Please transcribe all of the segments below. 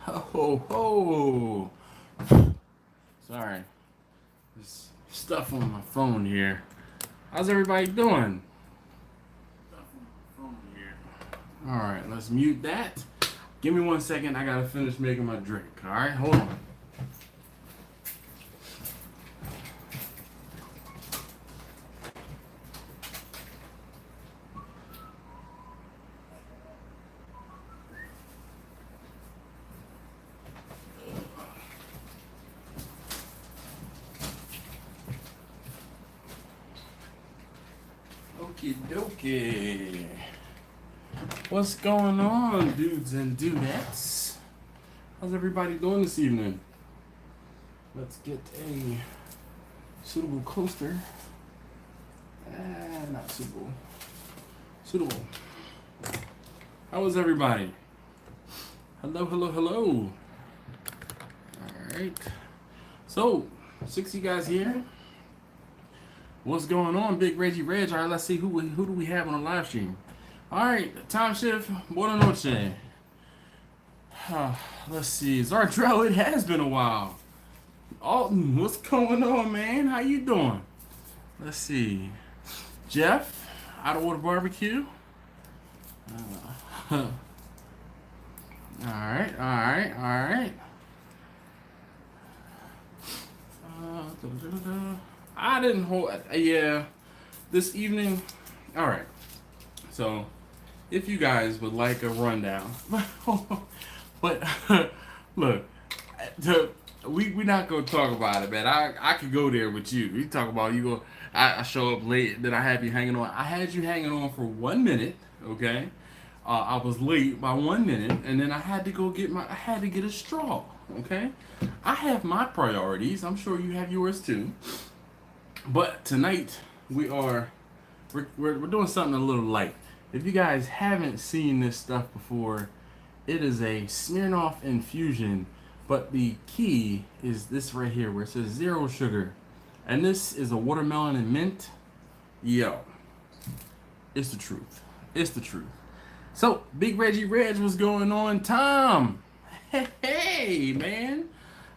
Ho ho! Sorry, there's stuff on my phone here. How's everybody doing? Stuff on my phone here. All right, let's mute that. Give me 1 second. I gotta finish making my drink. All right, hold on. Okie dokie. What's going on, dudes and dudettes? How's everybody doing this evening? Let's get a suitable coaster. Not suitable. Suitable. How is everybody? Hello, hello, hello. Alright. So, 60 guys here. What's going on, Big Reggie Reg? Alright, let's see who do we have on the live stream. Alright, time shift, buona noche. Let's see, Zardrell, it has been a while. Alton, what's going on, man? How you doing? Let's see. Jeff, Out of Water Barbecue. Alright. I didn't hold, yeah, this evening. Alright, so if you guys would like a rundown, but look, we're not gonna talk about it, man. I could go there with you. You talk about you go. I show up late, then I have you hanging on. I had you hanging on for 1 minute, okay? I was late by 1 minute, and then I had to go get I had to get a straw, okay? I have my priorities. I'm sure you have yours too. But tonight we're doing something a little light. If you guys haven't seen this stuff before, it is a Smirnoff infusion, but the key is this right here where it says 0 sugar. And this is a watermelon and mint. Yo, it's the truth. It's the truth. So, Big Reggie Reg, what's going on? Tom, hey, man.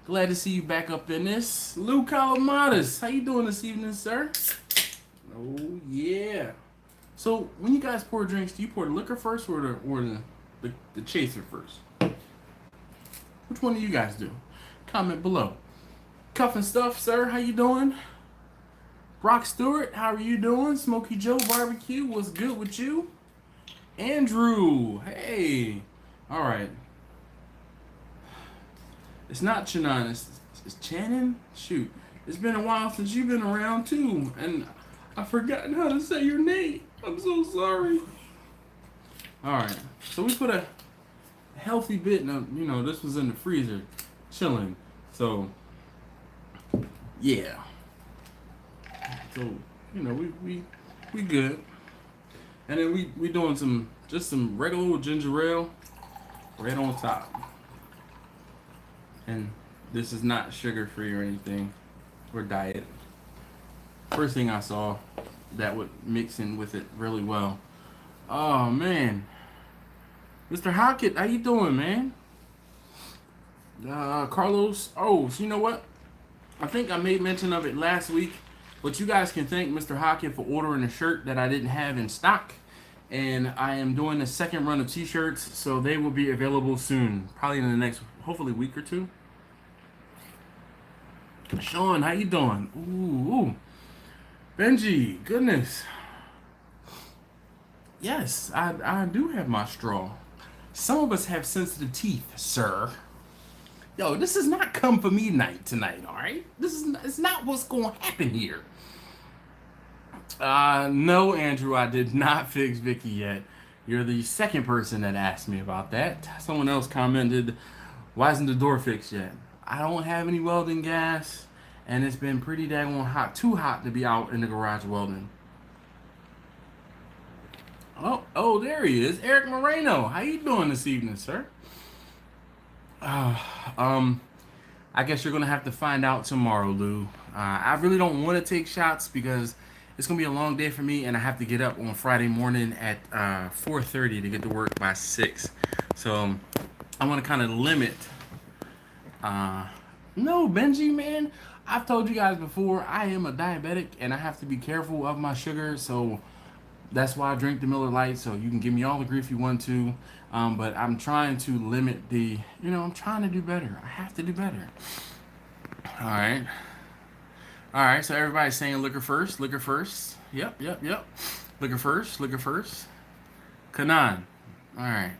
Glad to see you back up in this. Lou Calamadas, how you doing this evening, sir? Oh, yeah. So, when you guys pour drinks, do you pour the liquor first or the chaser first? Which one do you guys do? Comment below. Cuff and Stuff, sir, how you doing? Brock Stewart, how are you doing? Smokey Joe Barbecue, what's good with you? Andrew, hey. All right. It's not Channon, it's Channon? Shoot. It's been a while since you've been around too, and I've forgotten how to say your name. I'm so sorry. All right. So we put a healthy bit in, this was in the freezer, chilling. So, yeah. So, we good. And then we doing some regular old ginger ale right on top. And this is not sugar free or anything, or diet. First thing I saw that would mix in with it really well. Oh man. Mr. Hockett, how you doing, man? Carlos, so you know what? I think I made mention of it last week, but you guys can thank Mr. Hockett for ordering a shirt that I didn't have in stock. And I am doing the second run of t-shirts, so they will be available soon, probably in the next, hopefully, week or two. Sean, how you doing? Ooh. Benji, goodness. Yes, I do have my straw. Some of us have sensitive teeth, sir. Yo, this is not come for me night tonight, all right? It's not what's going to happen here. No, Andrew, I did not fix Vicky yet. You're the second person that asked me about that. Someone else commented, why isn't the door fixed yet? I don't have any welding gas, and it's been pretty daggone hot, too hot to be out in the garage welding. Oh, there he is, Eric Moreno. How you doing this evening, sir? I guess you're gonna have to find out tomorrow, Lou. I really don't want to take shots because it's gonna be a long day for me, and I have to get up on Friday morning at 4:30 to get to work by 6. So I want to kind of limit No, Benji, man. I've told you guys before, I am a diabetic and I have to be careful of my sugar. So that's why I drink the Miller Lite. So you can give me all the grief you want to. But I'm trying to limit I'm trying to do better. I have to do better. All right. All right. So everybody's saying liquor first, liquor first. Yep, yep, yep. Liquor first, liquor first. Kanan. All right.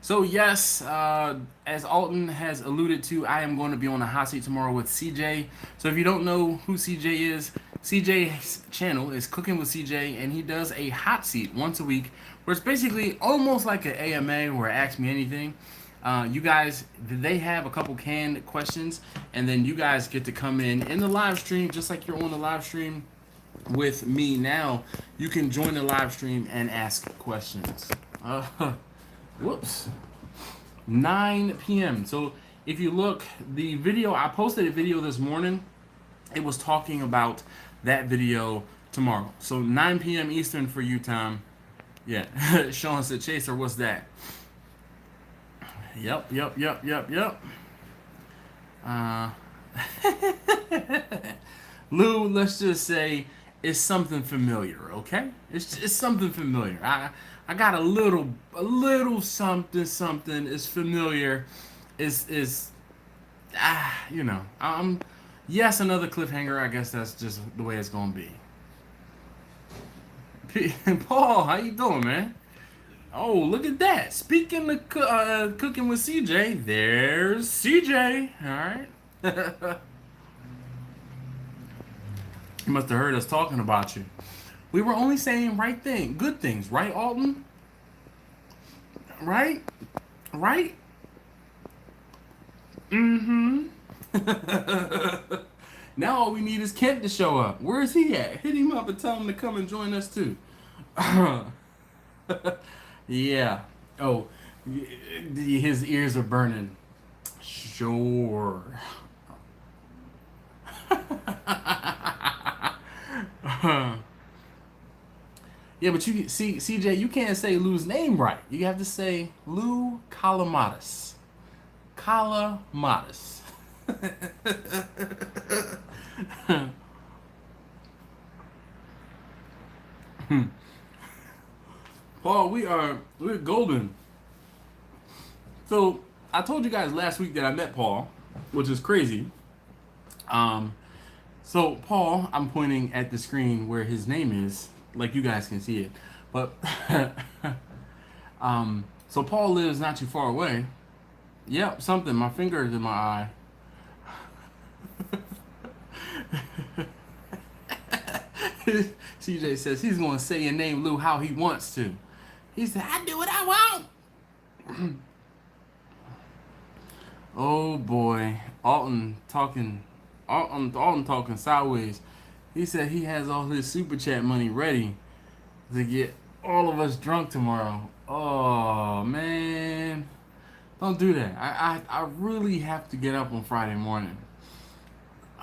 So yes, as Alton has alluded to, I am going to be on the hot seat tomorrow with CJ. So if you don't know who CJ is, CJ's channel is Cooking with CJ, and he does a hot seat once a week, where it's basically almost like an AMA where Ask Me Anything. You guys, they have a couple canned questions, and then you guys get to come in the live stream, just like you're on the live stream with me now. You can join the live stream and ask questions. Whoops. 9 p.m. So if you look, the video, I posted a video this morning. It was talking about that video tomorrow. So 9 p.m. Eastern for you time. Yeah. Sean said, Chaser, what's that? Yep. Lou, let's just say it's something familiar, okay? It's something familiar. I got a little something is familiar. Is yes, another cliffhanger. I guess that's just the way it's gonna be. Paul, how you doing, man? Oh, look at that. Speaking of cooking with CJ, there's CJ. All right. You must have heard us talking about you. We were only saying good things, right, Alton? Right? Right? Mm-hmm. Now all we need is Kent to show up. Where is he at? Hit him up and tell him to come and join us too. Yeah. Oh, his ears are burning. Sure. Yeah, but you see, CJ, you can't say Lou's name right. You have to say Lou Calamatis. Calamatis. Paul, we're golden. So I told you guys last week that I met Paul, which is crazy. So Paul, I'm pointing at the screen where his name is, like you guys can see it. But so Paul lives not too far away. Yep, something. My finger is in my eye. CJ says he's gonna say your name, Lou, how he wants to. He said, I do what I want. Oh boy. Alton talking sideways. He said he has all his super chat money ready to get all of us drunk tomorrow. Oh man. Don't do that. I really have to get up on Friday morning.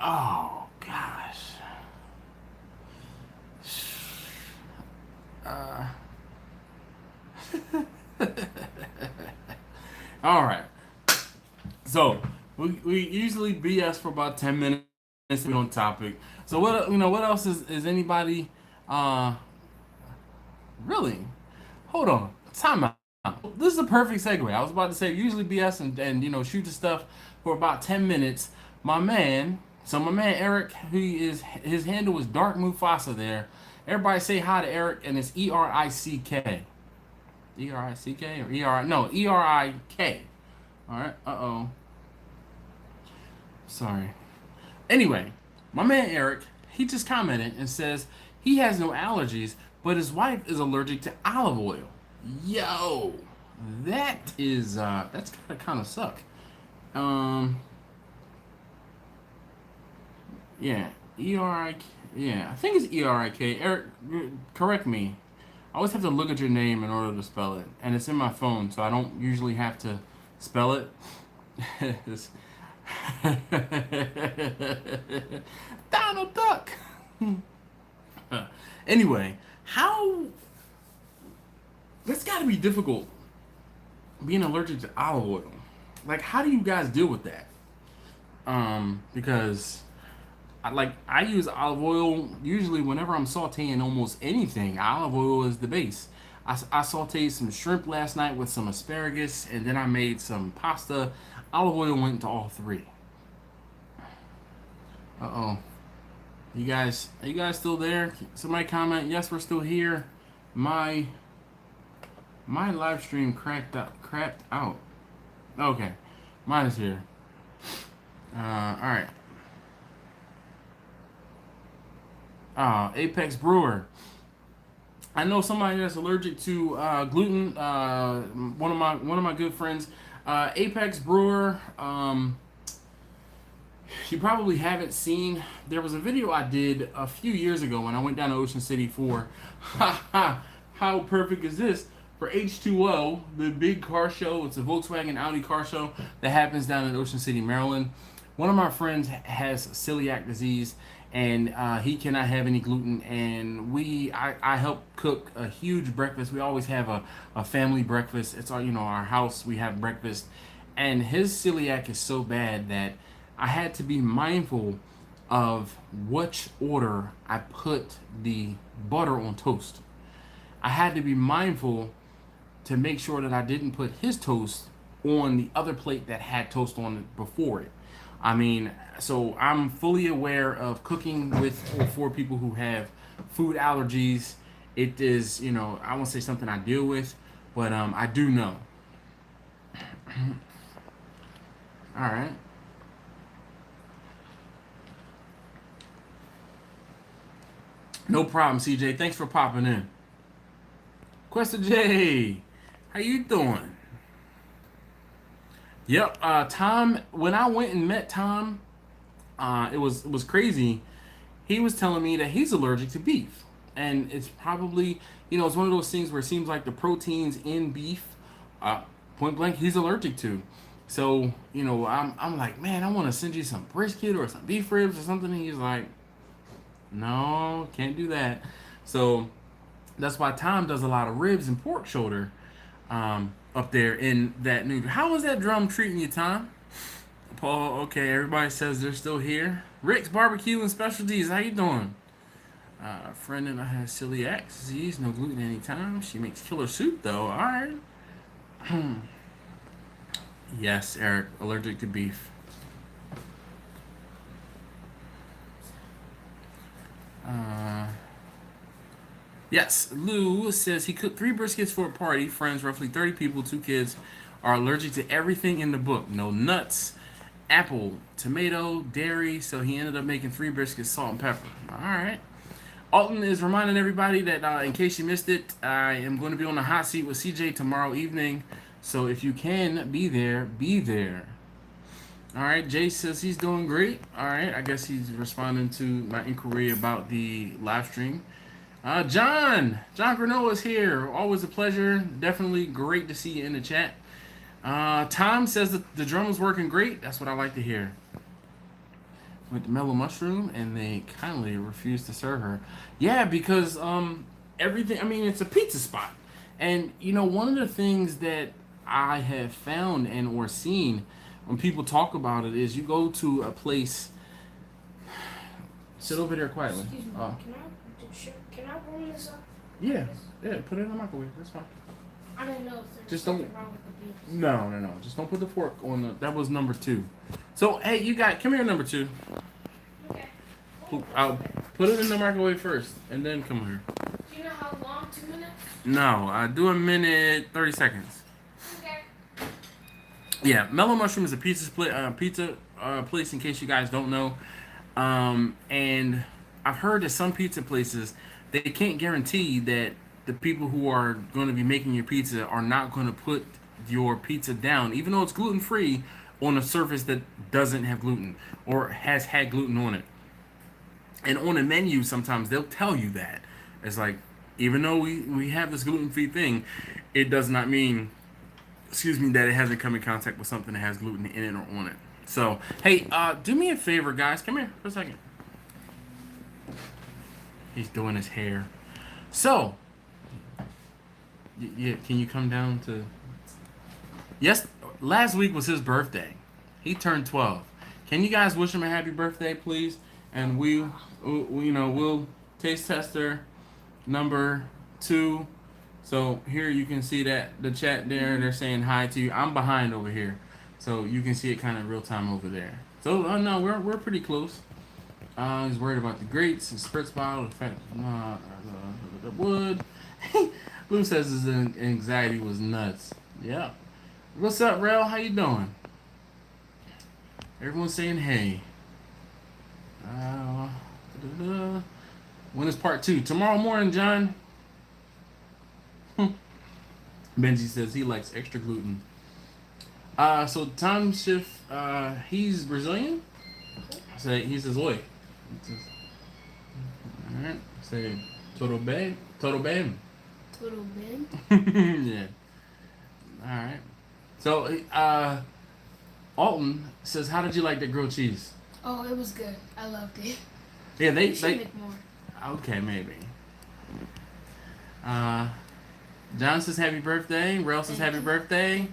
Oh gosh. All right. So we usually BS for about 10 minutes on topic. So what else is anybody really? Hold on. Time out. This is a perfect segue. I was about to say usually BS and shoot the stuff for about 10 minutes. My man Eric, his handle is Dark Mufasa there. Everybody say hi to Eric, and it's ERICK. ERICK or ERI? No, ERIK. Alright, sorry. Anyway, my man Eric, he just commented and says he has no allergies, but his wife is allergic to olive oil. Yo, that's gotta kind of suck. Yeah, ERIK. Yeah, I think it's ERIK. Eric, correct me. I always have to look at your name in order to spell it, and it's in my phone, so I don't usually have to spell it. Donald Duck. Anyway, that's got to be difficult being allergic to olive oil. Like, how do you guys deal with that? Because I use olive oil usually whenever I'm sauteing almost anything. Olive oil is the base. I sauteed some shrimp last night with some asparagus, and then I made some pasta. Olive oil went into all three. Uh-oh. Are you guys still there? Somebody comment, yes, we're still here. My live stream crapped out. Okay. Mine is here. Alright. Apex Brewer. I know somebody that's allergic to gluten. One of my good friends, Apex Brewer. You probably haven't seen. There was a video I did a few years ago when I went down to Ocean City for how perfect is this for H2O, the big car show. It's a Volkswagen Audi car show that happens down in Ocean City, Maryland. One of my friends has celiac disease, and he cannot have any gluten. And I help cook a huge breakfast. We always have a family breakfast. It's our house. We have breakfast, and his celiac is so bad that I had to be mindful of which order I put the butter on toast. I had to be mindful to make sure that I didn't put his toast on the other plate that had toast on it before it. I mean, so I'm fully aware of cooking with or for people who have food allergies. It is, I won't say something I deal with, but I do know. All right. No problem, CJ. Thanks for popping in. Questa J, how you doing? Yep. Tom. When I went and met Tom, it was crazy. He was telling me that he's allergic to beef, and it's probably it's one of those things where it seems like the proteins in beef, point blank, he's allergic to. So I'm like, man, I want to send you some brisket or some beef ribs or something. And he's like, no, can't do that. So that's why Tom does a lot of ribs and pork shoulder up there in that new. How was that drum treating you, Tom? Paul, okay, everybody says they're still here. Rick's Barbecue and Specialties, how you doing? Friend and I have celiac disease, no gluten anytime. She makes killer soup though. All right. Yes, Eric, allergic to beef. Yes, Lou says he cooked 3 briskets for a party. Friends, roughly 30 people, 2 kids, are allergic to everything in the book. No nuts, apple, tomato, dairy. So he ended up making 3 briskets, salt and pepper. All right. Alton is reminding everybody that in case you missed it, I am going to be on the hot seat with CJ tomorrow evening. So if you can be there, be there. All right. Jay says he's doing great. All right. I guess he's responding to my inquiry about the live stream. John Granola is here. Always a pleasure. Definitely great to see you in the chat. Tom says that the drum was working great. That's what I like to hear. With the mellow mushroom, and they kindly refused to serve her. Yeah, because everything. I mean, it's a pizza spot, and one of the things that I have found and or seen when people talk about it is you go to a place. Sit over there quietly. Excuse me. Can I warm this up? Yeah, put it in the microwave. That's fine. I don't know if there's Just something don't. wrong with the beans. No. Just don't put the fork on the. That was number 2. So hey, come here, number 2. Okay. I'll put it in the microwave first, and then come here. Do you know how long? 2 minutes? No, I do a minute 30 seconds. Okay. Yeah, Mellow Mushroom is a pizza place. In case you guys don't know, and I've heard that some pizza places they can't guarantee that the people who are going to be making your pizza are not going to put your pizza down, even though it's gluten free, on a surface that doesn't have gluten or has had gluten on it. And on a menu, sometimes they'll tell you that. It's like, even though we have this gluten free thing, it does not mean, that it hasn't come in contact with something that has gluten in it or on it. So, hey, do me a favor, guys. Come here for a second. He's doing his hair. So, yeah, can you come down to... Yes, last week was his birthday. He turned 12. Can you guys wish him a happy birthday, please? And we'll taste tester number 2. So here you can see that the chat there, they're saying hi to you. I'm behind over here, so you can see it kind of real time over there. So no, we're pretty close. He's worried about the grates and spritz bottle, the fact the wood. Lou says his anxiety was nuts. Yeah. What's up, Rel? How you doing? Everyone's saying hey. When is part 2? Tomorrow morning, John. Benji says he likes extra gluten. So time shift. He's Brazilian. So he says oi. All right. Say todo bem. Todo bem. Little bit. Yeah. All right. So Alton says, how did you like the grilled cheese? Oh, it was good. I loved it. Yeah, they make more. Okay, maybe. John says happy birthday. Rel says happy birthday.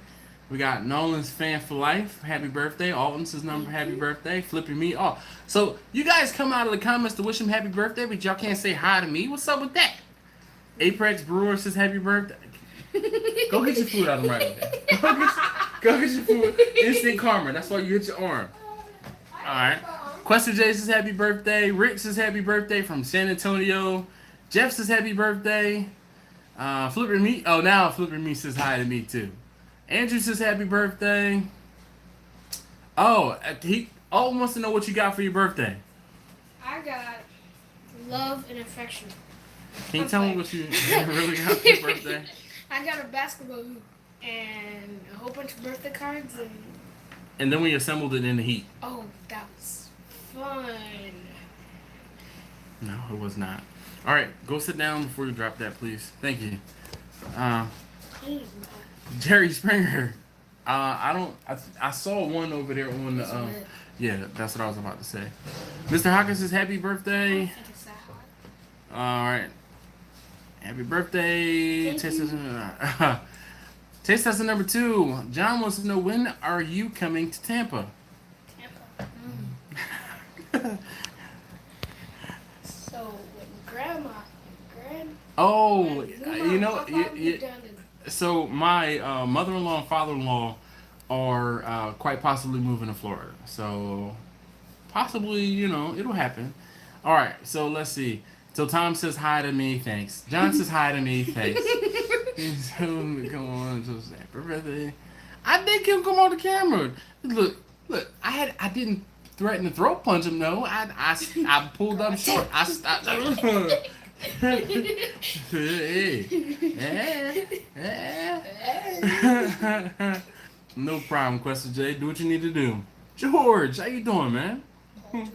We got Nolan's fan for life. Happy birthday. Alton says happy birthday. Flipping me off. So you guys come out of the comments to wish him happy birthday, but y'all can't say hi to me. What's up with that? Apex Brewer says happy birthday. Go get your food out of the right away. Go get your food. Instant karma. That's why you hit your arm. Alright. Quester J says happy birthday. Rick says happy birthday from San Antonio. Jeff says happy birthday. Flipper Me. Oh, now Flipper Me says hi to me too. Andrew says happy birthday. Oh, he wants to know what you got for your birthday. I got love and affection. Can you tell me what you really got for your birthday? I got a basketball hoop and a whole bunch of birthday cards and then we assembled it in the heat. Oh, that was fun. No, it was not. All right, go sit down before you drop that, please. Thank you. Jerry Springer. I saw one over there on the. Yeah, that's what I was about to say. Mr. Hawkins says happy birthday. I think it's that hot. All right. Happy birthday. Taste test number 2. John wants to know, when are you coming to Tampa? So when Grandma and Oh, so my mother-in-law and father-in-law are quite possibly moving to Florida. So possibly, it'll happen. All right, so let's see. So Tom says hi to me, thanks. John says hi to me, thanks. Come on, just happy birthday. I did come on the camera. Look, I didn't threaten to throat punch him. No, I pulled up short. I stopped. No problem, Quester J. Do what you need to do. George, how you doing, man? George.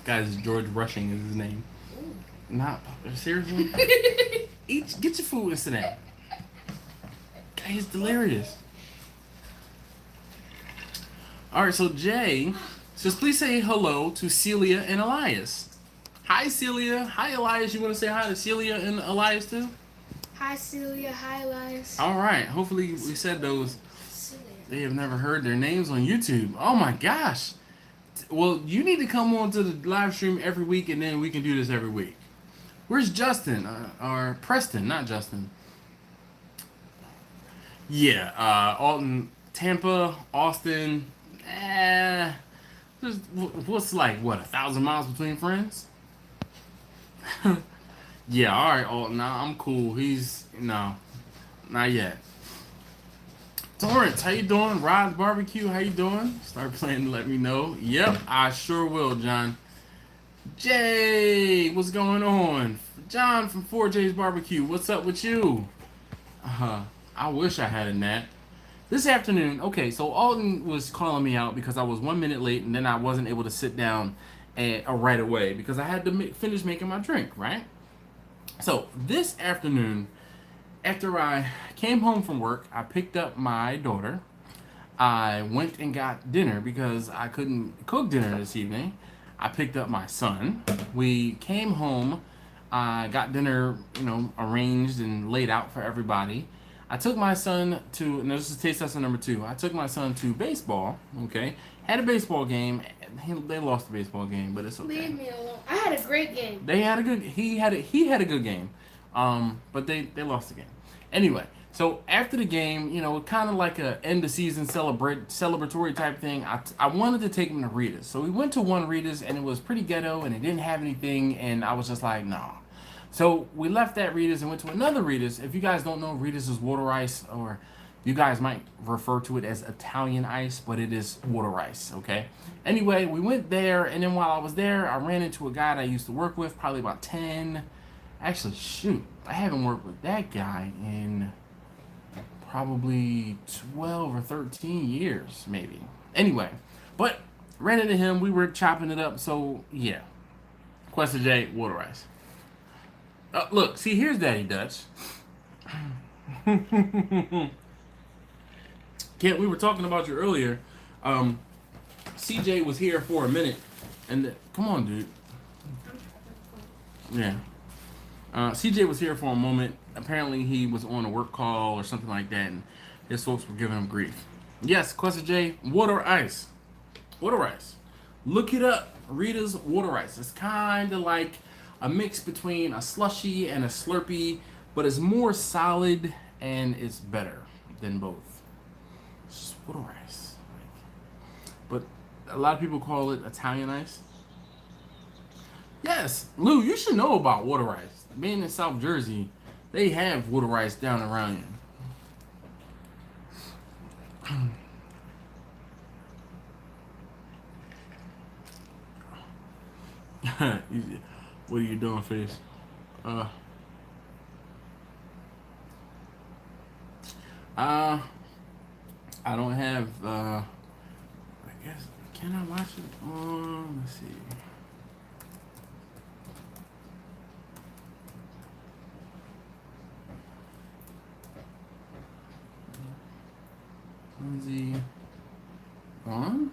Guys, George Rushing is his name. Ooh. Not seriously. Get your food and sit down. Guy, he's delirious. All right, so Jay says, please say hello to Celia and Elias. Hi, Celia. Hi, Elias. You want to say hi to Celia and Elias too? Hi, Celia. Hi, Elias. All right. Hopefully we said those. Celia. They have never heard their names on YouTube. Oh my gosh. Well, you need to come on to the live stream every week, and then we can do this every week. Where's Justin? Or Preston, not Justin. Yeah, Alton, Tampa, Austin. What's like, 1,000 miles between friends? Yeah, all right, Alton. Nah, I'm cool. No, not yet. Torrance, how you doing? Rod's Barbecue, how you doing? Start playing to let me know. Yep, I sure will, John. Jay, what's going on? John from 4J's Barbecue, what's up with you? I wish I had a nap. This afternoon, okay, so Alton was calling me out because I was 1 minute late and then I wasn't able to sit down right away because I had to finish making my drink, right? So this afternoon, after I came home from work, I picked up my daughter. I went and got dinner because I couldn't cook dinner this evening. I picked up my son. We came home. I got dinner, arranged and laid out for everybody. I took my son to, and this is taste lesson number 2. I took my son to baseball. Okay, had a baseball game. They lost the baseball game, but it's okay. Leave me alone. I had a great game. They had a good. He had a good game, but they lost the game. Anyway, so after the game, you know, kind of like a end of season celebratory type thing. I wanted to take him to Rita's, so we went to one Rita's, and it was pretty ghetto, and it didn't have anything, and I was just like, nah. So we left that Rita's and went to another Rita's. If you guys don't know, Rita's is water ice, or you guys might refer to it as Italian ice, but it is water ice, okay? Anyway, we went there, and then while I was there, I ran into a guy that I used to work with, probably about 10. Actually, shoot, I haven't worked with that guy in probably 12 or 13 years, maybe. Anyway, but ran into him, we were chopping it up, so yeah. Question J, water ice. Look, see, here's Daddy Dutch. Kent, we were talking about you earlier. CJ was here for a minute, and come on, dude. Yeah. CJ was here for a moment. Apparently, he was on a work call or something like that, and his folks were giving him grief. Yes, question J, water ice. Water ice. Look it up. Rita's water ice. It's kind of like a mix between a slushy and a Slurpee, but it's more solid and it's better than both. It's just water ice. But a lot of people call it Italian ice. Yes, Lou, you should know about water ice. Being in South Jersey, they have water ice down around you. What are you doing, face? I don't have, I guess, can I watch it? Let's see. Lindsay on?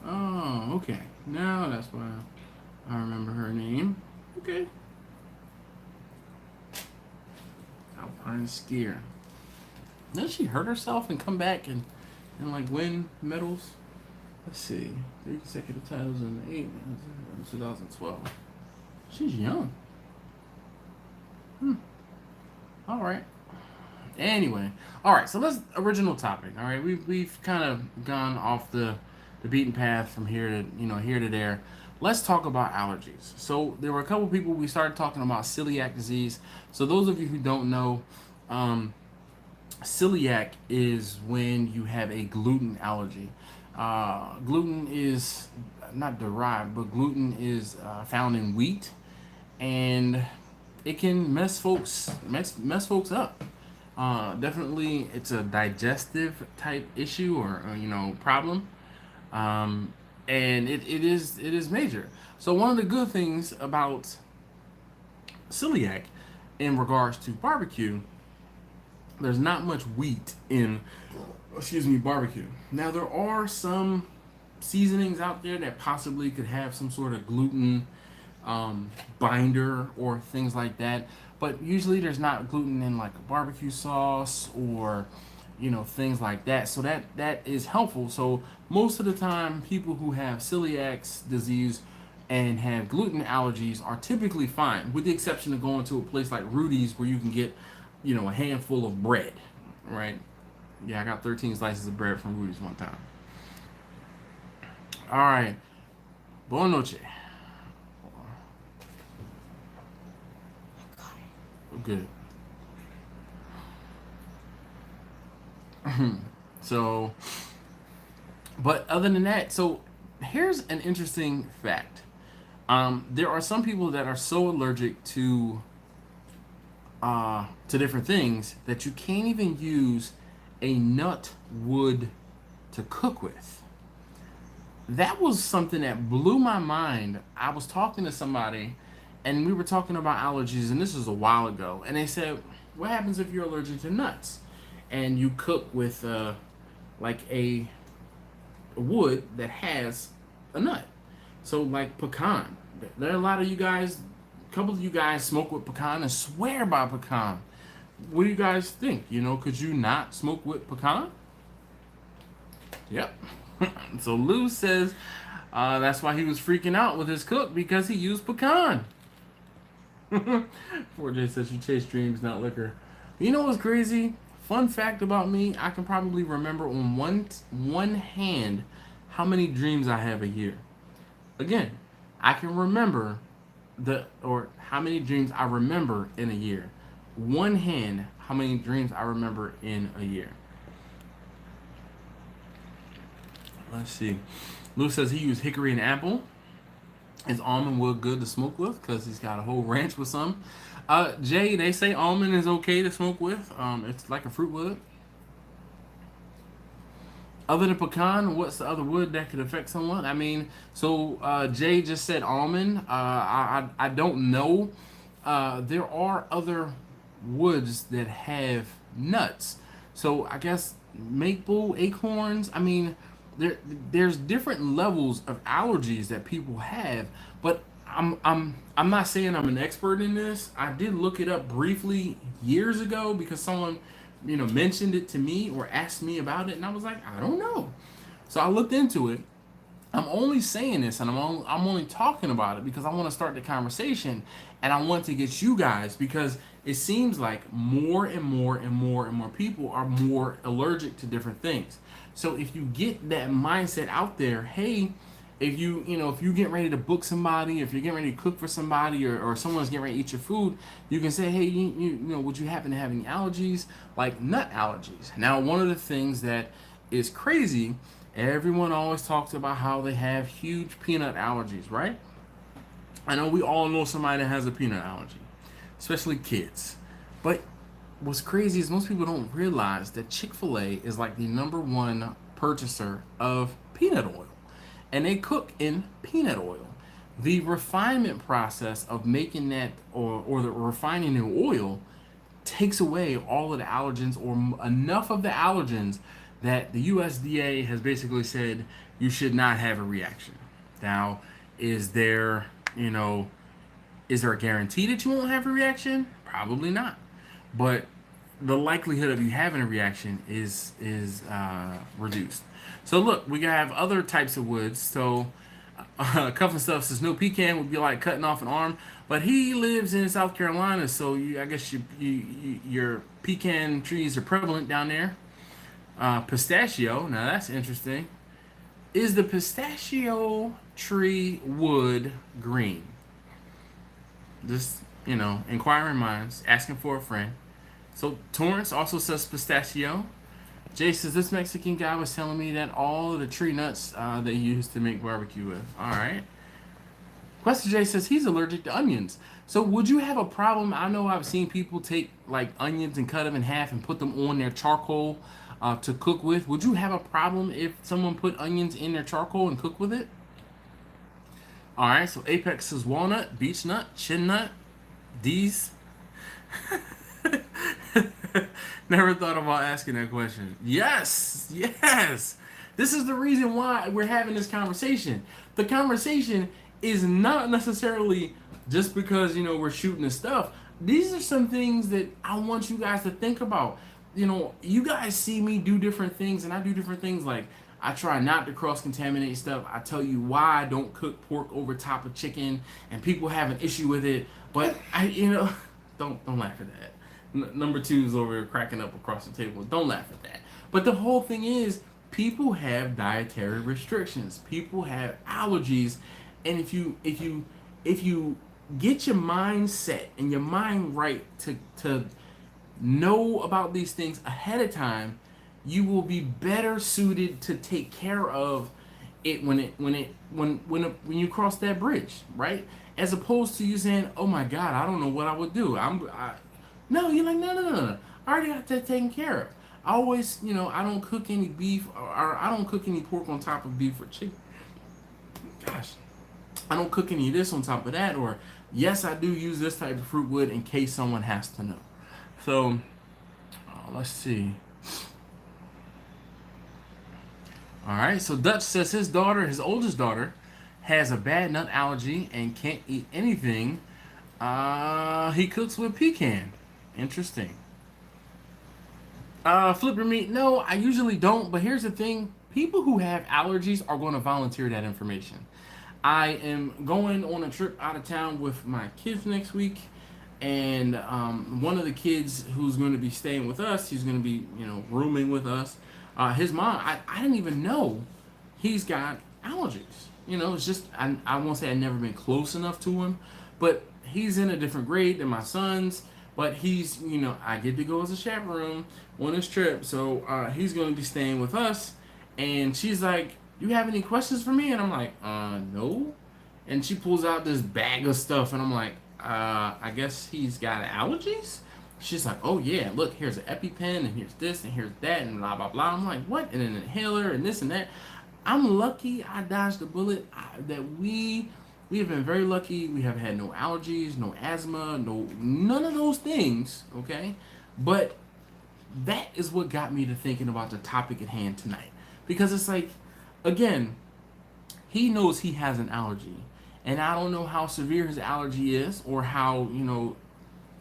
Oh, okay. Now that's why I remember her name. Okay. Alpine skier. Didn't she hurt herself and come back and like win medals? Let's see. 3 consecutive titles in 2012. She's young. All right. Anyway, all right. So let's original topic. All right, we've kind of gone off the beaten path from here to there. Let's talk about allergies. So there were a couple people we started talking about celiac disease. So those of you who don't know, celiac is when you have a gluten allergy. Gluten is not derived, but gluten is found in wheat, and it can mess folks up. Definitely, it's a digestive type issue or problem, and it is major. So one of the good things about celiac, in regards to barbecue, there's not much wheat in, barbecue. Now there are some seasonings out there that possibly could have some sort of gluten binder or things like that, but usually there's not gluten in like a barbecue sauce or things like that, so that is helpful. So most of the time people who have celiac disease and have gluten allergies are typically fine, with the exception of going to a place like Rudy's where you can get a handful of bread, right? Yeah, I got 13 slices of bread from Rudy's one time. All right, buona noche. Good. So, but other than that, so here's an interesting fact. There are some people that are so allergic to different things that you can't even use a nut wood to cook with. That was something that blew my mind. I was talking to somebody, and we were talking about allergies, and this was a while ago, and they said, what happens if you're allergic to nuts and you cook with like a wood that has a nut? So like pecan. There are a lot of you guys couple of you guys smoke with pecan and swear by pecan. What do you guys think? You know, could you not smoke with pecan? Yep. So Lou says that's why he was freaking out with his cook, because he used pecan. 4J says you chase dreams, not liquor. You know what's crazy? Fun fact about me, I can probably remember on one hand how many dreams I have a year. Again, I can remember how many dreams I remember in a year. One hand, how many dreams I remember in a year. Let's see. Lou says he used hickory and apple. Is almond wood good to smoke with? Because he's got a whole ranch with some. Jay, they say almond is okay to smoke with. It's like a fruit wood. Other than pecan, what's the other wood that could affect someone? I mean, so Jay just said almond. I don't know. There are other woods that have nuts. So I guess maple, acorns. I mean, there's different levels of allergies that people have, but I'm not saying I'm an expert in this. I did look it up briefly years ago because someone, you know, mentioned it to me or asked me about it, and I was like, I don't know. So I looked into it. I'm only saying this, and I'm only talking about it because I want to start the conversation, and I want to get you guys, because it seems like more and more and more and more people are more allergic to different things. So if you get that mindset out there, hey, if you get ready to book somebody, if you're getting ready to cook for somebody, or someone's getting ready to eat your food, you can say, hey, you know, would you happen to have any allergies, like nut allergies? Now, one of the things that is crazy, everyone always talks about how they have huge peanut allergies, right? I know we all know somebody that has a peanut allergy, especially kids. But what's crazy is most people don't realize that Chick-fil-A is like the #1 purchaser of peanut oil. And they cook in peanut oil. The refinement process of making that, or the refining the oil, takes away all of the allergens, or enough of the allergens that the USDA has basically said you should not have a reaction. Now, is there a guarantee that you won't have a reaction? Probably not. But the likelihood of you having a reaction is reduced. So look, we have other types of woods. So Cuff and Stuff says no pecan would be like cutting off an arm, but he lives in South Carolina, so I guess your pecan trees are prevalent down there. Pistachio, now that's interesting. Is the pistachio tree wood green? Just, inquiring minds, asking for a friend. So Torrance also says pistachio. Jay says this Mexican guy was telling me that all of the tree nuts they use to make barbecue with. All right. Question Jay says he's allergic to onions. So would you have a problem? I know I've seen people take like onions and cut them in half and put them on their charcoal to cook with. Would you have a problem if someone put onions in their charcoal and cook with it? All right. So Apex says walnut, beech nut, chin nut. These. Never thought about asking that question. Yes. This is the reason why we're having this conversation. The conversation is not necessarily just because, we're shooting the stuff. These are some things that I want you guys to think about. You guys see me do different things, and I do different things. Like, I try not to cross-contaminate stuff. I tell you why I don't cook pork over top of chicken, and people have an issue with it. But don't laugh at that. Number 2 is over here cracking up across the table. Don't laugh at that. But the whole thing is, people have dietary restrictions. People have allergies, and if you get your mind set and your mind right to know about these things ahead of time, you will be better suited to take care of it when you cross that bridge, right? As opposed to you saying, "Oh my God, I don't know what I would do." No, you're like, no. I already got that taken care of. I always, I don't cook any beef, or I don't cook any pork on top of beef or chicken. Gosh, I don't cook any of this on top of that. Or, yes, I do use this type of fruit wood in case someone has to know. So, let's see. All right, so Dutch says his oldest daughter, has a bad nut allergy and can't eat anything He cooks with pecan. Interesting. Flipper meat. No, I usually don't. But here's the thing: people who have allergies are going to volunteer that information. I am going on a trip out of town with my kids next week, and one of the kids who's going to be staying with us, he's going to be, rooming with us. His mom, I didn't even know he's got allergies. It's just I won't say I've never been close enough to him, but he's in a different grade than my son's. But he's, I get to go as a chaperone on this trip, so he's going to be staying with us. And she's like, "You have any questions for me?" And I'm like, no. And she pulls out this bag of stuff, and I'm like, I guess he's got allergies? She's like, "Oh yeah, look, here's an EpiPen, and here's this, and here's that, and blah, blah, blah." I'm like, "What?" And an inhaler, and this and that. I'm lucky I dodged the bullet. We have been very lucky. We have had no allergies, no asthma, none of those things, okay? But that is what got me to thinking about the topic at hand tonight. Because it's like, again, he knows he has an allergy. And I don't know how severe his allergy is or how,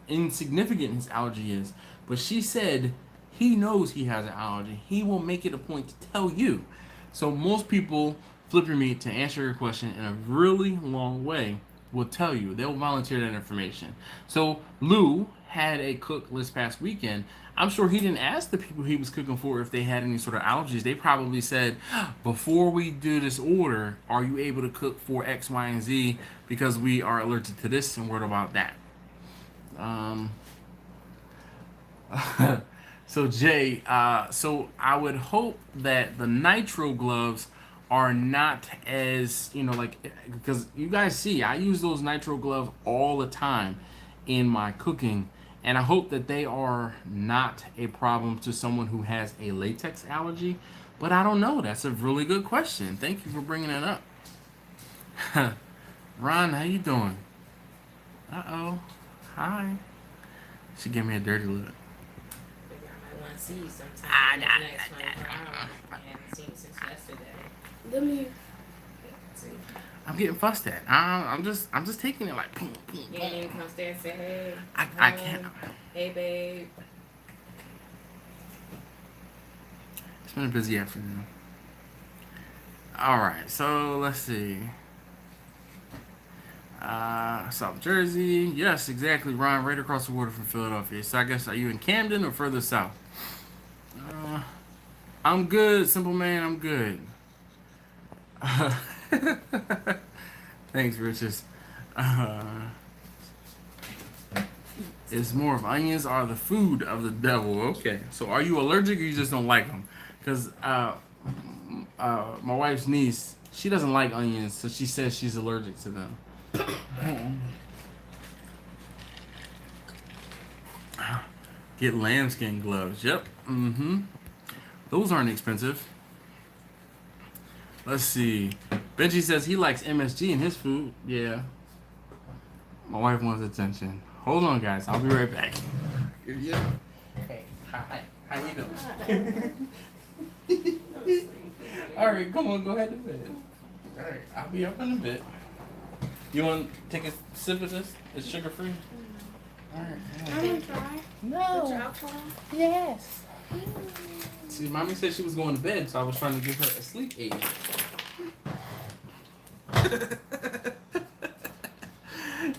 insignificant his allergy is. But she said he knows he has an allergy. He will make it a point to tell you. So most people, Flipper Meat, to answer your question in a really long way, will tell you. They'll volunteer that information. So Lou had a cook this past weekend. I'm sure he didn't ask the people he was cooking for if they had any sort of allergies. They probably said, "Before we do this order, are you able to cook for X, Y, and Z because we are allergic to this, and what about that?" So Jay, so I would hope that the nitro gloves are not as, because you guys see, I use those nitro gloves all the time in my cooking, and I hope that they are not a problem to someone who has a latex allergy. But I don't know. That's a really good question. Thank you for bringing that up. Ron, how you doing? Uh-oh. Hi. She gave me a dirty look. I might want to see you sometime next 24 hours. I haven't seen you since yesterday. Let me. I'm getting fussed at. I'm just taking it like. You ain't even come stay and say hey. I can't. Hey babe. It's been a busy afternoon. All right, so let's see. South Jersey. Yes, exactly, Ron. Right across the water from Philadelphia. So I guess, are you in Camden or further south? I'm good, simple man. I'm good. Thanks, Riches. It's more of onions are the food of the devil. Okay, so are you allergic or you just don't like them? Because my wife's niece, she doesn't like onions, so she says she's allergic to them. Get lambskin gloves. Yep. Those aren't expensive. Let's see. Benji says he likes MSG in his food. Yeah. My wife wants attention. Hold on, guys. I'll be right back. Yeah. Hey. Hi. How you doing? All right. Come on. Go ahead to bed. All right. I'll be up in a bit. You want to take a sip of this? It's sugar free. All right. I want to try. No. Yes. See, mommy said she was going to bed, so I was trying to give her a sleep aid.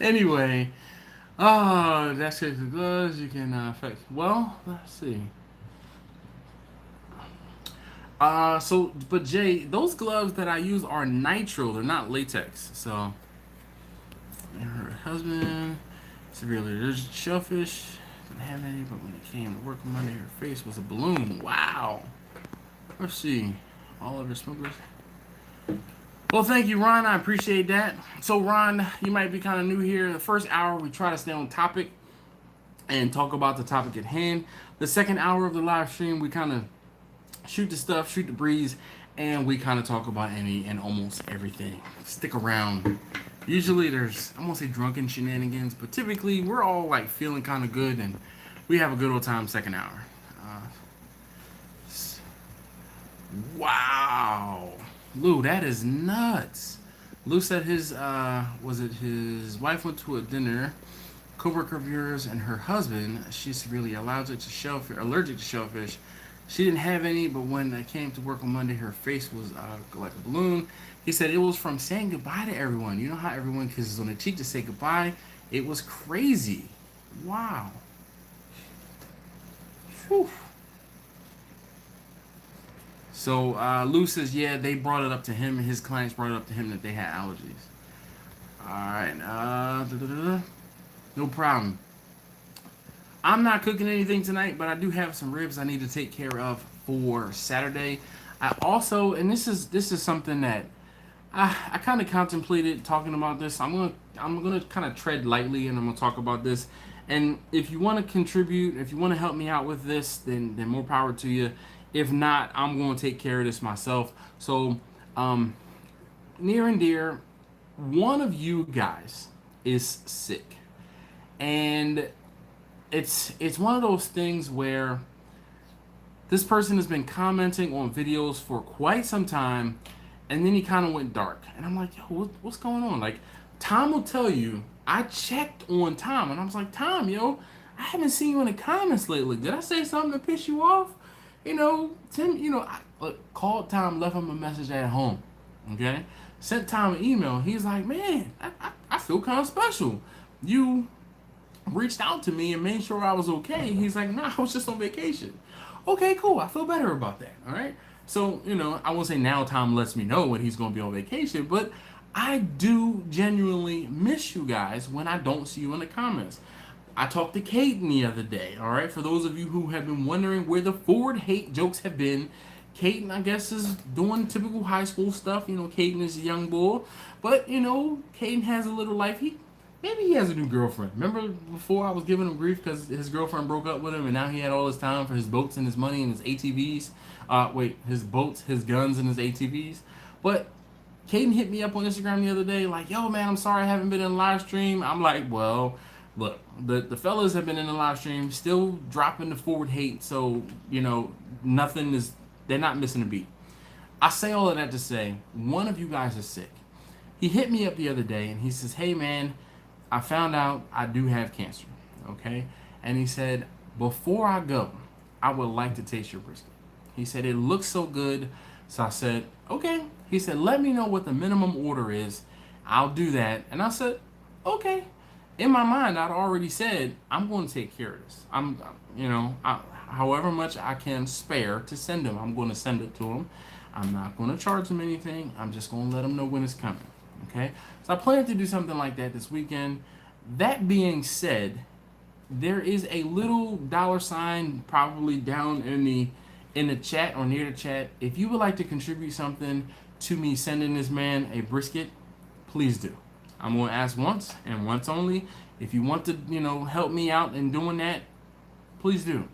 Anyway, that's it. The gloves you can fix. Well, let's see. But Jay, those gloves that I use are nitro. They're not latex. So, her husband severely allergic to shellfish. Didn't have any, but when it came to work on Monday, her face was a balloon. Wow. Let's see. All of her smokers. Well, thank you, Ron. I appreciate that. So, Ron, you might be kind of new here. The first hour, we try to stay on topic and talk about the topic at hand. The second hour of the live stream, we kind of shoot the stuff, shoot the breeze, and we kind of talk about any and almost everything. Stick around. Usually there's, I won't say drunken shenanigans, but typically we're all like feeling kind of good and we have a good old time second hour. Wow. Lou, that is nuts. Lou said his his wife went to a dinner. Coworker of yours and her husband, she's severely allergic to shellfish. She didn't have any, but when I came to work on Monday, her face was like a balloon. He said it was from saying goodbye to everyone. You know how everyone kisses on the cheek to say goodbye? It was crazy. Wow. Whew. So Lou says, yeah, they brought it up to him. His clients brought it up to him that they had allergies. All right. No problem. I'm not cooking anything tonight, but I do have some ribs I need to take care of for Saturday. I also, and this is something that I kind of contemplated talking about this. I'm gonna kind of tread lightly, and I'm gonna talk about this. And if you want to contribute, if you want to help me out with this, then more power to you. If not, I'm going to take care of this myself. So, near and dear, one of you guys is sick, and it's one of those things where this person has been commenting on videos for quite some time, and then he kind of went dark, and I'm like, yo, what's going on? Like, Tom will tell you, I checked on Tom, and I was like, Tom, yo, I haven't seen you in the comments lately. Did I say something to piss you off? Tim, I called Tom, left him a message at home, okay? Sent Tom an email. He's like, man, I feel kind of special. You reached out to me and made sure I was okay. He's like, nah, I was just on vacation. Okay, cool. I feel better about that. All right. So, I won't say now Tom lets me know when he's going to be on vacation, but I do genuinely miss you guys when I don't see you in the comments. I talked to Caden the other day. All right. For those of you who have been wondering where the forward hate jokes have been, Caden, I guess, is doing typical high school stuff. Caden is a young boy, but Caden has a little life. Maybe he has a new girlfriend. Remember before I was giving him grief because his girlfriend broke up with him, and now he had all his time for his boats and his money and his ATVs. His boats, his guns, and his ATVs. But Caden hit me up on Instagram the other day, like, yo, man, I'm sorry I haven't been in a live stream. I'm like, well, look, the fellas have been in the live stream, still dropping the forward hate, so, they're not missing a beat. I say all of that to say, one of you guys is sick. He hit me up the other day, and he says, hey, man, I found out I do have cancer, okay? And he said, before I go, I would like to taste your brisket. He said, it looks so good. So I said, okay. He said, let me know what the minimum order is. I'll do that. And I said, okay. In my mind, I'd already said, I'm going to take care of this. However much I can spare to send him, I'm going to send it to him. I'm not going to charge him anything. I'm just going to let him know when it's coming. Okay? So I plan to do something like that this weekend. That being said, there is a little $ probably down in the chat or near the chat. If you would like to contribute something to me sending this man a brisket, please do. I'm going to ask once and once only. If you want to, help me out in doing that, please do.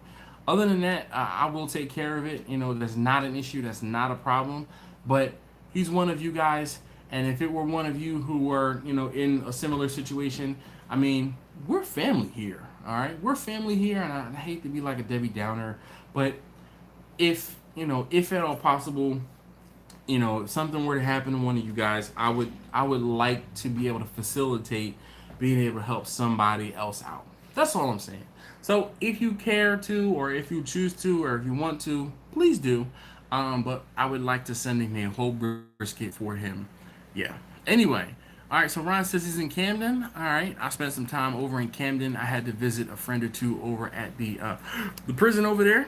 Other than that, I will take care of it. That's not an issue. That's not a problem. But he's one of you guys. And if it were one of you who were, in a similar situation, I mean, we're family here. All right. We're family here. And I hate to be like a Debbie Downer. But if at all possible, if something were to happen to one of you guys, I would like to be able to facilitate being able to help somebody else out. That's all I'm saying. So if you care to, or if you choose to, or if you want to, please do. But I would like to send him a whole brisket for him. Yeah. Anyway. All right. So Ron says he's in Camden. All right. I spent some time over in Camden. I had to visit a friend or two over at the prison over there.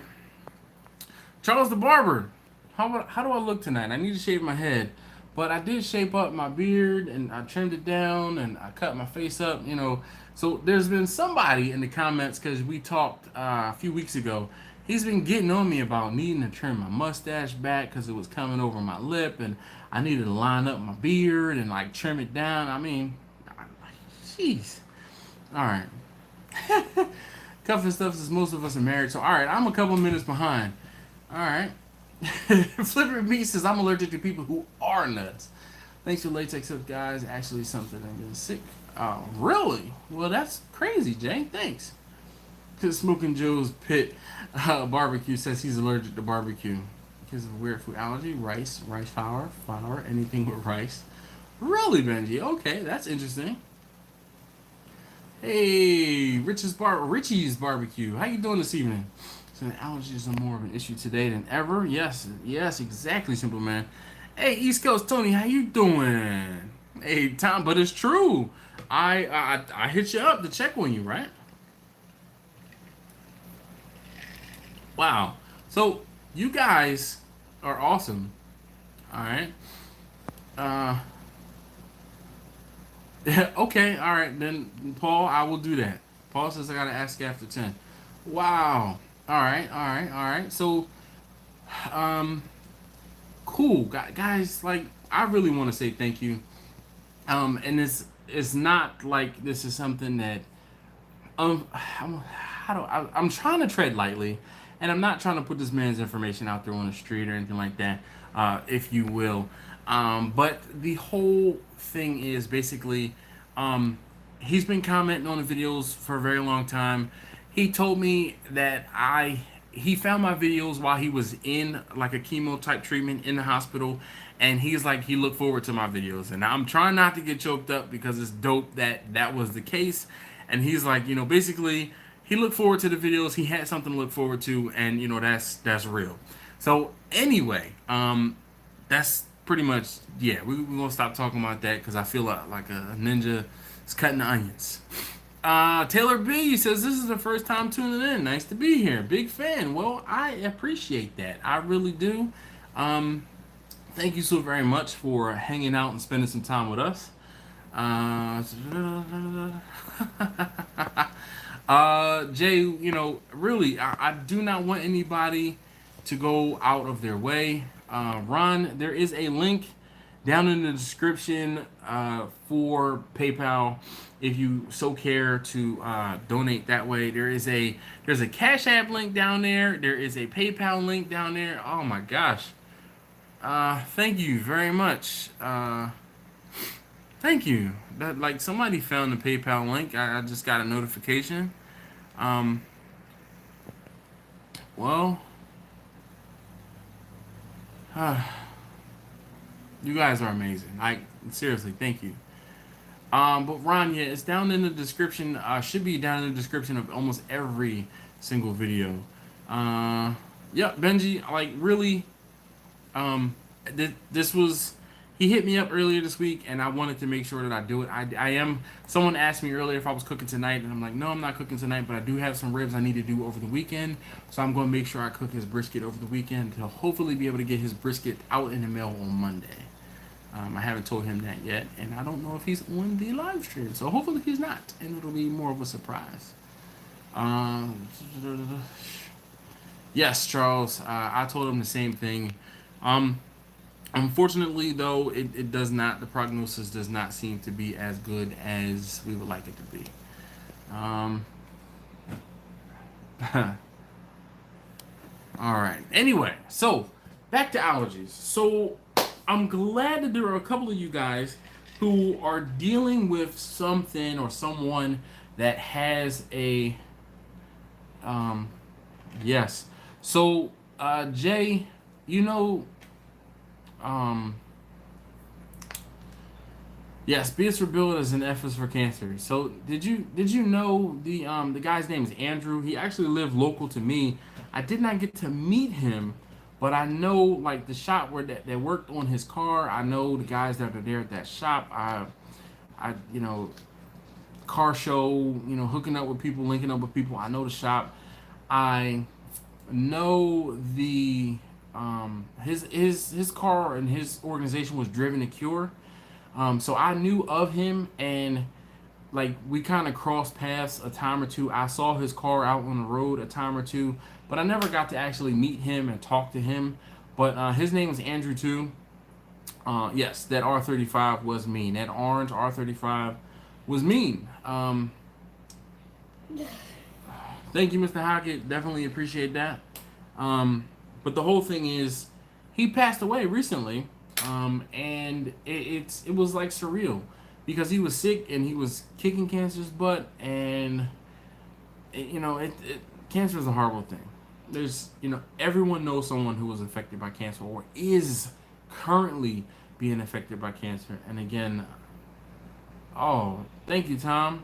Charles the Barber. How do I look tonight? I need to shave my head. But I did shape up my beard, and I trimmed it down, and I cut my face up, So there's been somebody in the comments, because we talked a few weeks ago, he's been getting on me about needing to trim my mustache back because it was coming over my lip, and I needed to line up my beard and, trim it down. I mean, jeez. All right. Cuffing stuff, since most of us are married. So, all right, I'm a couple minutes behind. All right. Flipper B says, I'm allergic to people who are nuts. Thanks for latex up, guys. Actually, something I'm getting sick. Really? Well, that's crazy, Jay. Thanks. Because Smoking Joe's Pit Barbecue says he's allergic to barbecue because of weird food allergy. Rice flour, anything with rice. Really, Benji? Okay, that's interesting. Hey, Richie's Barbecue. How you doing this evening? So allergies are more of an issue today than ever. Yes, yes, exactly, simple man. Hey, East Coast Tony, how you doing? Hey, Tom, but it's true. I hit you up to check on you, right? Wow. So you guys are awesome. All right. Uh, okay. All right. Then Paul, I will do that. Paul says I gotta ask after 10. Wow. All right. All right. All right. So, um, cool, guys. Like, I really want to say thank you. And it's not like this is something that I'm trying to tread lightly, and I'm not trying to put this man's information out there on the street or anything like that, if you will. But the whole thing is basically, he's been commenting on the videos for a very long time. He told me that he found my videos while he was in like a chemo type treatment in the hospital, and he's like he looked forward to my videos, and I'm trying not to get choked up because it's dope that that was the case. And he's like, basically he looked forward to the videos, he had something to look forward to, and that's real. So anyway, that's pretty much, yeah, we're gonna stop talking about that because I feel like a ninja is cutting the onions. Taylor B says this is the first time tuning in. Nice to be here. Big fan. Well, I appreciate that. I really do. Thank you so very much for hanging out and spending some time with us. Jay, really, I do not want anybody to go out of their way. Ron, there is a link down in the description for PayPal if you so care to donate that way. There's a Cash App link down there. There is a PayPal link down there. Oh my gosh. Thank you very much. Thank you. That, like, somebody found the PayPal link. I just got a notification. Well, you guys are amazing. Seriously, thank you. But Ron, yeah, it's down in the description. Should be down in the description of almost every single video. Yeah, Benji, like, really, this was, he hit me up earlier this week, and I wanted to make sure that I do it. Someone asked me earlier if I was cooking tonight, and I'm like, no, I'm not cooking tonight, but I do have some ribs I need to do over the weekend, so I'm going to make sure I cook his brisket over the weekend to hopefully be able to get his brisket out in the mail on Monday. I haven't told him that yet, and I don't know if he's on the live stream, so hopefully he's not, and it'll be more of a surprise. Yes, Charles, I told him the same thing. Unfortunately, though, it does not, the prognosis does not seem to be as good as we would like it to be. Alright, anyway, so, back to allergies. So, I'm glad that there are a couple of you guys who are dealing with something or someone that has a, yes. So, Jay, yes, B is for Bill as an F is for cancer. So did you know the guy's name is Andrew? He actually lived local to me. I did not get to meet him, but I know like the shop where that worked on his car. I know the guys that are there at that shop. I car show, hooking up with people, linking up with people. I know the shop. I know the his car and his organization was Driven to Cure. So I knew of him, and like we kind of crossed paths a time or two. I saw his car out on the road a time or two, but I never got to actually meet him and talk to him. But his name was Andrew too. Yes, that R35 was mean. That orange R35 was mean. Thank you, Mr. Hockett. Definitely appreciate that. But the whole thing is, he passed away recently, and it was like surreal because he was sick and he was kicking cancer's butt, and cancer is a horrible thing. There's everyone knows someone who was affected by cancer or is currently being affected by cancer. And again, oh, thank you, Tom.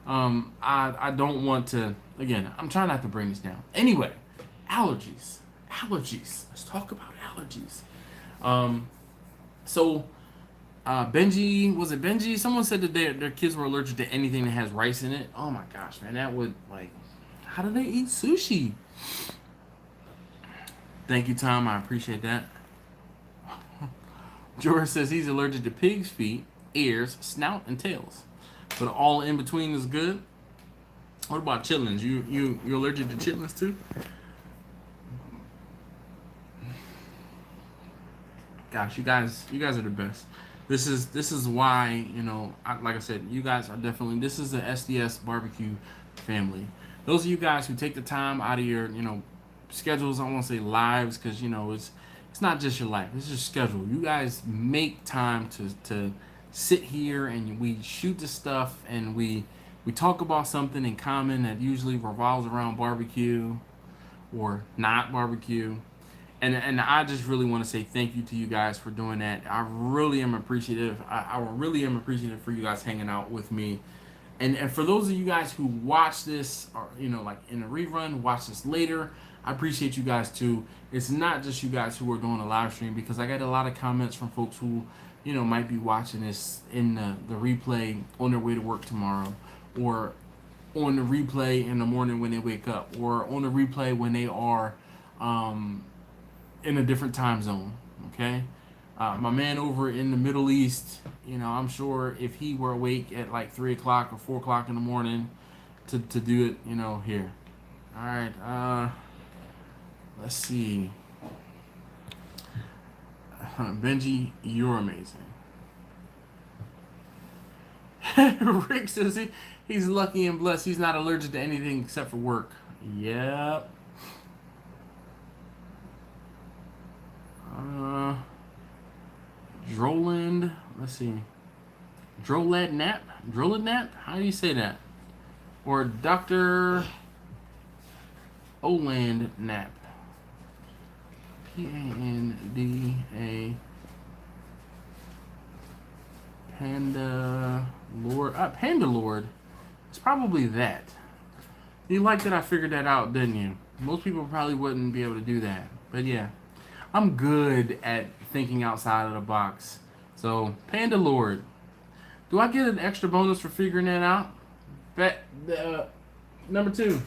I don't want to, again, I'm trying not to bring this down. Anyway, allergies. Allergies. Let's talk about allergies. So, Benji, was it Benji? Someone said that their kids were allergic to anything that has rice in it. Oh my gosh, man, that would, like, how do they eat sushi? Thank you, Tom. I appreciate that. George says he's allergic to pig's feet, ears, snout, and tails, but all in between is good. What about chitlins? You allergic to chitlins too? Gosh, you guys are the best. This is why, you know, like I said, you guys are definitely, this is the SDSBBQ family. Those of you guys who take the time out of your, you know, schedules, I won't say lives, because, you know, it's not just your life, it's your schedule. You guys make time to sit here and we shoot the stuff and we talk about something in common that usually revolves around barbecue or not barbecue. And I just really want to say thank you to you guys for doing that. I really am appreciative. I really am appreciative for you guys hanging out with me. And for those of you guys who watch this, or, you know, like in a rerun, watch this later, I appreciate you guys too. It's not just you guys who are doing a live stream, because I got a lot of comments from folks who, you know, might be watching this in the replay on their way to work tomorrow, or on the replay in the morning when they wake up, or on the replay when they are in a different time zone. Okay, my man over in the Middle East, you know, I'm sure if he were awake at like 3 o'clock or 4 o'clock in the morning to do it, you know, here. All right, let's see. Benji, you're amazing. Rick says he's lucky and blessed. He's not allergic to anything except for work. Yep. Droland, let's see. Drolad Nap? How do you say that? Or Dr. Oland Nap. Panda Panda Lord. Panda Lord. It's probably that. You like that I figured that out, didn't you? Most people probably wouldn't be able to do that. But yeah. I'm good at thinking outside of the box. So, Panda Lord. Do I get an extra bonus for figuring that out? Number 2.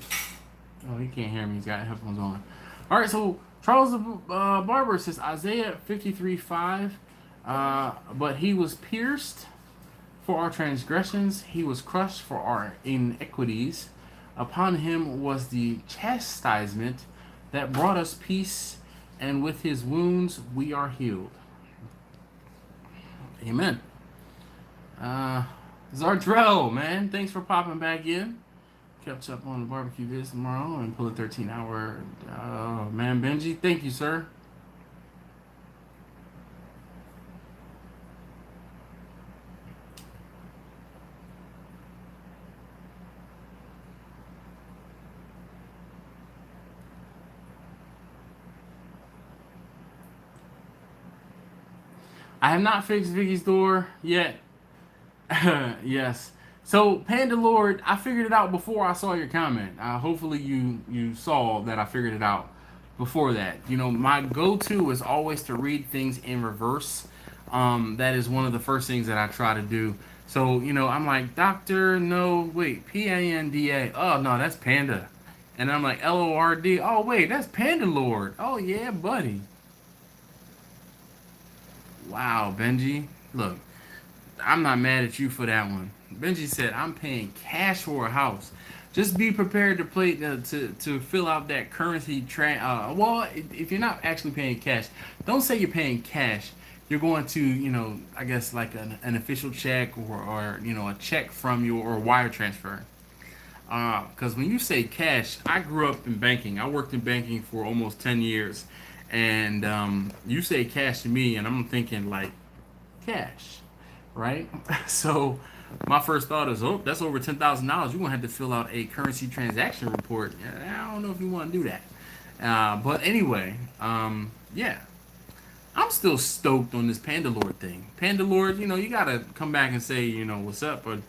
Oh, he can't hear me. He's got headphones on. All right, so Charles Barber says Isaiah 53:5. But he was pierced for our transgressions. He was crushed for our iniquities. Upon him was the chastisement that brought us peace, and with his wounds we are healed. Amen. Zardrell, man, thanks for popping back in. Catch up on the barbecue vids tomorrow and pull a 13-hour. Man, Benji, thank you, sir. I have not fixed Vicky's door yet. Yes. So, Panda Lord, I figured it out before I saw your comment. Hopefully you saw that I figured it out before that. You know, my go-to is always to read things in reverse. That is one of the first things that I try to do. So, you know, I'm like, Doctor, no, wait, Panda. Oh, no, that's Panda. And I'm like, Lord. Oh, wait, that's Panda Lord. Oh, yeah, buddy. Wow, Benji. Look, I'm not mad at you for that one. Benji said, I'm paying cash for a house. Just be prepared to play to fill out that currency. Well, if you're not actually paying cash, don't say you're paying cash. You're going to, you know, I guess like an official check or you know, a check from you or a wire transfer. Because when you say cash, I grew up in banking. I worked in banking for almost 10 years. And you say cash to me, and I'm thinking like cash, right? So my first thought is, oh, that's over $10,000. You're gonna have to fill out a currency transaction report. I don't know if you want to do that. But anyway, yeah. I'm still stoked on this Pandalord thing. Pandalord, you know, you gotta come back and say, you know, what's up, but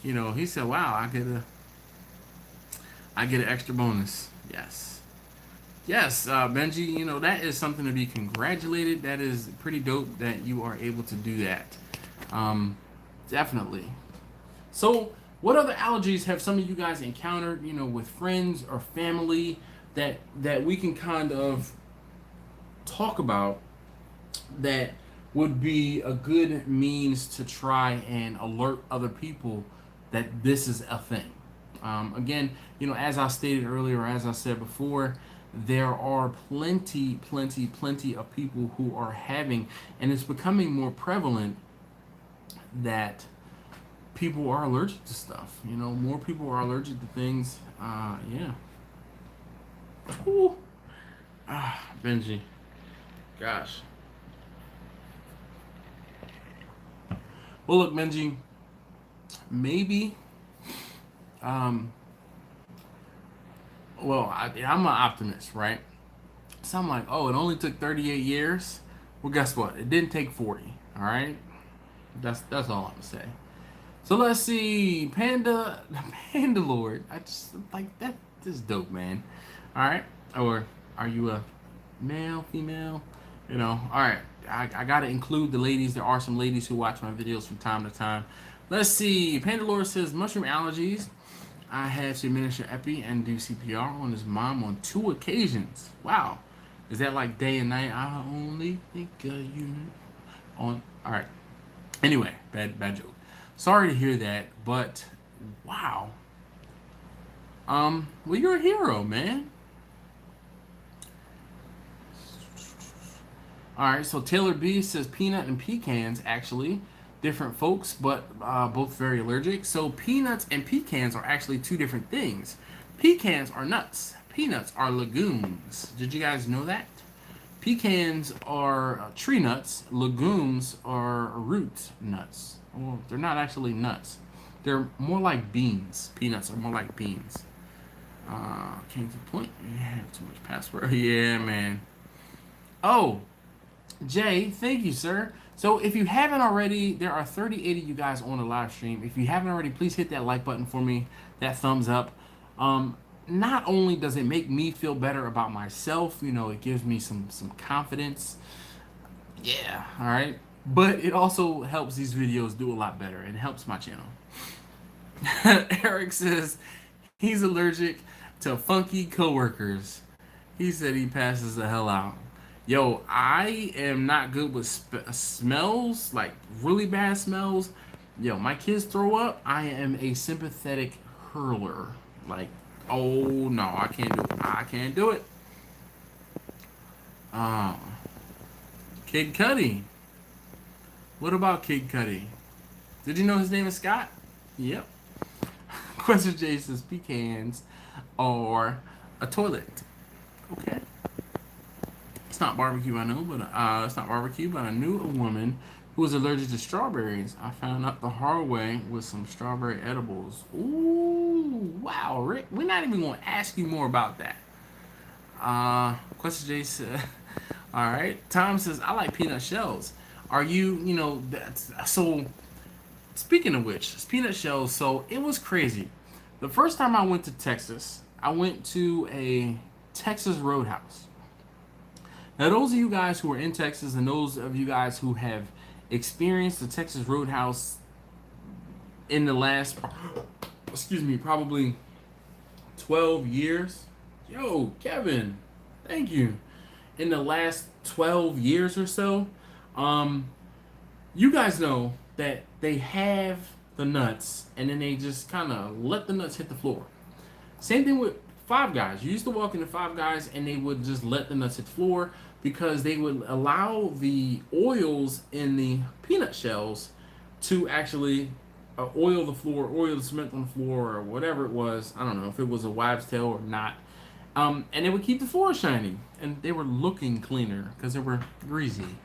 you know, he said, wow, I get an extra bonus. Yes. Yes, Benji, you know, that is something to be congratulated. That is pretty dope that you are able to do that. Definitely. So, what other allergies have some of you guys encountered, you know, with friends or family that we can kind of talk about that would be a good means to try and alert other people that this is a thing? Again, you know, as I stated earlier, as I said before, there are plenty of people who are having, and it's becoming more prevalent that people are allergic to stuff. You know, more people are allergic to things. Yeah. Ooh. Benji. Gosh. Well, look, Benji. Maybe. Well, I'm an optimist, right? So I'm like, oh, it only took 38 years. Well, guess what? It didn't take 40. All right. That's all I'm gonna say. So let's see, Pandalord. I just like that. This is dope, man. All right, or are you a male, female? You know. All right, I gotta include the ladies. There are some ladies who watch my videos from time to time. Let's see. Pandalord says mushroom allergies. I had to administer epi and do CPR on his mom on 2 occasions. Wow, is that like day and night? I only think of you on. All right. Anyway, bad joke. Sorry to hear that, but wow. Well, you're a hero, man. All right, so Taylor B says peanut and pecans, actually different folks, but both very allergic. So peanuts and pecans are actually 2 different things. Pecans are nuts. Peanuts are legumes. Did you guys know that? Pecans are tree nuts. Legumes are root nuts. Well, they're not actually nuts. They're more like beans. Peanuts are more like beans. Came to the point. You have too much password. Yeah, man. Oh, Jay, thank you, sir. So if you haven't already, there are 38 of you guys on the live stream. If you haven't already, please hit that like button for me. That thumbs up. Not only does it make me feel better about myself, you know, it gives me some confidence. Yeah, all right. But it also helps these videos do a lot better. It helps my channel. Eric says he's allergic to funky coworkers. He said he passes the hell out. Yo, I am not good with smells, like really bad smells. Yo, my kids throw up. I am a sympathetic hurler. Like, oh no, I can't do it. I can't do it. Kid Cudi. What about Kid Cudi? Did you know his name is Scott? Yep. Question J says pecans or a toilet. Okay. It's not barbecue, I know, but it's not barbecue, but I knew a woman who was allergic to strawberries. I found out the hard way with some strawberry edibles. Ooh, wow, Rick. We're not even going to ask you more about that. Question J said, all right. Tom says, I like peanut shells. Are you, you know, so speaking of which, it's peanut shells. So it was crazy. The first time I went to Texas, I went to a Texas Roadhouse. Now, those of you guys who are in Texas and those of you guys who have experienced the Texas Roadhouse in the last, probably 12 years. Yo, Kevin, thank you. In the last 12 years or so, you guys know that they have the nuts and then they just kind of let the nuts hit the floor. Same thing with Five Guys. You used to walk into Five Guys and they would just let the nuts hit the floor because they would allow the oils in the peanut shells to actually oil the floor, oil the cement on the floor, or whatever it was. I don't know if it was a wives' tale or not. And it would keep the floor shiny, and they were looking cleaner because they were greasy.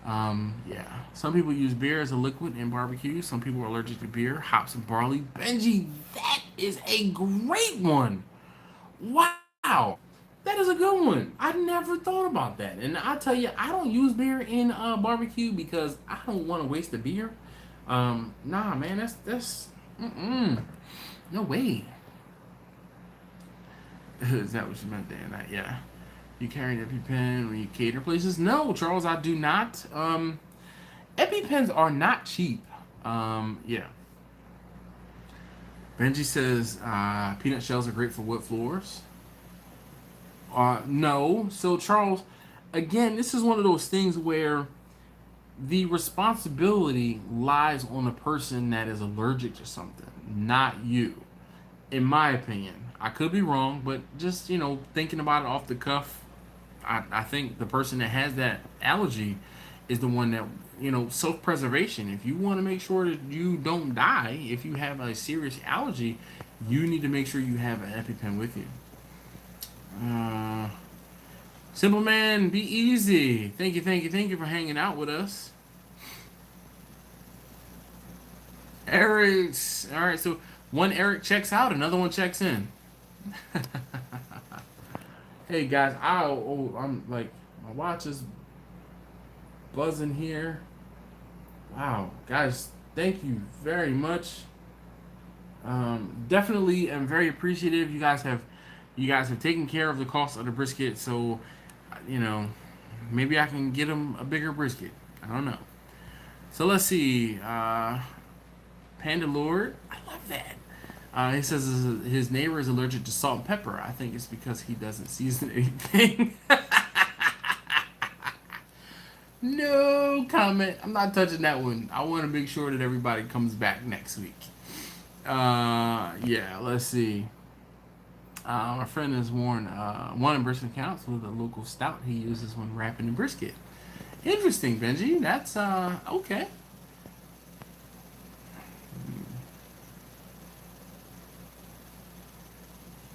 Yeah. Some people use beer as a liquid in barbecue. Some people are allergic to beer, hops, and barley. Benji, that is a great one. Wow. That is a good one. I never thought about that. And I tell you, I don't use beer in barbecue because I don't want to waste the beer. Nah, man, that's no way. Is that what you meant, Dan? Yeah. You carry an EpiPen when you cater places? No, Charles, I do not. EpiPens are not cheap. Yeah. Benji says peanut shells are great for wood floors. No. So, Charles, again, this is one of those things where the responsibility lies on the person that is allergic to something, not you. In my opinion, I could be wrong, but just thinking about it off the cuff, I think the person that has that allergy is the one that self-preservation. If you want to make sure that you don't die, if you have a serious allergy, you need to make sure you have an EpiPen with you. Simple Man, be easy. Thank you for hanging out with us. Eric's all right. So one Eric checks out, another one checks in. Hey guys, I'm like my watch is buzzing here. Wow, guys, thank you very much. Definitely am very appreciative. You guys have taken care of the cost of the brisket, so maybe I can get them a bigger brisket. I don't know. So let's see. Panda Lord, I love that. He says his neighbor is allergic to salt and pepper. I think it's because he doesn't season anything. No comment. I'm not touching that one. I want to make sure that everybody comes back next week. Yeah, let's see. My friend has worn one in brisket counts with a local stout he uses when wrapping the brisket. Interesting, Benji. That's okay.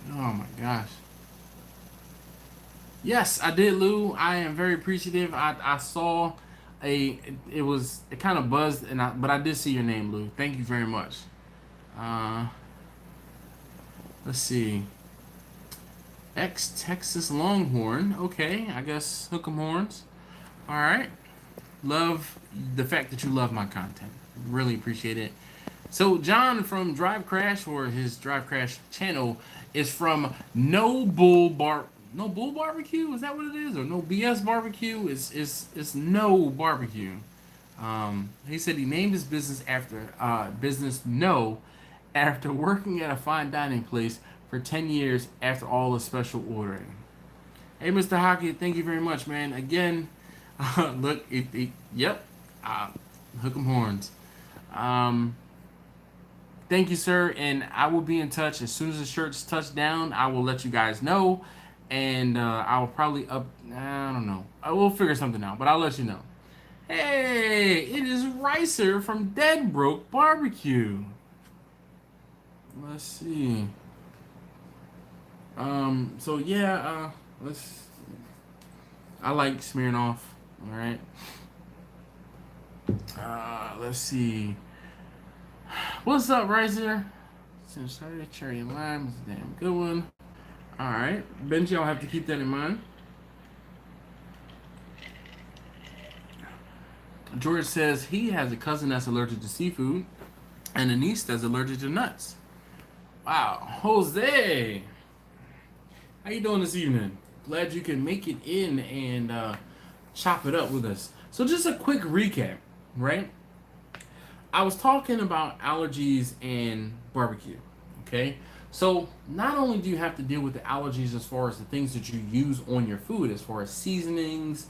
Oh my gosh. Yes, I did, Lou. I am very appreciative. I saw it kind of buzzed, but I did see your name, Lou. Thank you very much. Let's see. Ex-Texas Longhorn. Okay, I guess hook 'em horns. All right. Love the fact that you love my content. Really appreciate it. So John from Drive Crash, or his Drive Crash channel, is from No Bull Barbecue. Is that what it is? Or No BS Barbecue? It's No Barbecue. He said he named his business after after working at a fine dining place for 10 years after all the special ordering. Hey, Mr. Hockey, thank you very much, man. Again, look, yep, hook 'em horns. Thank you, sir, and I will be in touch as soon as the shirts touch down. I will let you guys know, and I will probably I don't know. I will figure something out, but I'll let you know. Hey, it is Ricer from Dead Broke Barbecue. Let's see. So yeah, I like Smirnoff. All right. Let's see. What's up, Riser? Sorry, cherry and lime is a damn good one. All right, Benji, I'll have to keep that in mind. George says he has a cousin that's allergic to seafood and a niece that's allergic to nuts. Wow, Jose, how you doing this evening? Glad you can make it in and chop it up with us. So just a quick recap, right? I was talking about allergies and barbecue, okay? So not only do you have to deal with the allergies as far as the things that you use on your food, as far as seasonings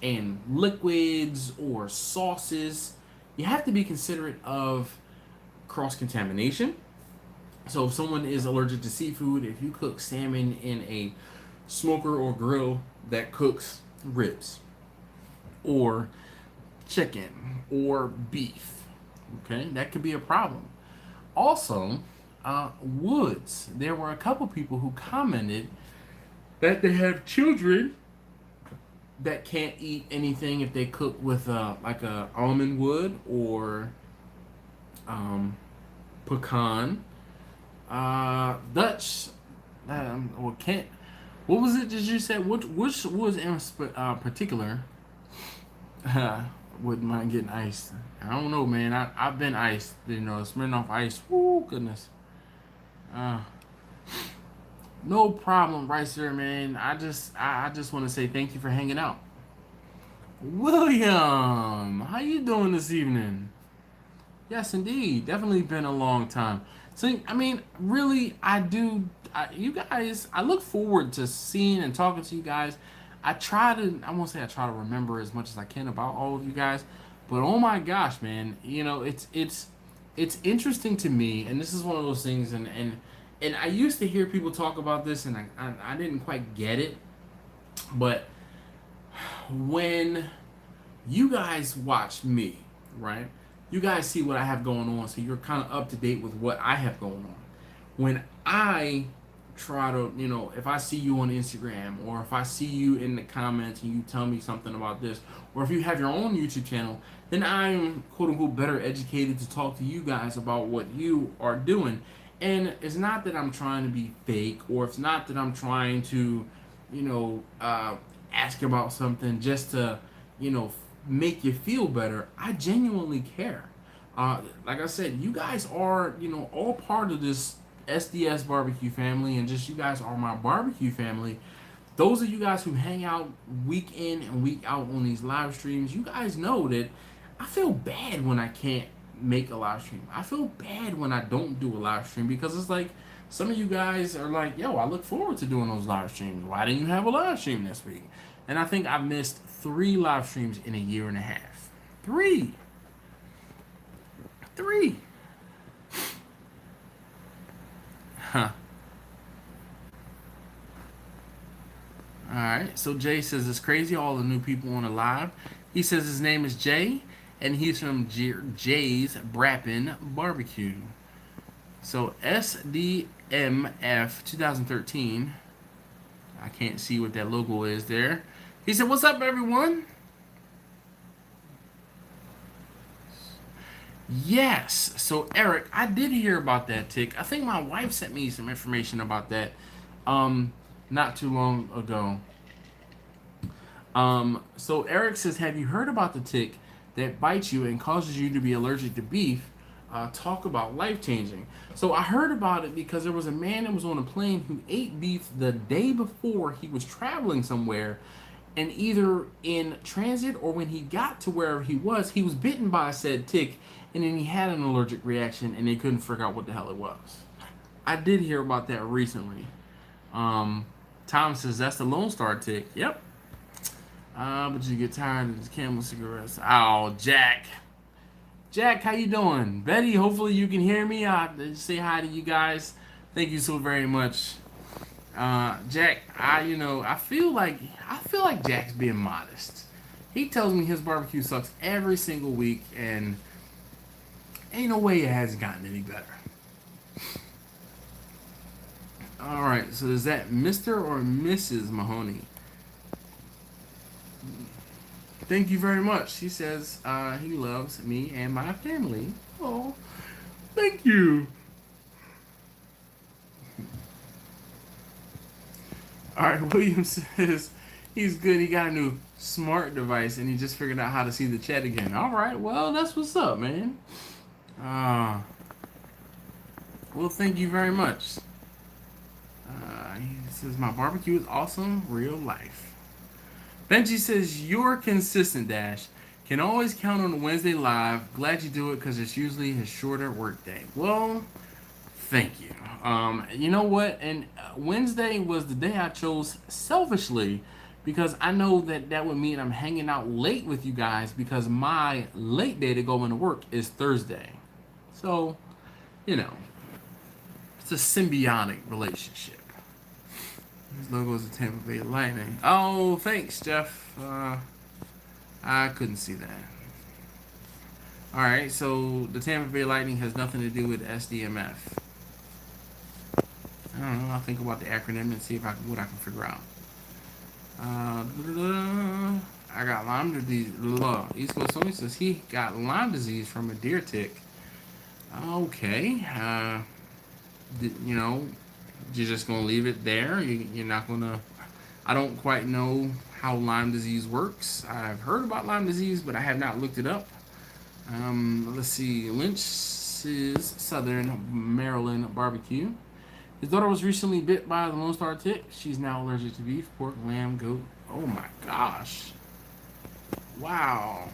and liquids or sauces, you have to be considerate of cross-contamination. So if someone is allergic to seafood, if you cook salmon in a smoker or grill that cooks ribs or chicken or beef, okay, that could be a problem. Also, woods. There were a couple people who commented that they have children that can't eat anything if they cook with like a almond wood or pecan. Dutch or Kent What was it that you said? Which was in particular? Wouldn't mind getting iced. I don't know, man. I've been iced. You know, Smirnoff Ice. Woo, goodness. Uh, no problem, right, sir, man. I just want to say thank you for hanging out. William, how you doing this evening? Yes, indeed. Definitely been a long time. So, I mean, really, I do. You guys, I look forward to seeing and talking to you guys. I won't say I try to remember as much as I can about all of you guys, but oh my gosh, man, you know, it's interesting to me, and this is one of those things, and I used to hear people talk about this, and I didn't quite get it, but when you guys watch me, right? You guys see what I have going on, so you're kind of up to date with what I have going on. When I try to, you know, if I see you on Instagram, or if I see you in the comments and you tell me something about this, or if you have your own YouTube channel, then I'm quote unquote better educated to talk to you guys about what you are doing. And it's not that I'm trying to be fake, or it's not that I'm trying to, you know, ask about something just to, you know, make you feel better. I genuinely care. Like I said, you guys are, you know, all part of this SDSBBQ family, and just you guys are my barbecue family. Those of you guys who hang out week in and week out on these live streams, you guys know that I feel bad when I can't make a live stream. I feel bad when I don't do a live stream, because it's like some of you guys are like, yo, I look forward to doing those live streams. Why didn't you have a live stream this week? And I think I've missed 3 live streams in a year and a half. 3. Huh. Alright, so Jay says it's crazy, all the new people on the live. He says his name is Jay, and he's from Jay's Brappin Barbecue. So SDMF 2013. I can't see what that logo is there. He said, what's up, everyone? Yes. So, Eric, I did hear about that tick. I think my wife sent me some information about that not too long ago. So Eric says, have you heard about the tick that bites you and causes you to be allergic to beef? Talk about life-changing. So I heard about it because there was a man that was on a plane who ate beef the day before he was traveling somewhere, and either in transit or when he got to wherever he was bitten by a said tick, and then he had an allergic reaction and they couldn't figure out what the hell it was. I did hear about that recently. Tom says that's the Lone Star tick. Yep. But you get tired of the Camel cigarettes. Oh, Jack, how you doing? Betty, hopefully you can hear me. Say hi to you guys. Thank you so very much. Jack, I feel like Jack's being modest. He tells me his barbecue sucks every single week, and ain't no way it hasn't gotten any better. All right, so is that Mr. or Mrs. Mahoney? Thank you very much. He says he loves me and my family. Oh, thank you. All right, William says he's good. He got a new smart device and he just figured out how to see the chat again. All right, well, that's what's up, man. Well, thank you very much. He says my barbecue is awesome, real life. Benji says you're consistent, Dash. Can always count on the Wednesday live. Glad you do it because it's usually his shorter work day. Well, thank you. You know what? And Wednesday was the day I chose selfishly because I know that would mean I'm hanging out late with you guys because my late day to go into work is Thursday. So, it's a symbiotic relationship. His logo is a Tampa Bay Lightning. Oh, thanks, Jeff. I couldn't see that. Alright, so the Tampa Bay Lightning has nothing to do with SDMF. I don't know. I'll think about the acronym and see what I can figure out. I got Lyme disease. East Coast Sony says he got Lyme disease from a deer tick. Okay. You're just gonna leave it there? You're not gonna I don't quite know how Lyme disease works. I've heard about Lyme disease, but I have not looked it up. Let's see. Lynch's Southern Maryland barbecue. His daughter was recently bit by the Lone Star tick. She's now allergic to beef, pork, lamb, goat. Oh my gosh. Wow.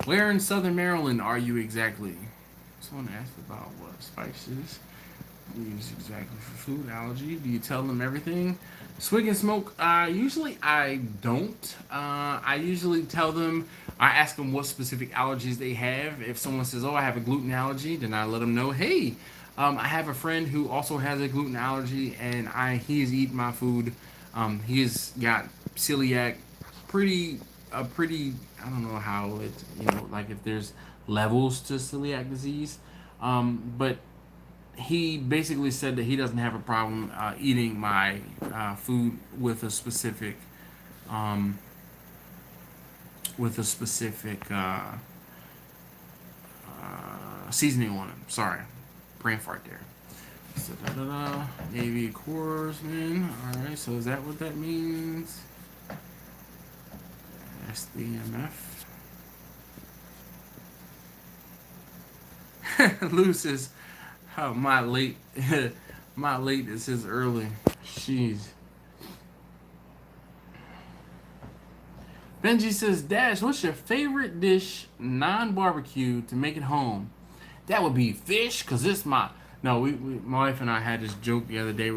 Where in Southern Maryland are you exactly? Someone asked about what spices we use exactly for food allergy. Do you tell them everything? Swig and smoke. Usually I don't. I usually tell them. I ask them what specific allergies they have. If someone says, "Oh, I have a gluten allergy," then I let them know, "Hey, I have a friend who also has a gluten allergy, and he has eaten my food. He has got celiac. Pretty. I don't know how it. Like if there's levels to celiac disease, but." He basically said that he doesn't have a problem eating my food with a specific seasoning on it. Sorry, brain fart there. So, Navy Corpsman. All right. So is that what that means? SDMF. Loose is. Oh, my late is his early. Jeez. Benji says, Dash, what's your favorite dish, non-barbecue, to make at home? That would be fish, because it's my... No, my wife and I had this joke the other day.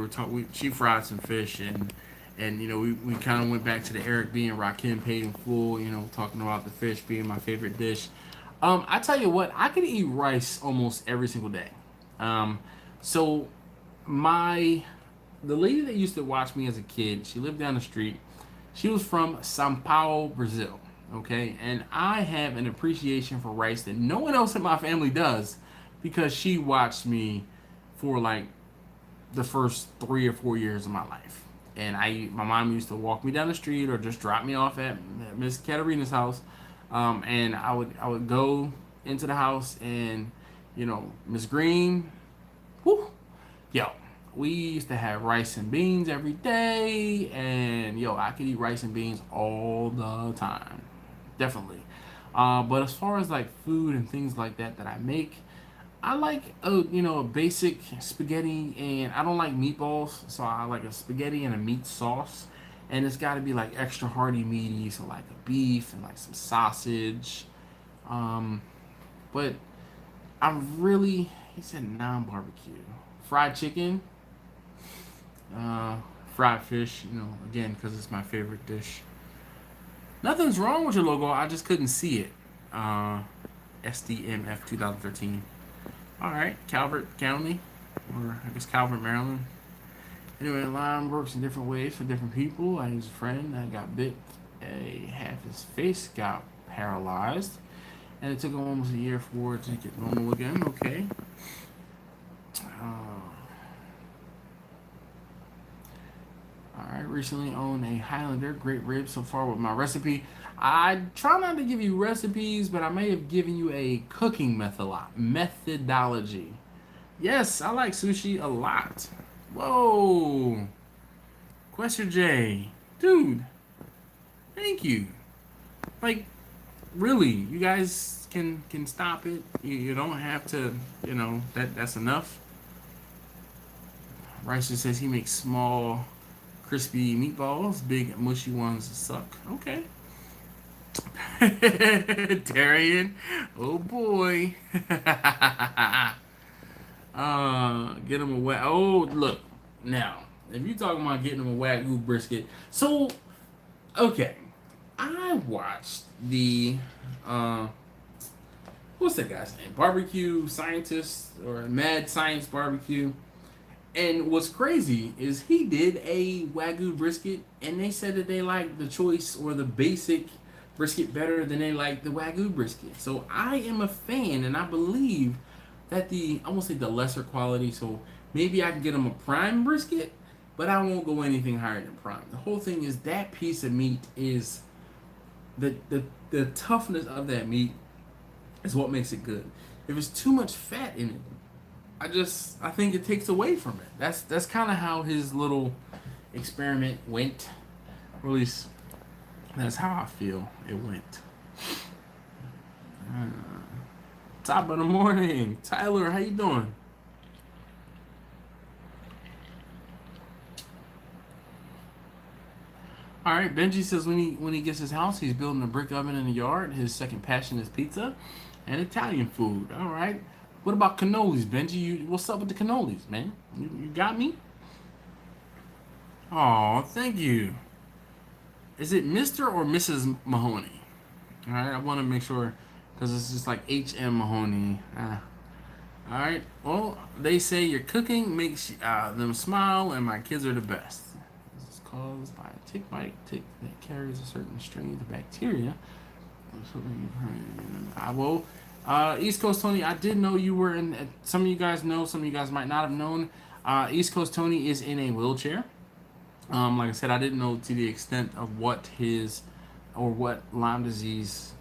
She fried some fish, and we kind of went back to the Eric B. and Rakim paid in full, talking about the fish being my favorite dish. I tell you what, I could eat rice almost every single day. So the lady that used to watch me as a kid, she lived down the street. She was from São Paulo, Brazil. Okay. And I have an appreciation for rice that no one else in my family does, because she watched me for like the first 3 or 4 years of my life. And my mom used to walk me down the street or just drop me off at Miss Katarina's house. And I would go into the house, and Miss Green, whoo, we used to have rice and beans every day, and I could eat rice and beans all the time, definitely. But as far as like food and things like that I make, I like a basic spaghetti, and I don't like meatballs, so I like a spaghetti and a meat sauce, and it's got to be like extra hearty meaty, so like a beef and like some sausage. But he said non-barbecue. Fried chicken, fried fish, again, because it's my favorite dish. Nothing's wrong with your logo, I just couldn't see it. SDMF 2013. Alright, Calvert County, or I guess Calvert, Maryland. Anyway, Lyme works in different ways for different people. I use a friend that got bit, half his face got paralyzed, and it took him almost a year for it to get normal again. Okay. Alright, recently owned a Highlander, great ribs so far with my recipe. I try not to give you recipes, but I may have given you a cooking methodology. Yes, I like sushi a lot. Whoa. Question J. Dude, thank you. Like, really, you guys can stop it. You don't have to, that's enough. Rice just says he makes small, crispy meatballs. Big, mushy ones suck. Okay. Darian. Oh, boy. Get him a wag. Oh, look. Now, if you're talking about getting him a Wagyu brisket. So, okay. I watched the, what's that guy's name? Barbecue Scientist, or Mad Science Barbecue. And what's crazy is he did a Wagyu brisket, and they said that they liked the choice or the basic brisket better than they like the Wagyu brisket. So I am a fan, and I believe that I won't say the lesser quality, so maybe I can get him a prime brisket, but I won't go anything higher than prime. The whole thing is that piece of meat is the toughness of that meat is what makes it good. If there's too much fat in it, I think it takes away from it. That's kind of how his little experiment went. Or at least that's how I feel it went. Top of the morning, Tyler. How you doing? All right, Benji says when he gets his house, he's building a brick oven in the yard. His second passion is pizza and Italian food. All right. What about cannolis, Benji? What's up with the cannolis, man? You got me? Oh, thank you. Is it Mr. or Mrs. Mahoney? All right, I want to make sure because it's just like H.M. Mahoney. All right. Well, they say your cooking makes them smile, and my kids are the best. This is caused by a tick bite that carries a certain strain of bacteria. East Coast Tony, I did know you were in. Some of you guys know. Some of you guys might not have known. East Coast Tony is in a wheelchair. Like I said, I didn't know to the extent of what Lyme disease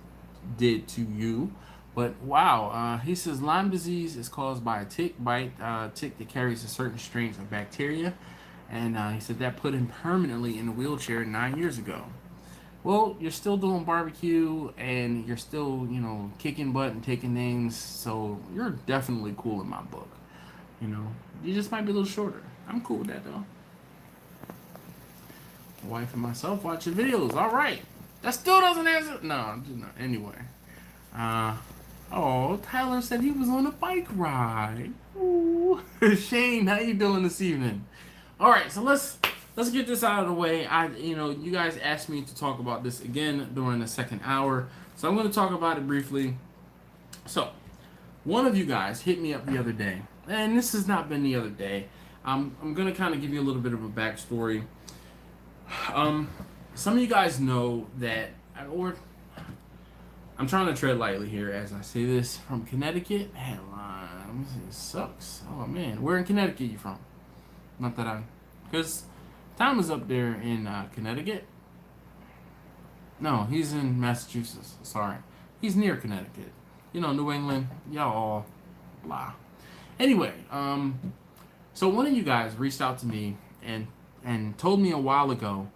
did to you. But wow, he says Lyme disease is caused by a tick bite, tick that carries a certain strain of bacteria. And he said that put him permanently in a wheelchair 9 years ago. Well, you're still doing barbecue and you're still, kicking butt and taking names. So you're definitely cool in my book. You just might be a little shorter. I'm cool with that though. My wife and myself watch your videos. All right. That still doesn't answer. No, anyway. Tyler said he was on a bike ride. Ooh. Shane, how you doing this evening? All right, so let's get this out of the way. You guys asked me to talk about this again during the second hour, so I'm going to talk about it briefly. So, one of you guys hit me up the other day, and this has not been the other day. I'm going to kind of give you a little bit of a backstory. Some of you guys know that, I'm trying to tread lightly here as I say this, from Connecticut. Headline, it sucks. Oh man, where in Connecticut you from? Not that because Tom is up there in Connecticut. No, he's in Massachusetts. Sorry, he's near Connecticut. New England. Y'all, blah. Anyway, so one of you guys reached out to me and told me a while ago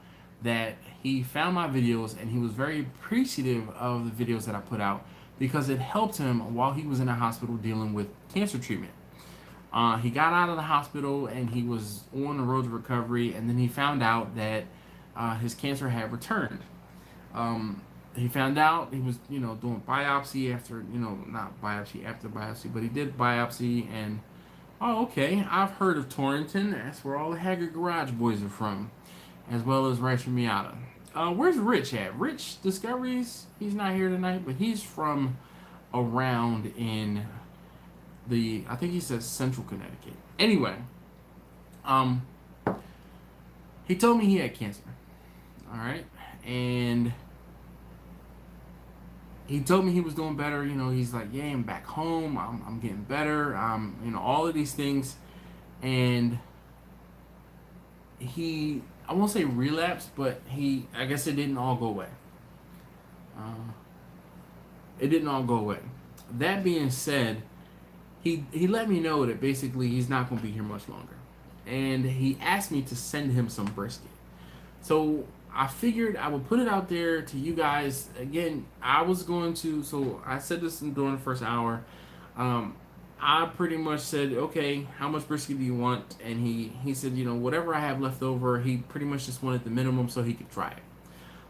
that he found my videos and he was very appreciative of the videos that I put out because it helped him while he was in a hospital dealing with cancer treatment. He got out of the hospital and he was on the road to recovery, and then he found out that his cancer had returned. He found out he was, doing biopsy after, not biopsy after biopsy, but he did biopsy and, oh, okay, I've heard of Torrington. That's where all the Haggard Garage Boys are from, as well as Rancho Miata. Where's Rich at? Rich Discoveries, he's not here tonight, but he's from around in I think he says Central Connecticut. Anyway, he told me he had cancer. All right, and he told me he was doing better. He's like, yeah, I'm back home. I'm getting better. All of these things, and I won't say relapsed, but I guess it didn't all go away. It didn't all go away. That being said, he let me know that basically he's not going to be here much longer. And he asked me to send him some brisket. So I figured I would put it out there to you guys. Again, I said this during the first hour. I pretty much said, okay, how much brisket do you want? And he said, whatever I have left over. He pretty much just wanted the minimum so he could try it.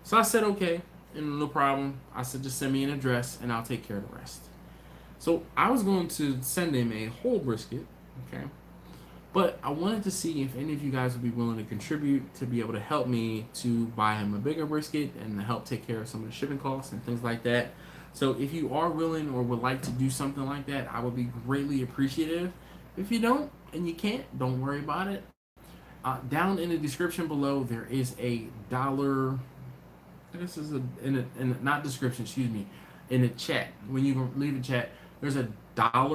So I said, okay, and no problem. I said, just send me an address and I'll take care of the rest. So I was going to send him a whole brisket, okay? But I wanted to see if any of you guys would be willing to contribute to be able to help me to buy him a bigger brisket and to help take care of some of the shipping costs and things like that. So if you are willing or would like to do something like that, I would be greatly appreciative. If you don't and you can't, don't worry about it. Down in the description below, there is a dollar. This is not description. Excuse me. In the chat, when you leave a chat, there's a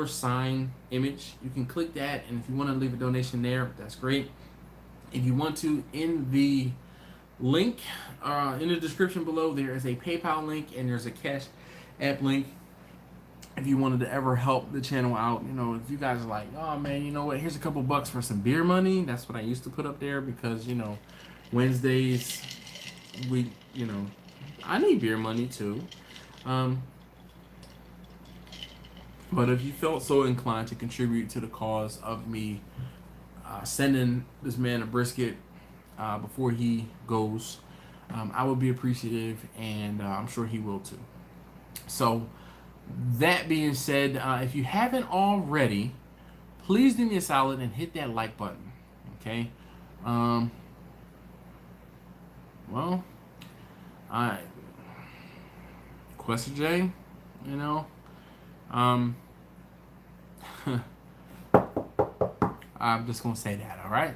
$sign image. You can click that, and if you want to leave a donation there, that's great. If you want to, in the link in the description below, there is a PayPal link and there's a CashApp link. if you wanted to ever help the channel out, you know, if you guys are like, oh man, you know what, here's a couple bucks for some beer money. That's what I used to put up there because, you know, Wednesdays, you know, I need beer money too. But if you felt so inclined to contribute to the cause of me sending this man a brisket before he goes, I would be appreciative, and I'm sure he will too. So, that being said, if you haven't already, please do me a solid and hit that like button. Okay? Well, I Question J, you know, I'm just gonna say that, all right?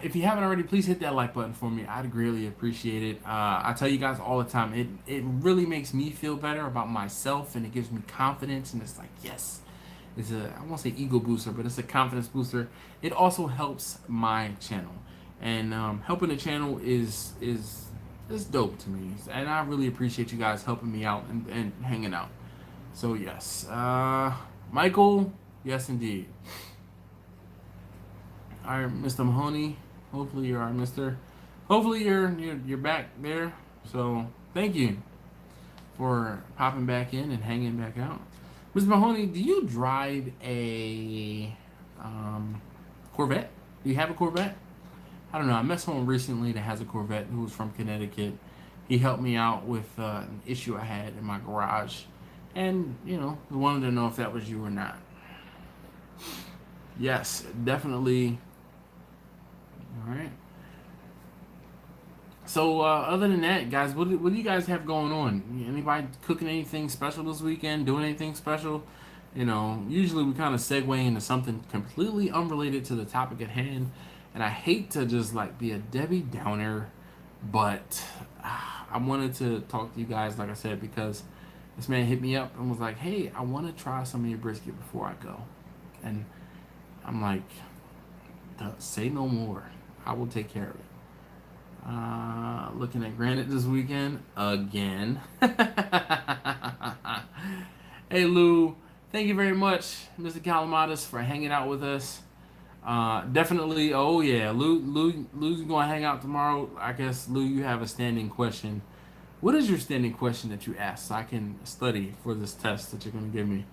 If you haven't already, please hit that like button for me. I'd greatly appreciate it. I tell you guys all the time, it really makes me feel better about myself, and it gives me confidence, and it's like, yes, it's I won't say ego booster, but it's a confidence booster. It also helps my channel, and helping the channel is dope to me, and I really appreciate you guys helping me out and hanging out. So yes, Michael, yes indeed. All right, Mr. Mahoney. Hopefully you're our Mr. Hopefully you're back there. So thank you for popping back in and hanging back out. Mr. Mahoney, do you drive a Corvette? Do you have a Corvette? I don't know. I met someone recently that has a Corvette who was from Connecticut. He helped me out with an issue I had in my garage, and you know, wanted to know if that was you or not. Yes, definitely. All right. So other than that, guys, what do you guys have going on? Anybody cooking anything special this weekend? Doing anything special? You know, usually we kind of segue into something completely unrelated to the topic at hand, and I hate to just like be a Debbie Downer, but I wanted to talk to you guys, like I said, because this man hit me up and was like, "Hey, I want to try some of your brisket before I go," and I'm like, "Say no more. I will take care of it." Looking at Granite this weekend again. Hey Lou, thank you very much, Mr. Calamatis, for hanging out with us. Definitely. Oh yeah, Lou's gonna hang out tomorrow. I guess Lou, you have a standing question. What is your standing question that you asked, so I can study for this test that you're gonna give me?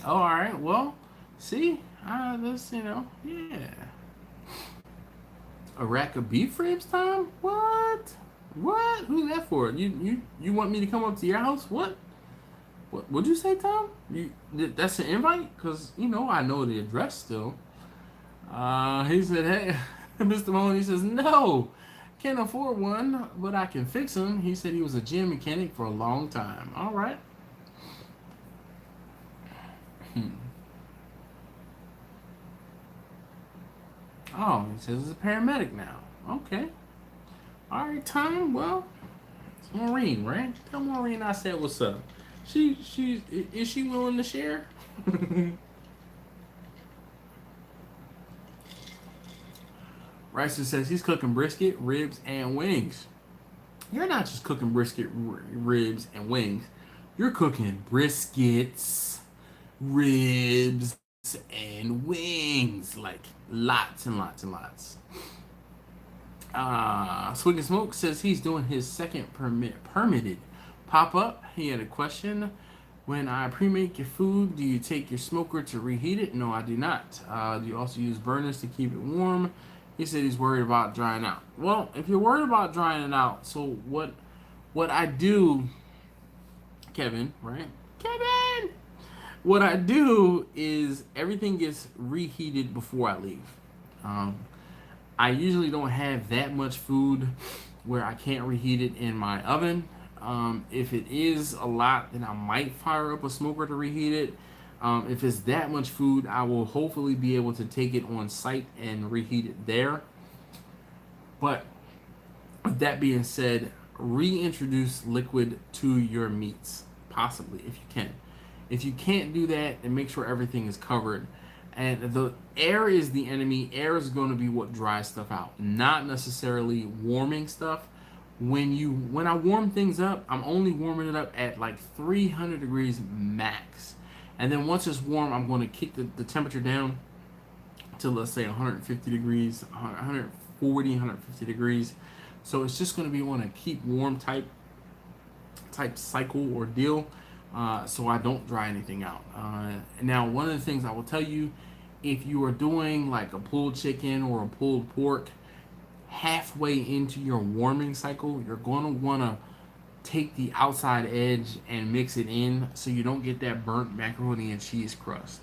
Oh, all right. Well, see, this, you know, yeah. A rack of beef ribs, Tom? What? What? Who's that for? You want me to come up to your house? What? What'd you say, Tom? That's an invite? Cause you know I know the address still. He said, hey, Mr. Mahoney says no, can't afford one, but I can fix him. He said he was a gym mechanic for a long time. All right. Oh, he says he's a paramedic now. Okay. All right, Tom. Well, it's Maureen, right? Tell Maureen I said what's up. Is she willing to share? Ricer says he's cooking brisket, ribs, and wings. You're not just cooking brisket, ribs, and wings. You're cooking briskets, ribs, and wings. Like lots and lots and lots. Swig and Smoke says he's doing his second permitted pop-up. He had a question. When I pre-make your food, do you take your smoker to reheat it? No, I do not. Do you also use burners to keep it warm? He said he's worried about drying out. Well, if you're worried about drying it out, so what I do, Kevin, right? Kevin! What I do is everything gets reheated before I leave. I usually don't have that much food where I can't reheat it in my oven. If it is a lot, then I might fire up a smoker to reheat it. If it's that much food, I will hopefully be able to take it on site and reheat it there. But with that being said, reintroduce liquid to your meats, possibly, if you can. If you can't do that, then make sure everything is covered. And the air is the enemy. Air is going to be what dries stuff out, not necessarily warming stuff. When I warm things up, I'm only warming it up at like 300 degrees max. And then once it's warm, I'm going to kick the temperature down to, let's say, 150 degrees, 140, 150 degrees. So it's just going to be on a keep warm type cycle or deal, so I don't dry anything out. Now, one of the things I will tell you, if you are doing like a pulled chicken or a pulled pork, halfway into your warming cycle, you're going to want to take the outside edge and mix it in so you don't get that burnt macaroni and cheese crust.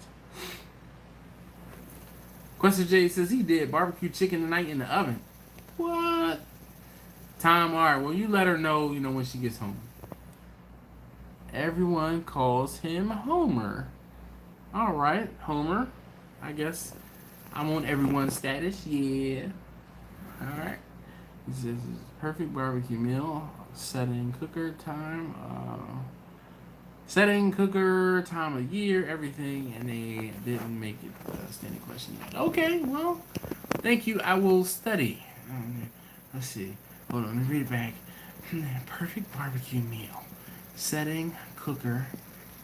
Question J says he did barbecue chicken tonight in the oven. What? Time, alright, well, you let her know, when she gets home. Everyone calls him Homer. Alright, Homer. I guess I'm on everyone's status. Yeah. Alright. He says perfect barbecue meal. Setting cooker time. Setting cooker time of year, everything, and they didn't make it standing question yet. Okay, well, thank you. I will study. Let's see. Hold on, let me read it back. Perfect barbecue meal. Setting, cooker,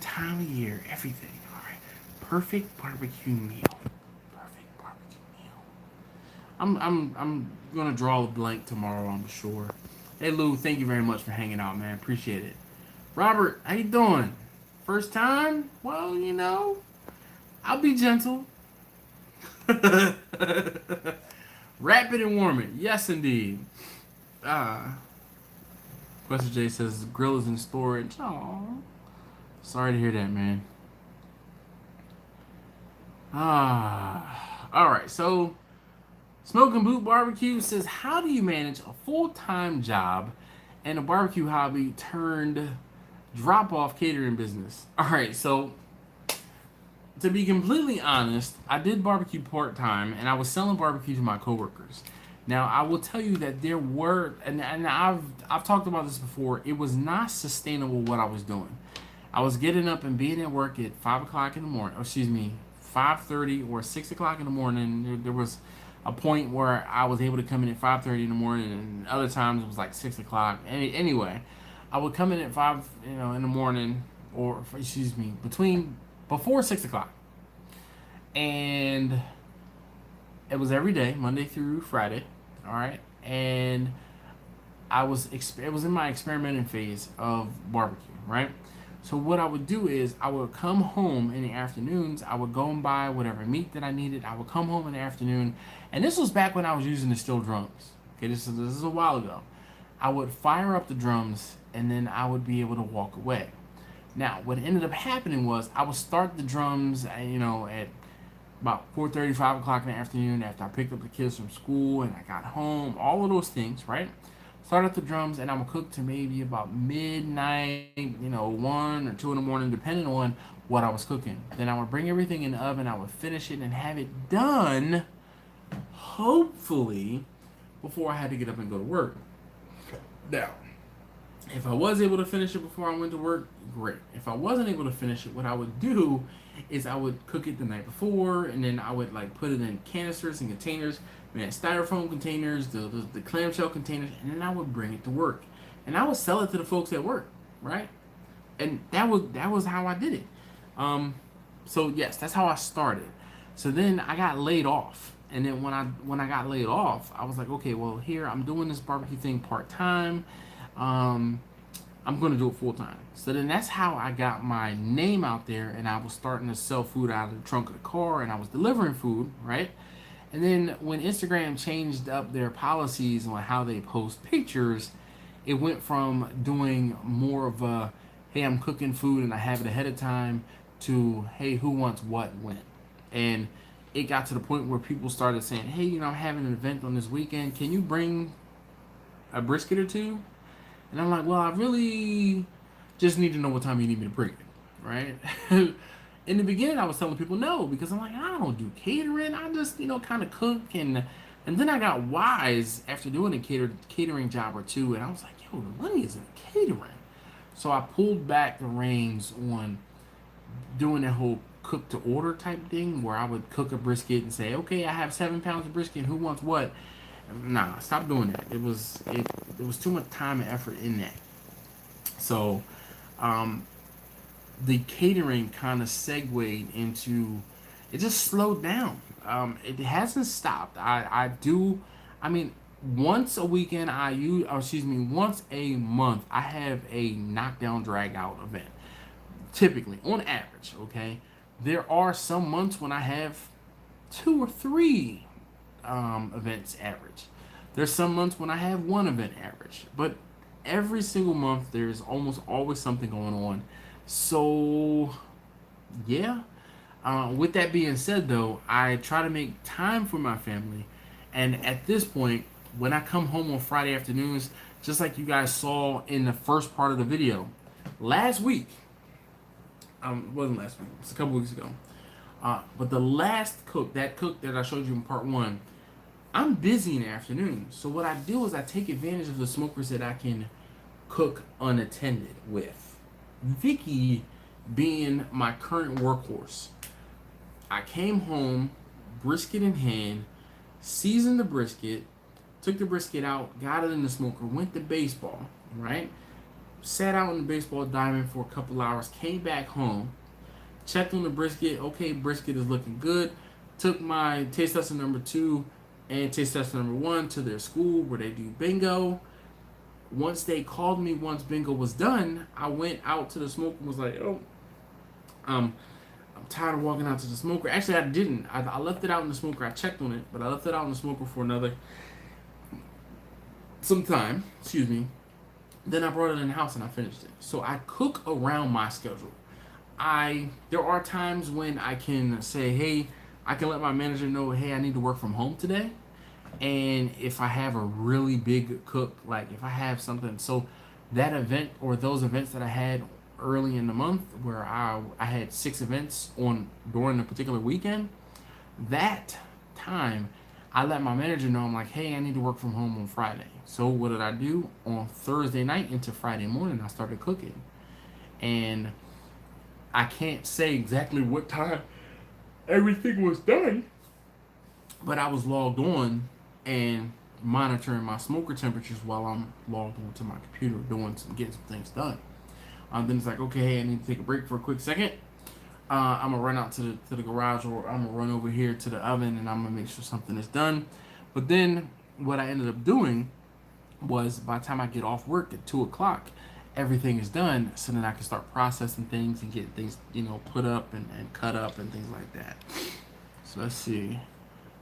time of year, everything. Alright. Perfect barbecue meal. Perfect barbecue meal. I'm gonna draw a blank tomorrow, I'm sure. Hey Lou, thank you very much for hanging out, man. Appreciate it. Robert, how you doing? First time? Well, I'll be gentle. Wrap it and warm it. Yes, indeed. Question J says grill is in storage. Oh, sorry to hear that, man. All right. So, Smoking Boot Barbecue says, how do you manage a full-time job and a barbecue hobby turned drop-off catering business? All right. So, to be completely honest, I did barbecue part-time, and I was selling barbecue to my coworkers. Now, I will tell you that there were, and I've talked about this before, it was not sustainable what I was doing. I was getting up and being at work at 5 o'clock in the morning, 5:30 or 6 o'clock in the morning. There was a point where I was able to come in at 5:30 in the morning, and other times it was like 6 o'clock. Anyway, I would come in at 5, in the morning, or, before 6 o'clock. And it was every day, Monday through Friday. All right, and it was in my experimenting phase of barbecue, right? So what I would do is I would come home in the afternoons. I would go and buy whatever meat that I needed. I would come home in the afternoon, and this was back when I was using the steel drums. Okay, this is a while ago. I would fire up the drums, and then I would be able to walk away. Now, what ended up happening was I would start the drums, at about 4:30, 5 o'clock in the afternoon after I picked up the kids from school and I got home, all of those things, right? Start up the drums, and I would cook to maybe about midnight, 1 or 2 in the morning, depending on what I was cooking. Then I would bring everything in the oven, I would finish it and have it done, hopefully, before I had to get up and go to work. Now, if I was able to finish it before I went to work, great. If I wasn't able to finish it, what I would do is I would cook it the night before, and then I would put it in canisters and containers, styrofoam containers, the clamshell containers, and then I would bring it to work, and I would sell it to the folks at work, right? And that was how I did it. So yes, that's how I started. So then I got laid off, and then when I got laid off, I was like, okay, well, here I'm doing this barbecue thing part time. I'm going to do it full time. So then that's how I got my name out there, and I was starting to sell food out of the trunk of the car, and I was delivering food, right? And then when Instagram changed up their policies on how they post pictures, it went from doing more of a, hey, I'm cooking food and I have it ahead of time, to, hey, who wants what when? And it got to the point where people started saying, hey, I'm having an event on this weekend. Can you bring a brisket or two? And I'm like, well, I really just need to know what time you need me to bring it, right? In the beginning, I was telling people no, because I'm like, I don't do catering. I just, kind of cook. And then I got wise after doing a catering job or two, and I was like, yo, the money is in catering. So I pulled back the reins on doing that whole cook to order type thing where I would cook a brisket and say, okay, I have 7 pounds of brisket. Who wants what? Nah, stop doing that. It was too much time and effort in that. So, um, the catering kind of segued into it. Just slowed down. It hasn't stopped. I do. I mean, once a weekend I use, or excuse me, once a month I have a knockdown drag out event. Typically, on average, okay. There are some months when I have 2 or 3 events average. There's some months when I have 1 event average, but every single month there's almost always something going on. So, yeah. With that being said, though, I try to make time for my family, and at this point, when I come home on Friday afternoons, just like you guys saw in the first part of the video, last week, it wasn't last week, it was a couple weeks ago. But the last cook that I showed you in part 1, I'm busy in the afternoon. So what I do is I take advantage of the smokers that I can cook unattended with. Vicky being my current workhorse. I came home, brisket in hand, seasoned the brisket, took the brisket out, got it in the smoker, went to baseball, right? Sat out in the baseball diamond for a couple hours, came back home, checked on the brisket. Okay, brisket is looking good. Took my taste tester number 2 and taste tester number 1 to their school where they do bingo. Once they called me, once bingo was done, I went out to the smoker and was like, oh, I'm tired of walking out to the smoker. Actually, I didn't. I left it out in the smoker. I checked on it, but I left it out in the smoker for some time. Excuse me. Then I brought it in the house and I finished it. So I cook around my schedule. There are times when I can say, hey, I can let my manager know, hey, I need to work from home today. And if I have a really big cook, like if I have something, so that event or those events that I had early in the month where I had 6 events on during a particular weekend, that time I let my manager know, I'm like, hey, I need to work from home on Friday. So what did I do? On Thursday night into Friday morning, I started cooking. And I can't say exactly what time everything was done, but I was logged on and monitoring my smoker temperatures while I'm logged onto my computer getting some things done. Then it's like, okay, hey, I need to take a break for a quick second. I'm gonna run out to the garage, or I'm gonna run over here to the oven, and I'm gonna make sure something is done. But then what I ended up doing was, by the time I get off work at 2 o'clock, everything is done, so then I can start processing things and get things, put up and cut up and things like that. So let's see.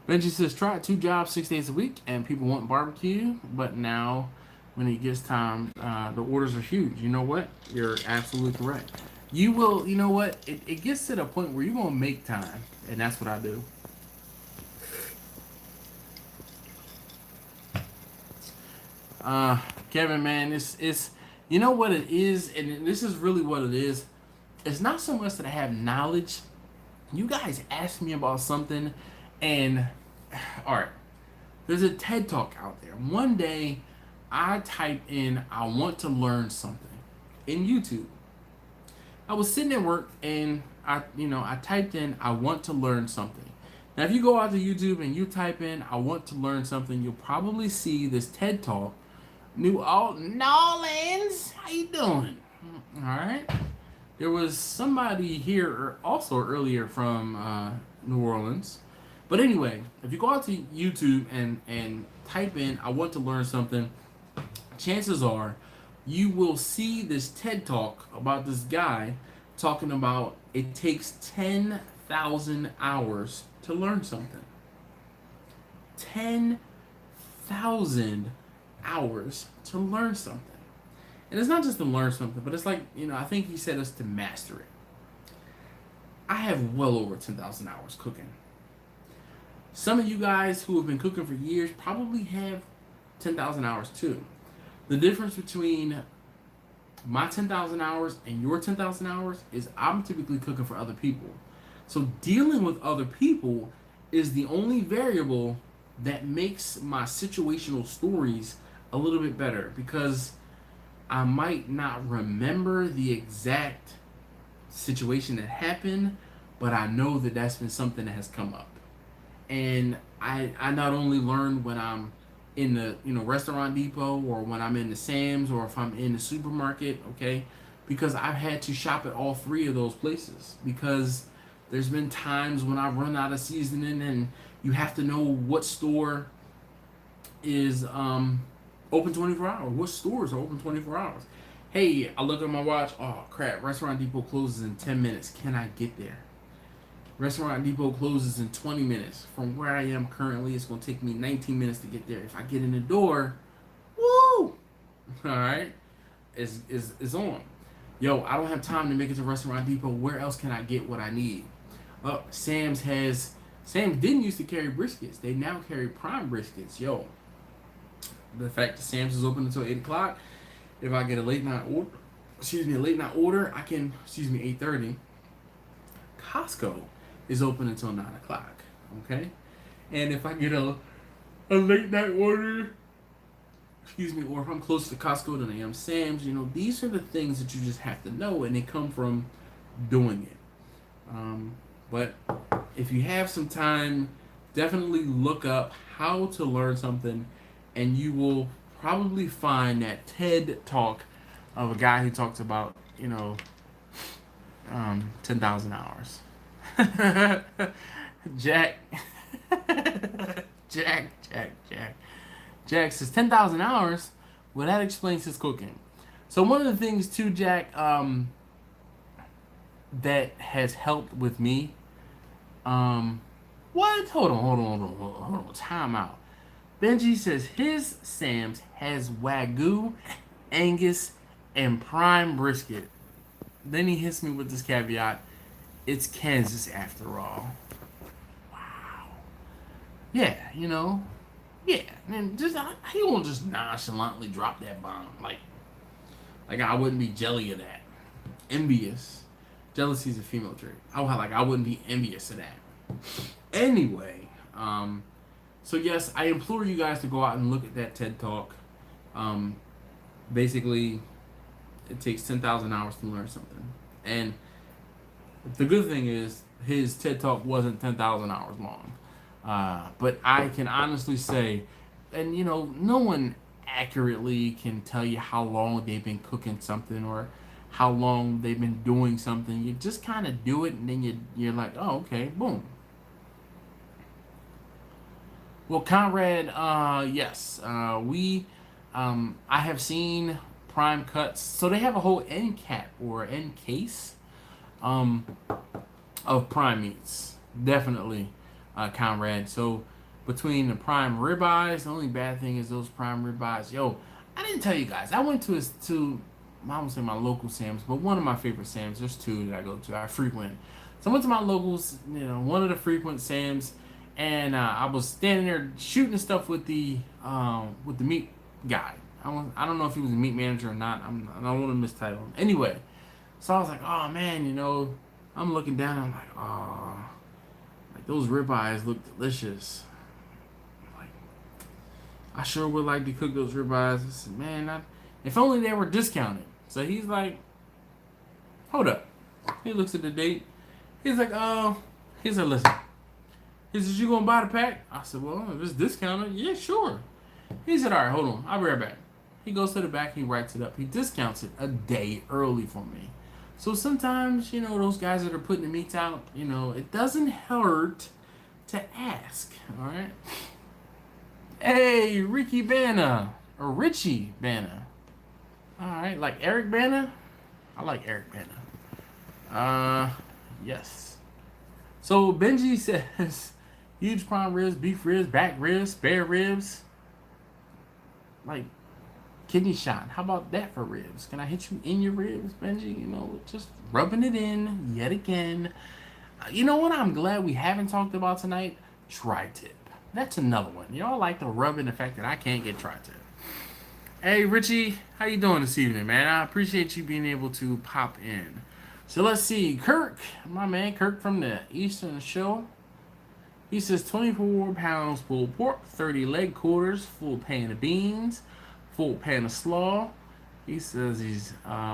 Benji says, try 2 jobs 6 days a week, and people want barbecue, but now when it gets time, the orders are huge. You know what? You're absolutely correct. You will, you know what? It gets to the point where you're going to make time, and that's what I do. Kevin, man, it's you know what it is, and this is really what it is. It's not so much that I have knowledge. You guys ask me about something, and all right, there's a TED Talk out there. One day, I typed in, I want to learn something in YouTube. I was sitting at work and I typed in, I want to learn something. Now, if you go out to YouTube and you type in, I want to learn something, you'll probably see this TED Talk. New Orleans, how you doing? All right. There was somebody here also earlier from New Orleans. But anyway, if you go out to YouTube and type in, I want to learn something, chances are you will see this TED Talk about this guy talking about it takes 10,000 hours to learn something. 10,000 hours to learn something. And it's not just to learn something, but it's like, I think he said us to master it. I have well over 10,000 hours cooking. Some of you guys who have been cooking for years probably have 10,000 hours too. The difference between my 10,000 hours and your 10,000 hours is I'm typically cooking for other people. So dealing with other people is the only variable that makes my situational stories a little bit better, because I might not remember the exact situation that happened, but I know that that's been something that has come up. And I not only learn when I'm in the restaurant depot, or when I'm in the Sam's, or if I'm in the supermarket, okay, because I've had to shop at all three of those places, because there's been times when I've run out of seasoning, and you have to know what store is open 24 hours, what stores are open 24 hours. Hey, I look at my watch, oh crap, Restaurant Depot closes in 10 minutes, can I get there? Restaurant Depot closes in 20 minutes. From where I am currently, it's going to take me 19 minutes to get there. If I get in the door, woo! Alright? It's on. Yo, I don't have time to make it to Restaurant Depot. Where else can I get what I need? Sam's didn't used to carry briskets. They now carry prime briskets. Yo, the fact that Sam's is open until 8 o'clock, if I get a late night order, I can, 8:30. Costco is open until 9 o'clock, okay? And if I get a late night order, or if I'm closer to Costco than I am Sam's, these are the things that you just have to know, and they come from doing it. But if you have some time, definitely look up how to learn something, and you will probably find that TED Talk of a guy who talks about, 10,000 hours. Jack says 10,000 hours. Well, that explains his cooking. So one of the things too, Jack, that has helped with me. What? Hold on. Time out. Benji says his Sam's has Wagyu, Angus, and prime brisket. Then he hits me with this caveat. It's Kansas after all. Wow. Yeah, Yeah, and he won't just nonchalantly drop that bomb. Like I wouldn't be jelly of that. Envious. Jealousy is a female trait. I wouldn't be envious of that. Anyway, so yes, I implore you guys to go out and look at that TED Talk. Basically, it takes 10,000 hours to learn something. And the good thing is, his TED Talk wasn't 10,000 hours long. But I can honestly say, and no one accurately can tell you how long they've been cooking something, or how long they've been doing something. You just kind of do it, and then you're like, oh, okay, boom. Well, Conrad, yes, I have seen prime cuts. So they have a whole end cap or end case of prime meats. Definitely, Conrad. So between the prime ribeyes, the only bad thing is those prime ribeyes. Yo, I didn't tell you guys. I went to I won't say my local Sam's, but one of my favorite Sam's. There's two that I go to. I frequent. So I went to my locals, one of the frequent Sam's, and I was standing there shooting stuff with the meat guy. I don't know if he was a meat manager or not. I don't want to mistitle him. Anyway, so I was like, oh man, I'm looking down. I'm like, oh, like those ribeyes look delicious. Like, I sure would like to cook those ribeyes. I said, man, if only they were discounted. So he's like, hold up. He looks at the date. He's like, oh, he said, listen. He said, you gonna buy the pack? I said, well, if it's discounted, yeah, sure. He said, all right, hold on. I'll be right back. He goes to the back, he writes it up. He discounts it a day early for me. So sometimes, those guys that are putting the meats out, it doesn't hurt to ask, all right? Hey, Richie Bana. All right, like Eric Bana? I like Eric Bana. Yes. So Benji says, huge prime ribs, beef ribs, back ribs, spare ribs. Like, kidney shot. How about that for ribs? Can I hit you in your ribs, Benji? Just rubbing it in yet again. You know what I'm glad we haven't talked about tonight? Tri-tip. That's another one. Y'all like to rub in the fact that I can't get tri-tip. Hey, Richie. How you doing this evening, man? I appreciate you being able to pop in. So let's see. Kirk, my man Kirk from the Eastern Show. He says 24 pounds pulled pork, 30 leg quarters, full pan of beans, full pan of slaw, He says he's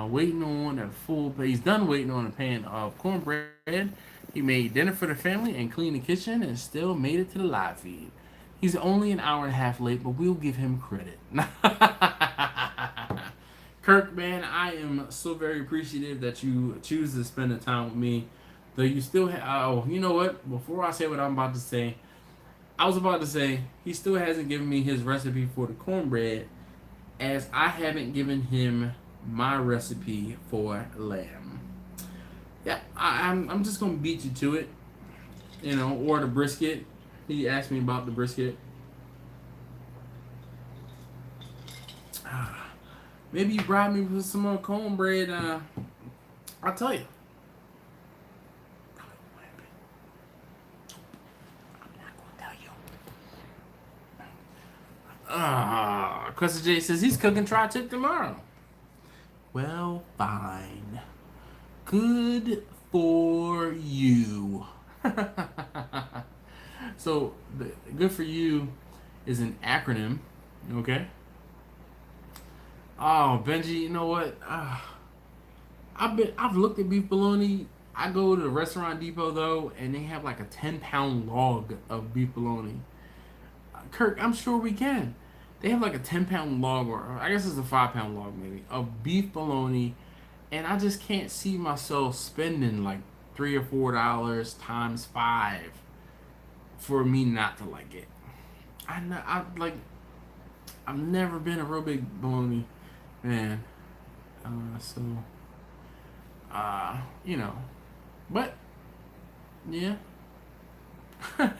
waiting on a full. He's done waiting on a pan of cornbread. He made dinner for the family and cleaned the kitchen and still made it to the live feed. He's only an hour and a half late, but we'll give him credit. Kirk, man, I am so very appreciative that you choose to spend the time with me. Though you still have. Oh, you know what? Before I say what I'm about to say, I was about to say he still hasn't given me his recipe for the cornbread, as I haven't given him my recipe for lamb. Yeah, I'm just gonna beat you to it, or the brisket. He asked me about the brisket. Maybe you bribe me with some more cornbread. I'll tell you. Crusty J says he's cooking tri-tip tomorrow. Well, fine. Good for you. So, the good for you is an acronym, okay? Oh, Benji, you know what? I've looked at beef bologna. I go to the Restaurant Depot though, and they have like a 10-pound log of beef bologna. Kirk, I'm sure we can. They have like a 10-pound log, or I guess it's a 5-pound log maybe, of beef bologna, and I just can't see myself spending like $3 or $4 times 5 for me not to like it. I've never been a real big bologna man, but yeah,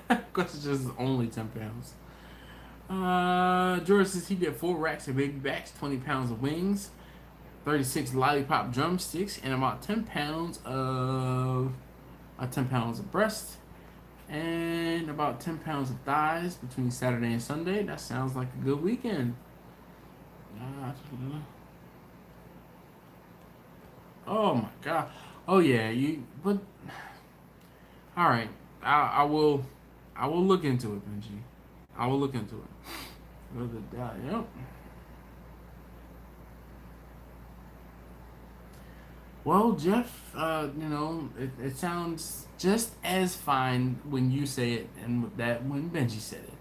because it's just only 10 pounds. George says he did 4 racks of baby backs, 20 pounds of wings, 36 lollipop drumsticks, and about 10 pounds of breast, and about 10 pounds of thighs between Saturday and Sunday. That sounds like a good weekend. Oh my god. Oh yeah, but all right. I will look into it, Benji. I will look into it. Yep. Well, Jeff, it sounds just as fine when you say it and that when Benji said it.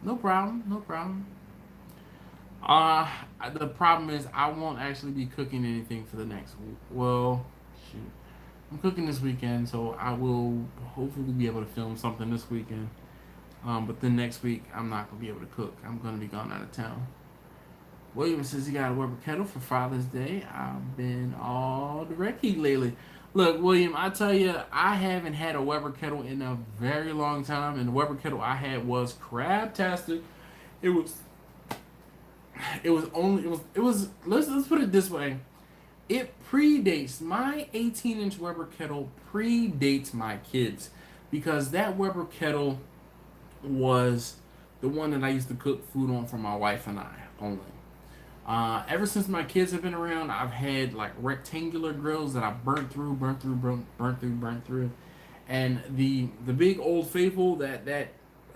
No problem. No problem. The problem is I won't actually be cooking anything for the next week. Well, shoot. I'm cooking this weekend, so I will hopefully be able to film something this weekend. But then next week, I'm not going to be able to cook. I'm going to be gone out of town. William says he got a Weber kettle for Father's Day. I've been all direct heat lately. Look, William, I tell you, I haven't had a Weber kettle in a very long time, and the Weber kettle I had was crab-tastic. It was let's put it this way. It predates my 18-inch Weber kettle predates my kids, because that Weber kettle was the one that I used to cook food on for my wife and I only. Ever since my kids have been around, I've had like rectangular grills that I burnt through, and the big Old Faithful, that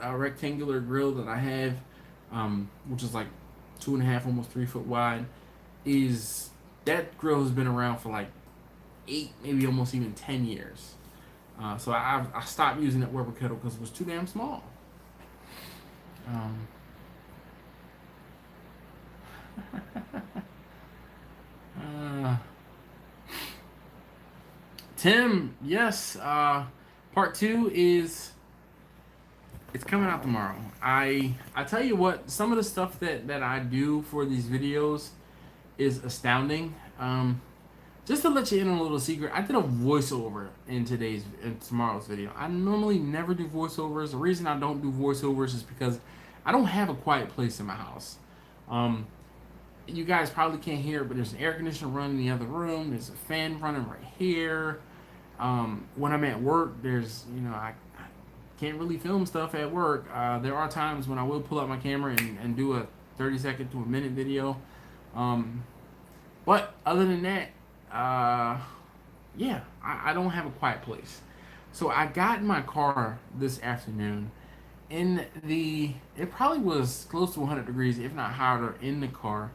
rectangular grill that I have, which is like 2.5, almost 3 foot wide, is that grill has been around for like 8, maybe almost even 10 years. So I stopped using that Weber kettle because it was too damn small. Tim, yes, part 2 is it's coming out tomorrow. I tell you what, some of the stuff that I do for these videos is astounding. Just to let you in on a little secret, I did a voiceover in tomorrow's video. I normally never do voiceovers. The reason I don't do voiceovers is because I don't have a quiet place in my house. You guys probably can't hear it, but there's an air conditioner running in the other room. There's a fan running right here. When I'm at work, I can't really film stuff at work. There are times when I will pull out my camera and do a 30-second to a minute video. But other than that, I don't have a quiet place. So I got in my car this afternoon, it probably was close to 100 degrees, if not hotter, in the car.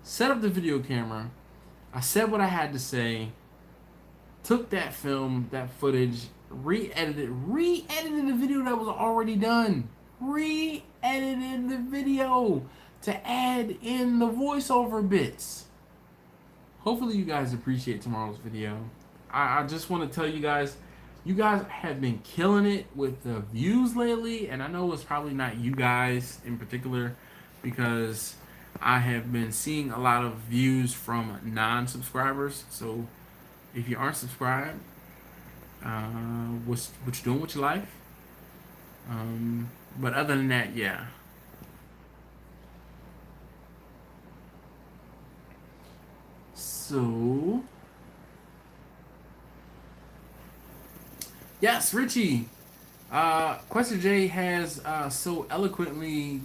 Set up the video camera. I said what I had to say. Took that film, that footage, re-edited the video that was already done. Re-edited the video to add in the voiceover bits. Hopefully you guys appreciate tomorrow's video. I just want to tell you guys have been killing it with the views lately, and I know it's probably not you guys in particular because I have been seeing a lot of views from non-subscribers. So if you aren't subscribed, what you doing with your life? But other than that, yeah. So, yes, Richie. Quester J has so eloquently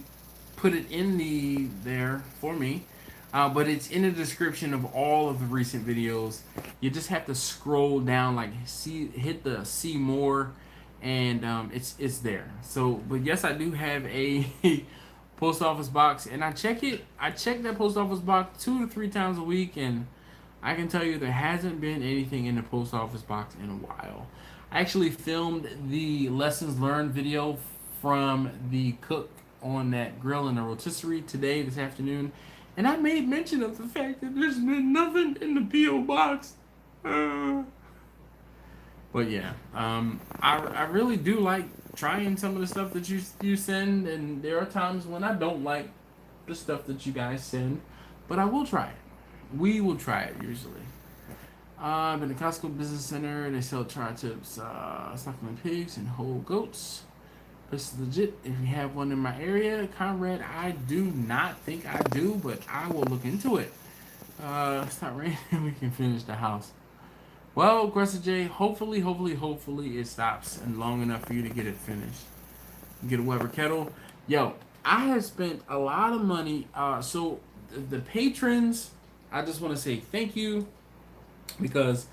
put it in there for me, but it's in the description of all of the recent videos. You just have to scroll down, like hit the see more, and it's there. So, but yes, I do have a post office box, and I check that post office box 2 to 3 times a week, and I can tell you there hasn't been anything in the post office box in a while. I actually filmed the lessons learned video from the cook on that grill in the rotisserie this afternoon, and I made mention of the fact that there's been nothing in the P.O. box. But yeah, I really do like trying some of the stuff that you send, and there are times when I don't like the stuff that you guys send, but I will try it. We will try it usually. In the Costco Business Center, they sell tri-tips, suckling pigs, and whole goats. This is legit. If you have one in my area, Conrad, I do not think I do, but I will look into it. It's not raining. We can finish the house. Well, Gressa J, hopefully it stops and long enough for you to get it finished. Get a Weber kettle. Yo, I have spent a lot of money. So the patrons, I just want to say thank you, because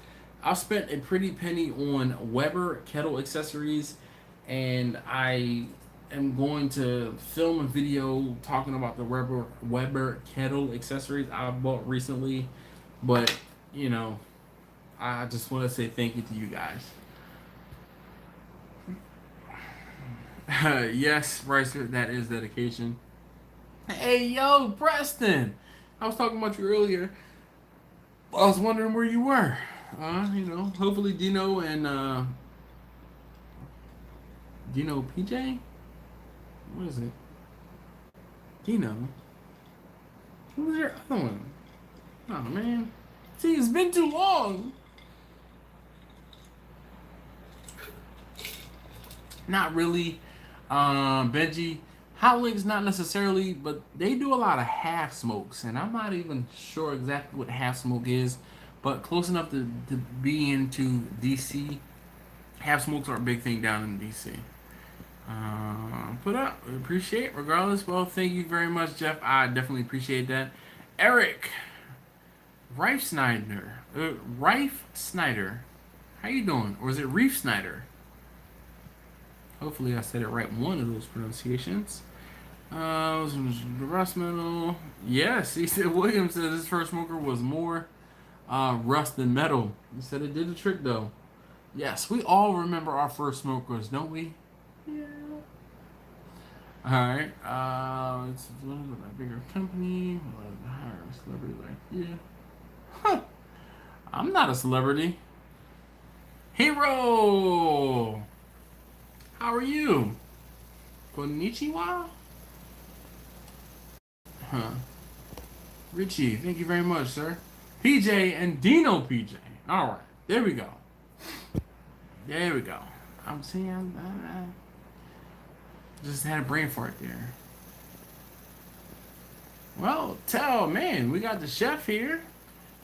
I've spent a pretty penny on Weber kettle accessories, and I am going to film a video talking about the Weber kettle accessories I bought recently. But you know, I just want to say thank you to you guys. Yes, Ricer, that is dedication. Hey, yo, Preston! I was talking about you earlier. I was wondering where you were. You know, hopefully Dino and Dino PJ? What is it? Dino? Who was your other one? Oh, man. See, it's been too long. Not really. Benji, Hot Links not necessarily, but they do a lot of half smokes, and I'm not even sure exactly what half smoke is, but close enough to be into DC. Half smokes are a big thing down in DC. Put up, we appreciate regardless. Well, thank you very much, Jeff. I definitely appreciate that. Eric, Rife Snyder, how you doing? Or is it Reef Snyder? Hopefully I said it right, one of those pronunciations. The rust metal. Yes, he said William said his first smoker was more rust than metal. He said it did the trick though. Yes, we all remember our first smokers, don't we? Yeah. Alright. It's a bigger company. Hire a celebrity like you. Huh. I'm not a celebrity. Hero! How are you? Konnichiwa? Huh. Richie, thank you very much, sir. PJ and Dino PJ. Alright, there we go. There we go. I'm saying, just had a brain fart there. Well, man, we got the chef here.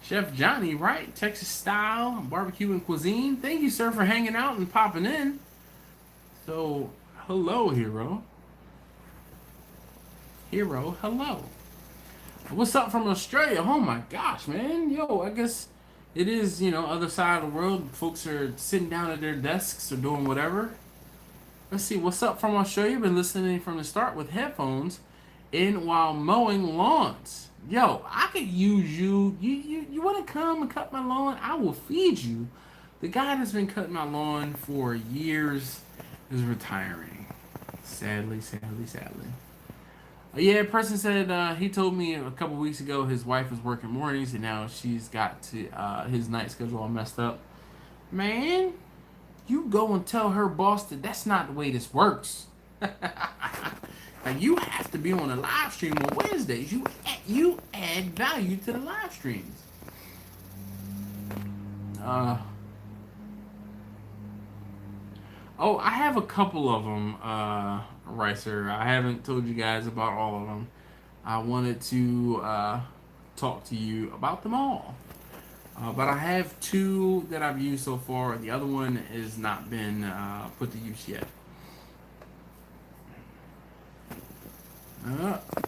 Chef Johnny, right? Texas style, barbecue and cuisine. Thank you, sir, for hanging out and popping in. So, hello, Hero. Hero, hello. What's up from Australia? Oh my gosh, man. Yo, I guess it is, you know, other side of the world. Folks are sitting down at their desks or doing whatever. Let's see. What's up from Australia? Been listening from the start with headphones in while mowing lawns. Yo, I could use you. You want to come and cut my lawn? I will feed you. The guy that's been cutting my lawn for years is retiring. Sadly. Yeah, a person said he told me a couple weeks ago his wife was working mornings and now she's got to his night schedule all messed up. Man, you go and tell her boss that that's not the way this works. Now you have to be on a live stream on Wednesdays. You add value to the live streams. Oh, I have a couple of them, Ricer. I haven't told you guys about all of them. I wanted to talk to you about them all. But I have 2 that I've used so far. The other one has not been put to use yet.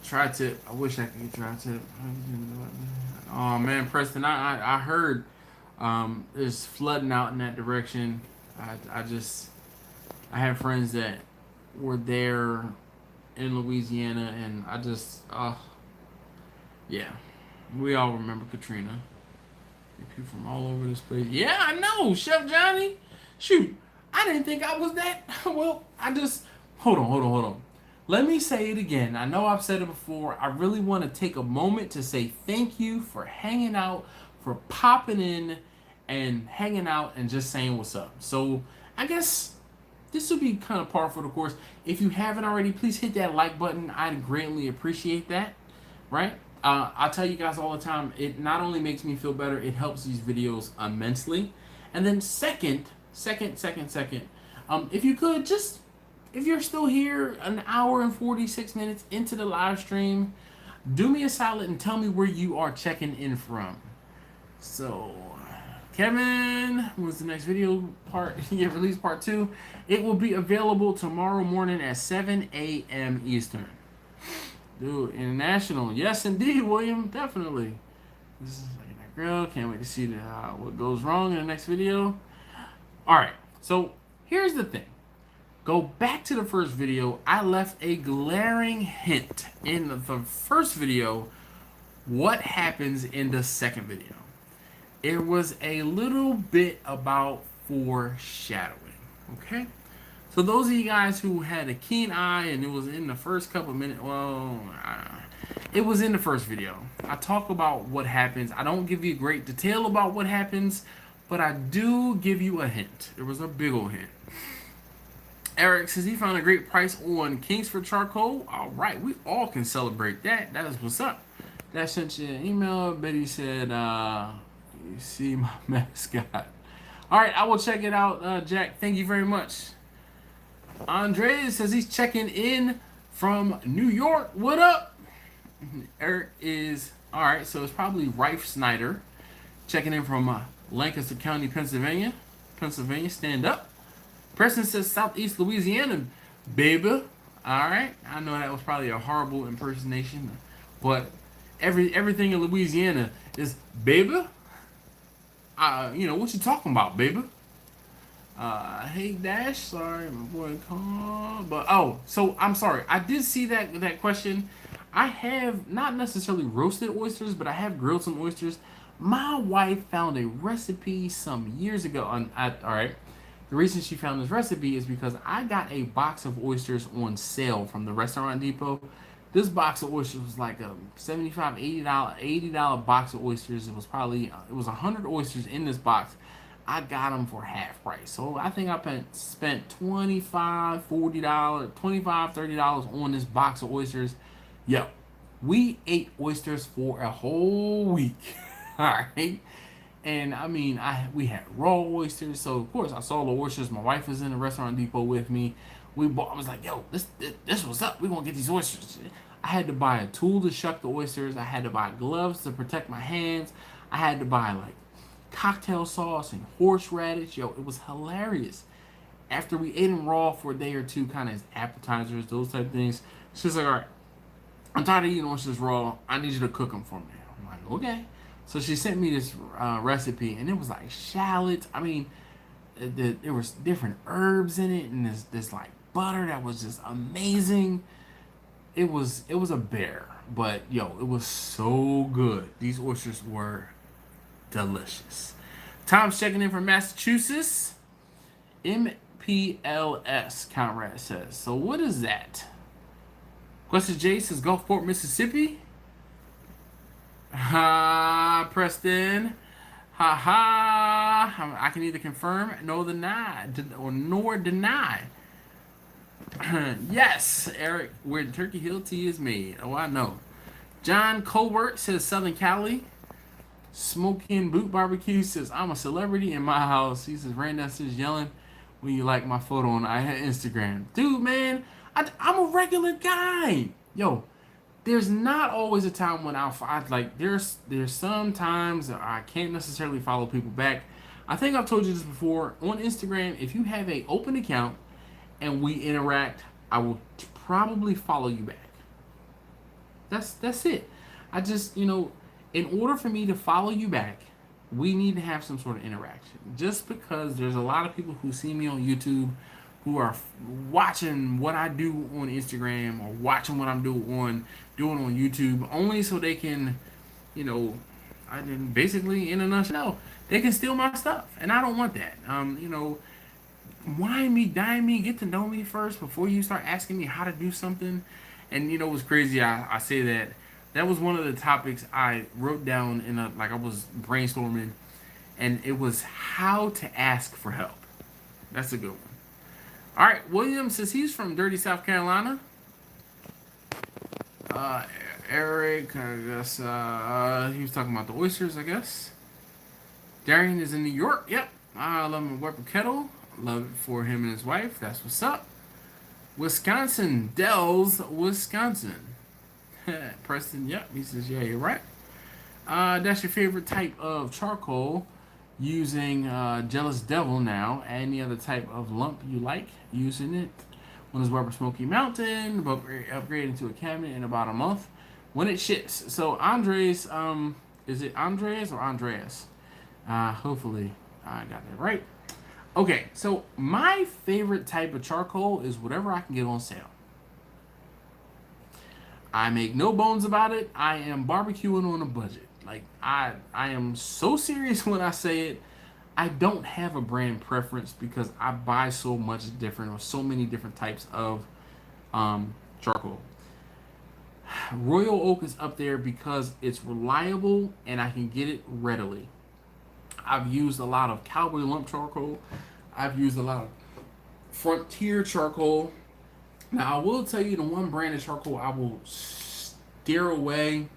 Tri-tip. I wish I could get tri-tip. Oh man, Preston, I heard there's flooding out in that direction. I have friends that were there in Louisiana, and yeah, we all remember Katrina. People from all over this place. Yeah, I know, Chef Johnny. Shoot, I didn't think I was that. Well, hold on. Let me say it again. I know I've said it before. I really want to take a moment to say thank you for hanging out, for popping in and hanging out and just saying what's up. So I guess this will be kind of par for the course. If you haven't already, please hit that like button. I'd greatly appreciate that. Right? I tell you guys all the time, it not only makes me feel better, it helps these videos immensely. And then second, if you could just, if you're still here an hour and 46 minutes into the live stream, do me a solid and tell me where you are checking in from. So, Kevin, what's the next video part? Get released part 2. It will be available tomorrow morning at 7 a.m. Eastern. Dude, international. Yes, indeed, William. Definitely. This is like that girl. Can't wait to see what goes wrong in the next video. Alright, so here's the thing. Go back to the first video. I left a glaring hint in the first video what happens in the second video. It was a little bit about foreshadowing. Okay? So those of you guys who had a keen eye and it was in the first couple of minutes, well, it was in the first video. I talk about what happens. I don't give you great detail about what happens, but I do give you a hint. There was a big old hint. Eric says he found a great price on Kingsford charcoal. All right, we all can celebrate that. That is what's up. That sent you an email. Betty said, you see my mascot. All right, I will check it out, Jack. Thank you very much. Andre says he's checking in from New York. What up? Eric is, all right, so it's probably Rife Snyder checking in from Lancaster County, Pennsylvania. Stand up. Preston says Southeast Louisiana, baby. All right, I know that was probably a horrible impersonation, but everything in Louisiana is baby. You know what you talking about, baby? Hey Dash, sorry, my boy called, but so I'm sorry. I did see that question. I have not necessarily roasted oysters, but I have grilled some oysters. My wife found a recipe some years ago. All right. The reason she found this recipe is because I got a box of oysters on sale from the Restaurant Depot. This box of oysters was like a $75, $80 box of oysters. It was 100 oysters in this box. I got them for half price. So I think I spent $25, $40, $25, $30 on this box of oysters. Yo, we ate oysters for a whole week. All right. And I mean, we had raw oysters. So of course I saw the oysters. My wife was in the Restaurant Depot with me. I was like, yo, this was up. We're going to get these oysters. I had to buy a tool to shuck the oysters. I had to buy gloves to protect my hands. I had to buy like cocktail sauce and horseradish. Yo, it was hilarious. After we ate them raw for a day or two, kind of as appetizers, those type of things, she's like, all right, I'm tired of eating oysters raw. I need you to cook them for me. I'm like, okay. So she sent me this recipe, and it was like shallots. I mean, there was different herbs in it, and this like butter that was just amazing. It was a bear, but yo, it was so good. These oysters were delicious. Tom's checking in from Massachusetts. MPLS Conrad says. So what is that? Question J says Gulfport, Mississippi. Ha, Preston. Ha ha. I can either confirm, nor deny, nor deny. Yes, Eric, where Turkey Hill tea is made. Oh, I know. John Colbert says Southern Cali. Smoking Boot Barbecue says I'm a celebrity in my house. He says Randall says yelling when you like my photo on Instagram. Dude, man, I'm a regular guy. Yo, there's not always a time when I like there's some times I can't necessarily follow people back. I think I've told you this before on Instagram. If you have a open account and we interact, I will probably follow you back. That's it. I just, in order for me to follow you back, we need to have some sort of interaction. Just because there's a lot of people who see me on YouTube who are watching what I do on Instagram or watching what I'm doing on YouTube only so they can, I didn't basically in a nutshell, they can steal my stuff, and I don't want that. Wine me, dine me, get to know me first before you start asking me how to do something. And what's crazy? I say that. That was one of the topics I wrote down I was brainstorming, and it was how to ask for help. That's a good one. All right, William says he's from Dirty, South Carolina. Eric, I guess he was talking about the oysters, I guess. Darian is in New York. Yep, I love him a Weber kettle. Love it for him and his wife. That's what's up. Wisconsin, Dells, Wisconsin. Preston, yep, he says, yeah, you're right. That's your favorite type of charcoal. Using Jealous Devil now. Any other type of lump you like using it. One is Weber Smoky Mountain. Upgrade into a cabinet in about a month when it ships. So Andres, is it Andres or Andreas? Hopefully I got that right. Okay, so my favorite type of charcoal is whatever I can get on sale. I make no bones about it. I am barbecuing on a budget. Like, I am so serious when I say it. I don't have a brand preference because I buy so much different or so many different types of charcoal. Royal Oak is up there because it's reliable and I can get it readily. I've used a lot of Cowboy Lump charcoal. I've used a lot of Frontier charcoal. Now, I will tell you the one brand of charcoal I will steer away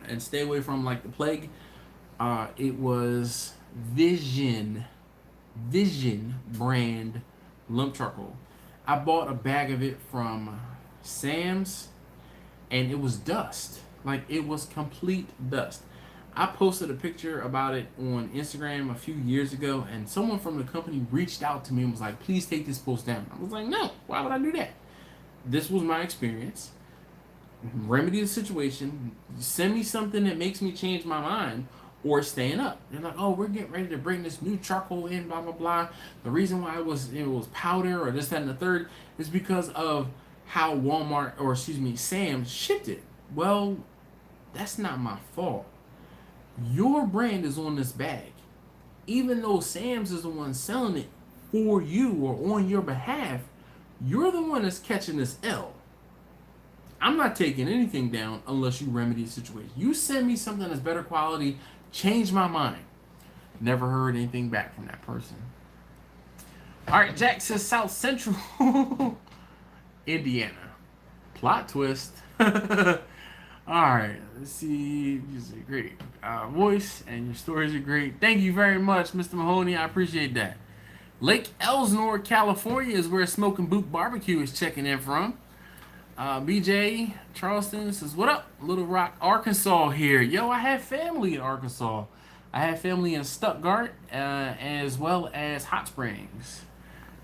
and stay away from like the plague. It was Vision brand lump charcoal. I bought a bag of it from Sam's and it was dust. Like, it was complete dust. I posted a picture about it on Instagram a few years ago, and someone from the company reached out to me and was like, please take this post down. I was like, no, why would I do that? This was my experience. Remedy the situation. Send me something that makes me change my mind or staying up. They're like, oh, we're getting ready to bring this new charcoal in, blah, blah, blah. The reason why it was powder or this, that, and the third is because of how Sam's shipped it. Well, that's not my fault. Your brand is on this bag. Even though Sam's is the one selling it for you or on your behalf, you're the one that's catching this L. I'm not taking anything down unless you remedy the situation. You send me something that's better quality, change my mind. Never heard anything back from that person. All right, Jack says South Central Indiana. Plot twist. All right, let's see. You're a great voice, and your stories are great. Thank you very much, Mr. Mahoney. I appreciate that. Lake Elsinore, California is where Smoking Boot Barbecue is checking in from. BJ Charleston says, what up? Little Rock, Arkansas here. Yo, I have family in Arkansas. I have family in Stuttgart as well as Hot Springs.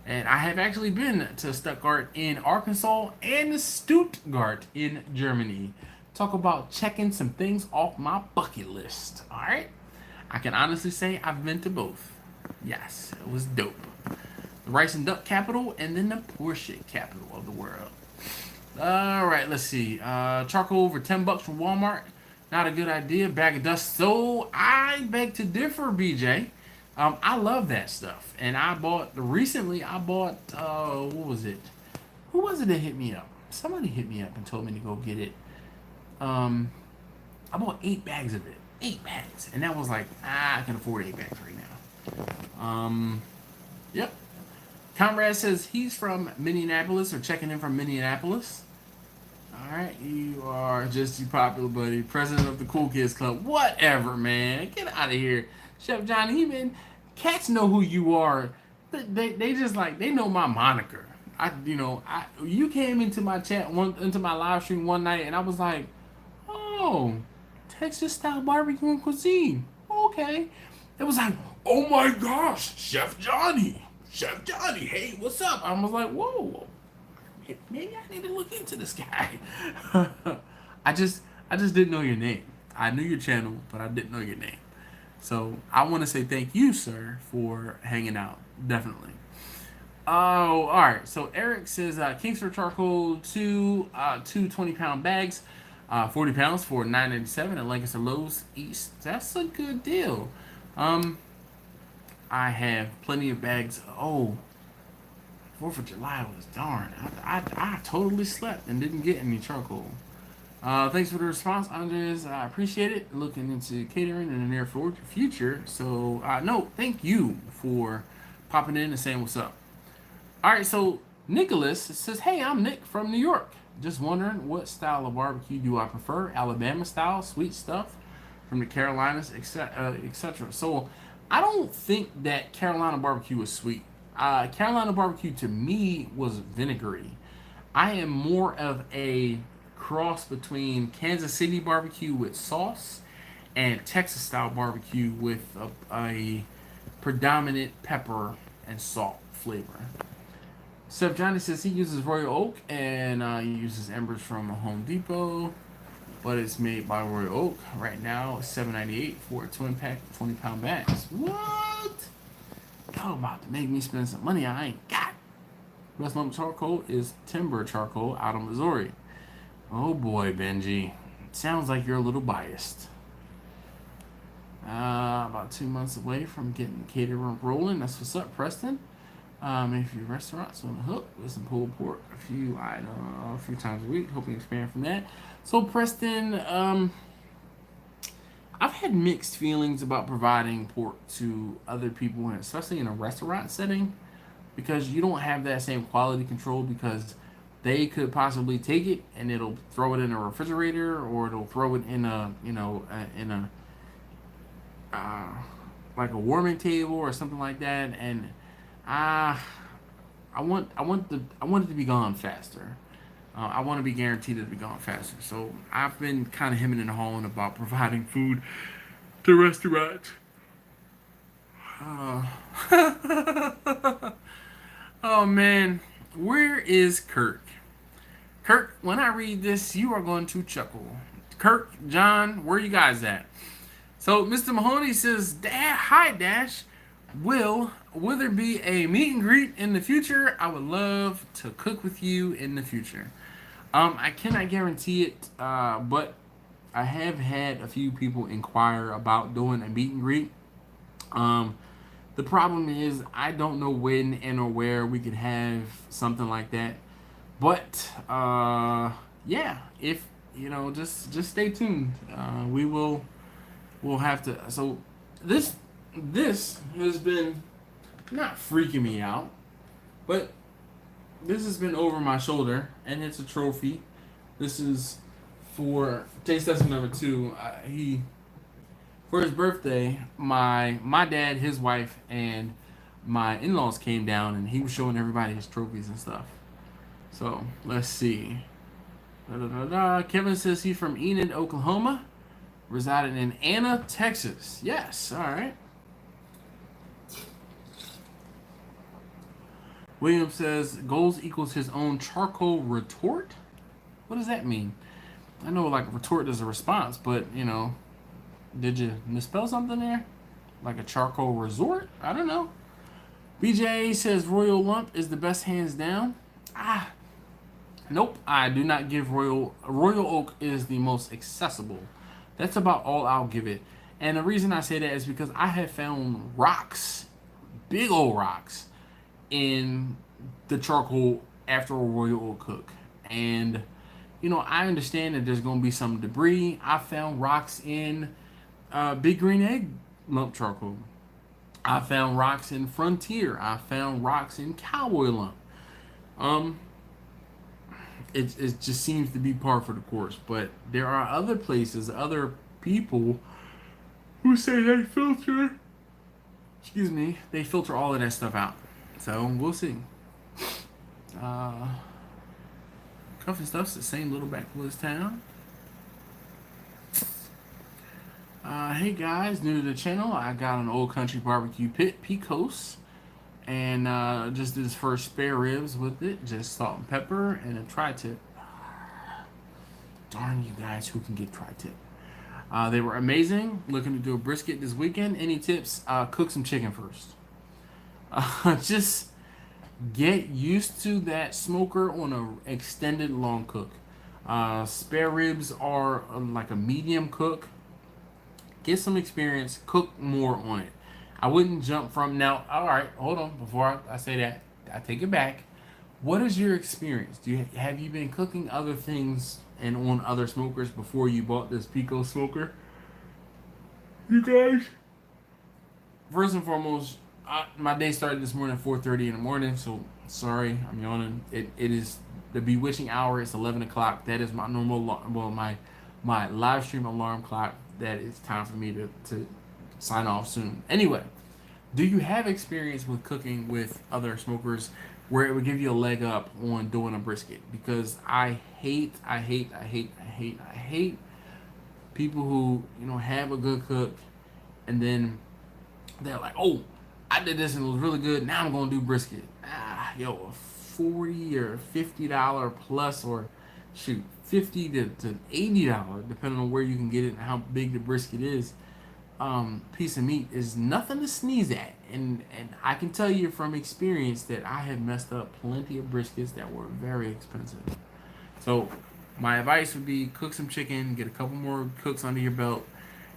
And I have actually been to Stuttgart in Arkansas and Stuttgart in Germany. Talk about checking some things off my bucket list. All right? I can honestly say I've been to both. Yes, it was dope. the rice and duck capital, and then the Porsche capital of the world. All right, let's see. Charcoal for $10 from Walmart. Not a good idea. Bag of dust. So I beg to differ, BJ. I love that stuff, and I bought what was it? Who was it that hit me up? Somebody hit me up and told me to go get it. I bought 8 bags of it. 8 bags, and that was like, I can afford 8 bags right now. Yep. Conrad says he's from Minneapolis, or checking in from Minneapolis. All right, you are just too popular, buddy. President of the Cool Kids Club. Whatever, man. Get out of here. Chef Johnny, cats know who you are. They just like, they know my moniker. You came into my into my live stream one night, and I was like, oh, Texas style barbecue and cuisine. Okay. It was like, oh my gosh, Chef Johnny. Hey, what's up? I was like, whoa. Maybe I need to look into this guy. I just didn't know your name. I knew your channel, but I didn't know your name. So I want to say thank you, sir, for hanging out. Definitely. Oh, all right. So Eric says Kingsford charcoal, two 20-pound bags, 40 pounds for $9.97 at Lancaster Lowe's East. That's a good deal. I have plenty of bags. Oh, 4th of July was darn. I totally slept and didn't get any charcoal. Thanks for the response, Andres. I appreciate it. Looking into catering in the near future. So, no, thank you for popping in and saying what's up. All right, so Nicholas says, hey, I'm Nick from New York. Just wondering what style of barbecue do I prefer? Alabama style, sweet stuff from the Carolinas, etc. So, I don't think that Carolina barbecue is sweet. Carolina barbecue to me was vinegary. I am more of a cross between Kansas City barbecue with sauce and Texas style barbecue with a predominant pepper and salt flavor. Chef Johnny says he uses Royal Oak and he uses embers from Home Depot, but it's made by Royal Oak. Right now, it's $7.98 for a twin pack of 20-pound bags. What? Y'all about to make me spend some money I ain't got. Best lump charcoal is Timber Charcoal out of Missouri. Oh boy, Benji. Sounds like you're a little biased. About 2 months away from getting the catering rolling. That's what's up, Preston. If your restaurant's on the hook with some pulled pork a few times a week, hoping to expand from that. So Preston, I've had mixed feelings about providing pork to other people, especially in a restaurant setting, because you don't have that same quality control, because they could possibly take it and it'll throw it in a refrigerator, or it'll throw it in like a warming table or something like that, and I want it to be gone faster. I want to be guaranteed it'll be gone faster. So I've been kind of hemming and hawing about providing food to restaurants. Oh man, where is Kirk? Kirk, when I read this, you are going to chuckle. Kirk, John, where you guys at? So Mr. Mahoney says, hi Dash. Will there be a meet and greet in the future? I would love to cook with you in the future. I cannot guarantee it, but I have had a few people inquire about doing a meet and greet. The problem is I don't know when and or where we could have something like that. But yeah, if just stay tuned. We'll have to. So this has been not freaking me out, but this has been over my shoulder, and it's a trophy. This is for taste testing number 2. For his birthday, my dad, his wife, and my in-laws came down, and he was showing everybody his trophies and stuff. So let's see. Kevin says he's from Enid, Oklahoma, residing in Anna, Texas. Yes, all right. William says goals equals his own charcoal retort. What does that mean? I know like retort is a response, but did you misspell something there? Like a charcoal resort? I don't know. BJ says Royal Lump is the best hands down. Nope, I do not give Royal Oak is the most accessible. That's about all I'll give it. And the reason I say that is because I have found rocks, big old rocks, in the charcoal after a Royal Oak cook. And I understand that there's gonna be some debris. I found rocks in Big Green Egg lump charcoal. I found rocks in Frontier. I found rocks in Cowboy lump. Um, it just seems to be par for the course. But there are other places, other people who say they filter. Excuse me, they filter all of that stuff out. So we'll see. Cuff and Stuff's the same little backwoods town. Hey guys, new to the channel. I got an old country barbecue pit, Pecos, and just did his first spare ribs with it, just salt and pepper and a tri-tip. Darn you guys, who can get tri-tip? They were amazing. Looking to do a brisket this weekend. Any tips? Cook some chicken first. Just get used to that smoker on an extended long cook. Spare ribs are like a medium cook. Get some experience. Cook more on it. I wouldn't jump from now. All right, hold on. Before I say that, I take it back. What is your experience? Have you been cooking other things and on other smokers before you bought this Pico smoker? You guys. First and foremost, my day started this morning at 4:30 in the morning. So sorry, I'm yawning. It is the bewitching hour. It's 11 o'clock. That is my normal. Well, my live stream alarm clock. That it's time for me to sign off soon. Anyway, do you have experience with cooking with other smokers where it would give you a leg up on doing a brisket? Because I hate people who have a good cook and then they're like, oh, I did this and it was really good. Now I'm gonna do brisket. A $40 or $50 plus, or shoot, $50 to $80, depending on where you can get it and how big the brisket is. Piece of meat is nothing to sneeze at, and I can tell you from experience that I have messed up plenty of briskets that were very expensive. So my advice would be cook some chicken, get a couple more cooks under your belt,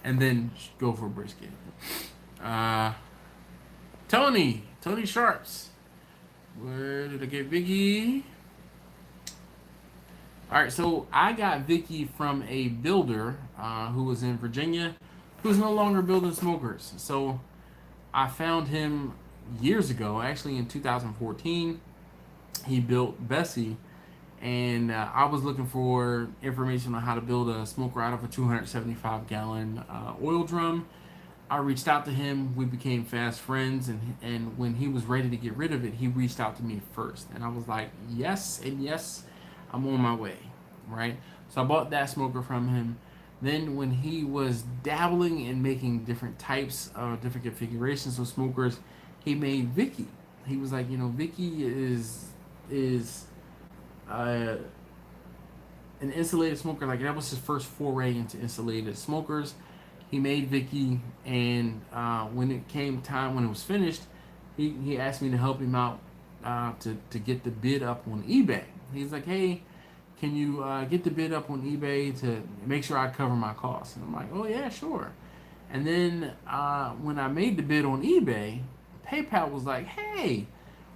and then go for a brisket. Tony Sharps, where did I get Vicky? Alright, so I got Vicky from a builder who was in Virginia, who's no longer building smokers. So I found him years ago, actually in 2014. He built Bessie, and I was looking for information on how to build a smoker out of a 275-gallon oil drum. I reached out to him. We became fast friends, and when he was ready to get rid of it, he reached out to me first. And I was like, yes, and yes, I'm on my way, right? So I bought that smoker from him. Then when he was dabbling in making different types of different configurations of smokers, he made Vicky. He was like, Vicky is an insulated smoker. Like, that was his first foray into insulated smokers. He made Vicky, and when it came time, when it was finished, he asked me to help him out to get the bid up on eBay. He's like, hey, can you get the bid up on eBay to make sure I cover my costs? And I'm like, oh yeah, sure. And then when I made the bid on eBay, PayPal was like, hey,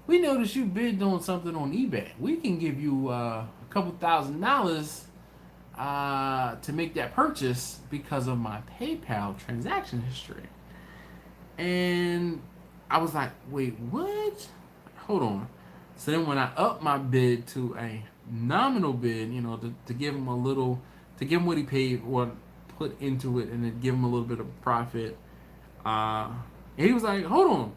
we noticed you bid on something on eBay. We can give you a couple $1,000 to make that purchase because of my PayPal transaction history. And I was like, wait, what? Hold on. So then when I upped my bid to a nominal bid, to give him a little, to give him what he paid or put into it, and then give him a little bit of profit, and he was like, hold on,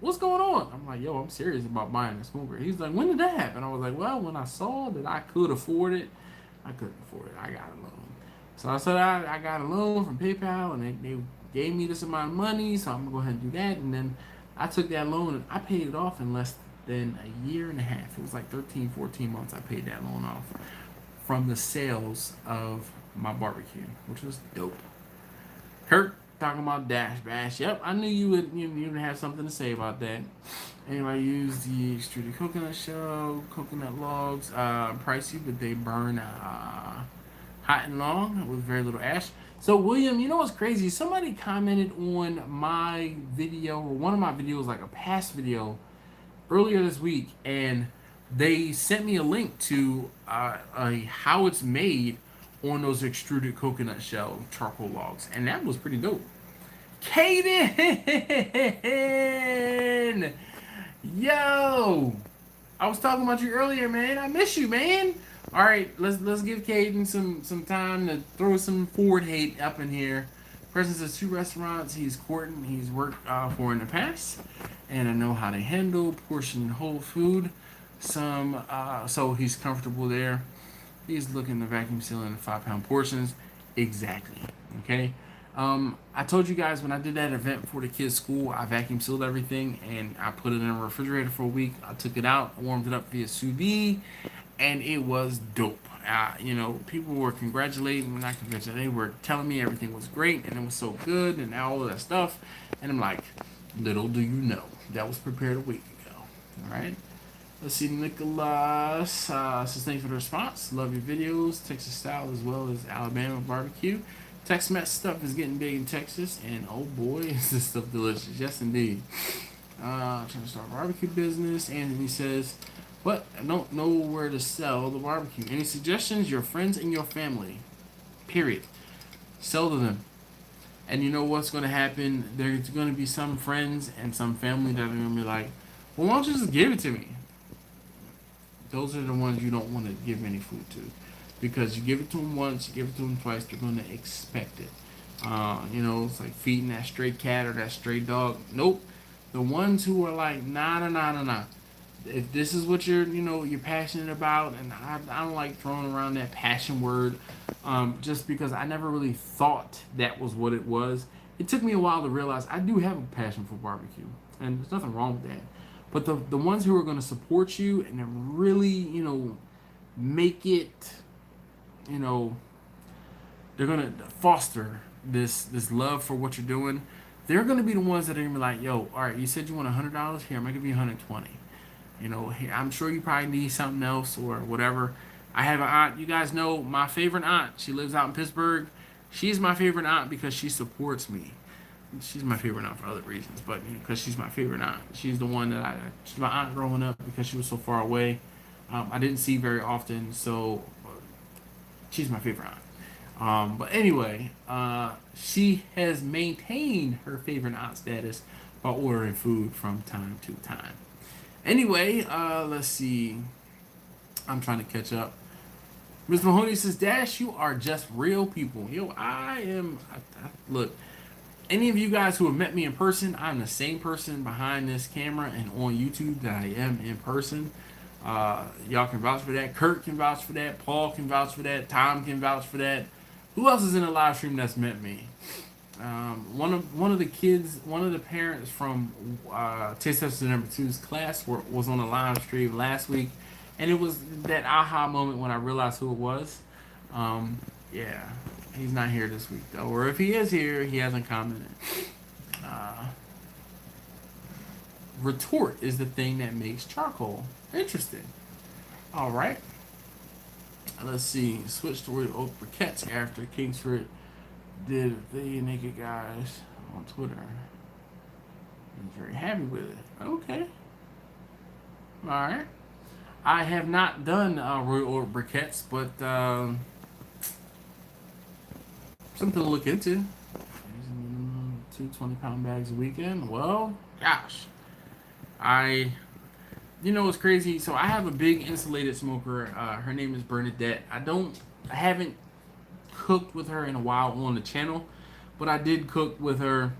what's going on? I'm like, yo, I'm serious about buying a smoker. He's like, when did that happen? I was like, well, when I saw that I could afford it, I couldn't afford it. I got a loan. So I said I got a loan from PayPal, and they gave me this amount of money, so I'm going to go ahead and do that. And then I took that loan, and I paid it off in less than a year and a half. It was like 13, 14 months I paid that loan off from the sales of my barbecue, which was dope. Kurt, talking about Dash Bash. Yep, I knew you would have something to say about that. Anybody use the extruded coconut shell, coconut logs, pricey, but they burn hot and long with very little ash. So William, you know what's crazy? Somebody commented on my video, or one of my videos, like a past video, earlier this week, and they sent me a link to how it's made on those extruded coconut shell charcoal logs, and that was pretty dope. Caden! Yo! I was talking about you earlier, man. I miss you, man. All right, let's give Caden some time to throw some Ford hate up in here. Presence of 2 restaurants he's courting. He's worked for in the past, and I know how to handle portion whole food. So he's comfortable there. He's looking to vacuum seal in 5-pound portions. Exactly. Okay. I told you guys when I did that event for the kids' school, I vacuum sealed everything and I put it in a refrigerator for a week. I took it out, warmed it up via sous vide, and it was dope. People were not congratulating, they were telling me everything was great and it was so good and all of that stuff. And I'm like, little do you know, that was prepared a week ago. All right. Let's see, Nicholas says thanks for the response. Love your videos, Texas style as well as Alabama barbecue. Tex-Mex stuff is getting big in Texas, and oh boy, is this stuff delicious. Yes, indeed. Trying to start a barbecue business. Anthony says, but I don't know where to sell the barbecue. Any suggestions? Your friends and your family. Period. Sell to them. And you know what's going to happen? There's going to be some friends and some family that are going to be like, well, why don't you just give it to me? Those are the ones you don't want to give any food to. Because you give it to them once, you give it to them twice, they're going to expect it. It's like feeding that stray cat or that stray dog. Nope. The ones who are like, nah. If this is what you're passionate about, and I don't like throwing around that passion word, just because I never really thought that was what it was. It took me a while to realize I do have a passion for barbecue, and there's nothing wrong with that. But the ones who are going to support you and really, make it, they're going to foster this love for what you're doing. They're going to be the ones that are going to be like, yo, all right, you said you want $100? Here, I'm going to give you $120. Here, I'm sure you probably need something else or whatever. I have an aunt. You guys know my favorite aunt. She lives out in Pittsburgh. She's my favorite aunt because she supports me. She's my favorite aunt for other reasons, but because she's my favorite aunt. She's the one that she's my aunt growing up because she was so far away. I didn't see very often, so she's my favorite aunt. But anyway, she has maintained her favorite aunt status by ordering food from time to time. Anyway, let's see. I'm trying to catch up. Ms. Mahoney says, Dash, you are just real people. Yo, I am. Look, any of you guys who have met me in person, I'm the same person behind this camera and on YouTube that I am in person. Y'all can vouch for that. Kurt can vouch for that. Paul can vouch for that. Tom can vouch for that. Who else is in the live stream that's met me? One of the parents from Taste Tester number 2's class was on a live stream last week, and it was that aha moment when I realized who it was. Yeah, he's not here this week though, or if he is here, he hasn't commented. Retort is the thing that makes charcoal. Interesting. All right. Let's see. Switch to oak briquettes after Kingsford did the Naked Guys on Twitter. I'm very happy with it. Okay. All right. I have not done royal oak briquettes, but something to look into. 2 20-pound bags a weekend. Well, gosh. You know what's crazy? So I have a big insulated smoker. Her name is Bernadette. I haven't cooked with her in a while on the channel, but I did cook with her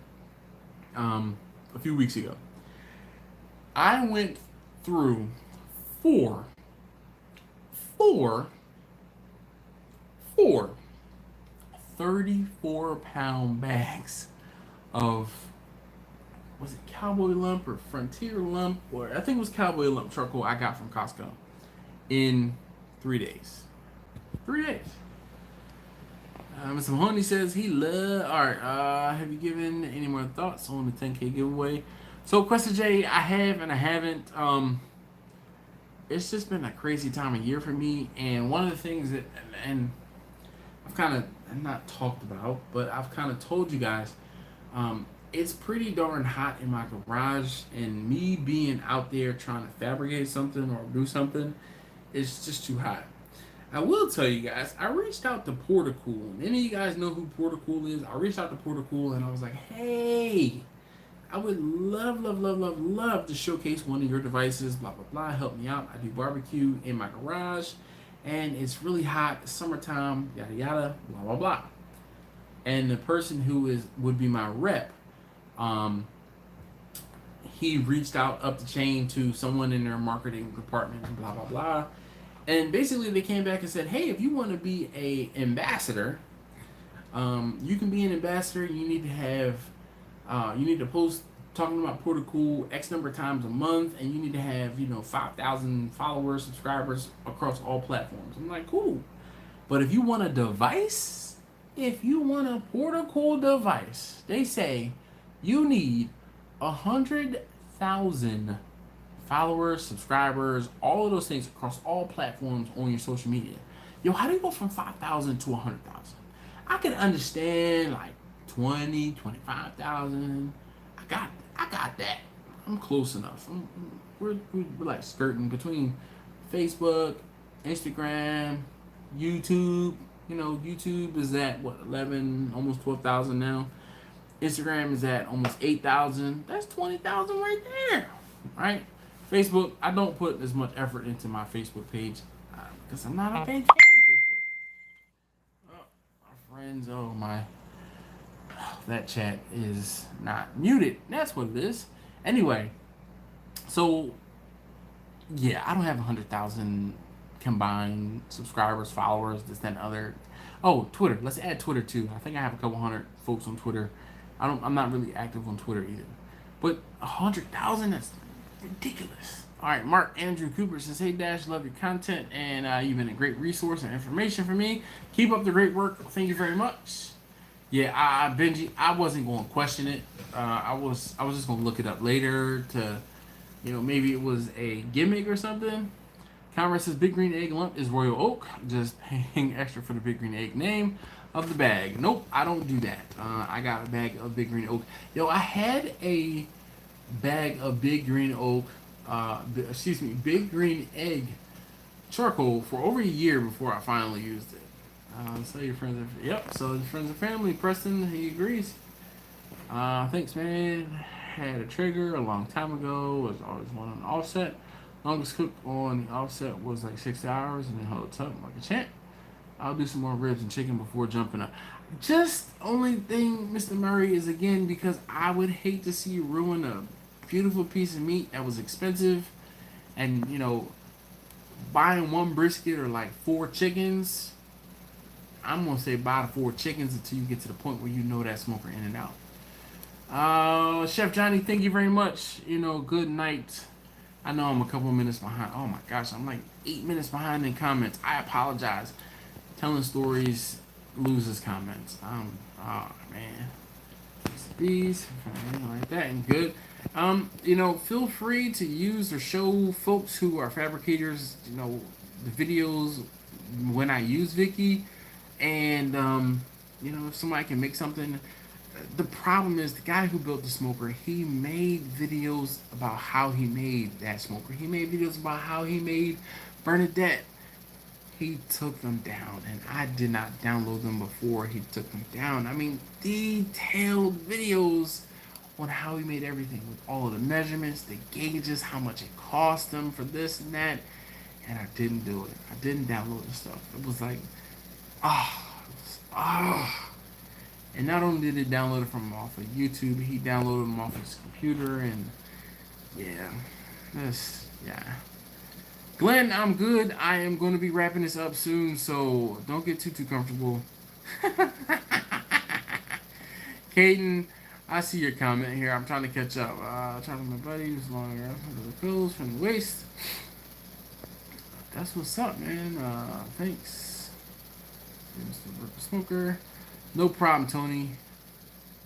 a few weeks ago. I went through four 34-pound bags of, was it Cowboy Lump or Frontier Lump, or I think it was Cowboy Lump charcoal I got from Costco in 3 days. 3 days. Mr. Mahoney says he love art. Have you given any more thoughts on the 10K giveaway? So, Questa J, I have and I haven't. It's just been a crazy time of year for me, and one of the things that, and I've kind of not talked about, but I've kind of told you guys, it's pretty darn hot in my garage, and me being out there trying to fabricate something or do something, it's just too hot. I will tell you guys, I reached out to Portacool. Any of you guys know who Portacool is? I reached out to Portacool and I was like, hey, I would love to showcase one of your devices, blah, blah, blah. Help me out. I do barbecue in my garage, and it's really hot, it's summertime, yada, yada, blah, blah, blah. And the person who would be my rep, he reached out up the chain to someone in their marketing department, and blah, blah, blah. And basically they came back and said, hey, if you want to be a ambassador, you can be an ambassador. You need to have, you need to post talking about Portacool X number of times a month, and you need to have, 5,000 followers, subscribers across all platforms. I'm like, cool. But if you want a device, if you want a Portacool device, they say you need 100,000 followers, subscribers, all of those things across all platforms on your social media. Yo, how do you go from 5,000 to 100,000? I can understand like 20, 25,000. I got that. I'm close enough. We're like skirting between Facebook, Instagram, YouTube. YouTube is at what, 11, almost 12,000 now. Instagram is at almost 8,000. That's 20,000 right there, right? Facebook, I don't put as much effort into my Facebook page because I'm not a big fan of Facebook. Oh, my friends, that chat is not muted. That's what it is. Anyway, so yeah, I don't have 100,000 combined subscribers, followers, this, that, and other. Oh, Twitter. Let's add Twitter too. I think I have a couple hundred folks on Twitter. I'm not really active on Twitter either. But 100,000, that's ridiculous. All right, Mark Andrew Cooper says, hey Dash, love your content, and you've been a great resource and information for me. Keep up the great work. Thank you very much. Yeah, Benji, I wasn't going to question it. I was just going to look it up later to, maybe it was a gimmick or something. Conrad says, Big Green Egg lump is Royal Oak. Just paying extra for the Big Green Egg name of the bag. Nope, I don't do that. I got a bag of Big Green Oak. Yo, I had a bag of Big Green Oak, Big Green Egg charcoal for over a year before I finally used it. So your friends so your friends and family, Preston, he agrees. Thanks, man. Had a trigger a long time ago, was always one on offset. Longest cook on the offset was like 6 hours and then held it up like a champ. I'll do some more ribs and chicken before jumping up. Just only thing, Mr. Murray, is again because I would hate to see you ruin a beautiful piece of meat that was expensive, and buying one brisket or like 4 chickens. I'm gonna say buy the 4 chickens until you get to the point where that smoker in and out. Chef Johnny, thank you very much. Good night. I know I'm a couple minutes behind. Oh my gosh, I'm like 8 minutes behind in comments. I apologize. Telling stories loses comments. Oh man. These like that and good. Feel free to use or show folks who are fabricators, the videos when I use Vicky, and if somebody can make something. The problem is the guy who built the smoker, he made videos about how he made that smoker. He made videos about how he made Bernadette. He took them down, and I did not download them before he took them down. I mean, detailed videos on how he made everything with all of the measurements, the gauges, how much it cost him for this and that, and I didn't do it. I didn't download the stuff. It was like, And not only did he download it from off of YouTube, he downloaded them off his computer, and yeah. Glenn, I'm good. I am going to be wrapping this up soon, so don't get too comfortable. Caden, I see your comment here. I'm trying to catch up. Trying to my buddies, long under the pillows from the waist. That's what's up, man. Thanks. Mr. Burger Smoker. No problem, Tony.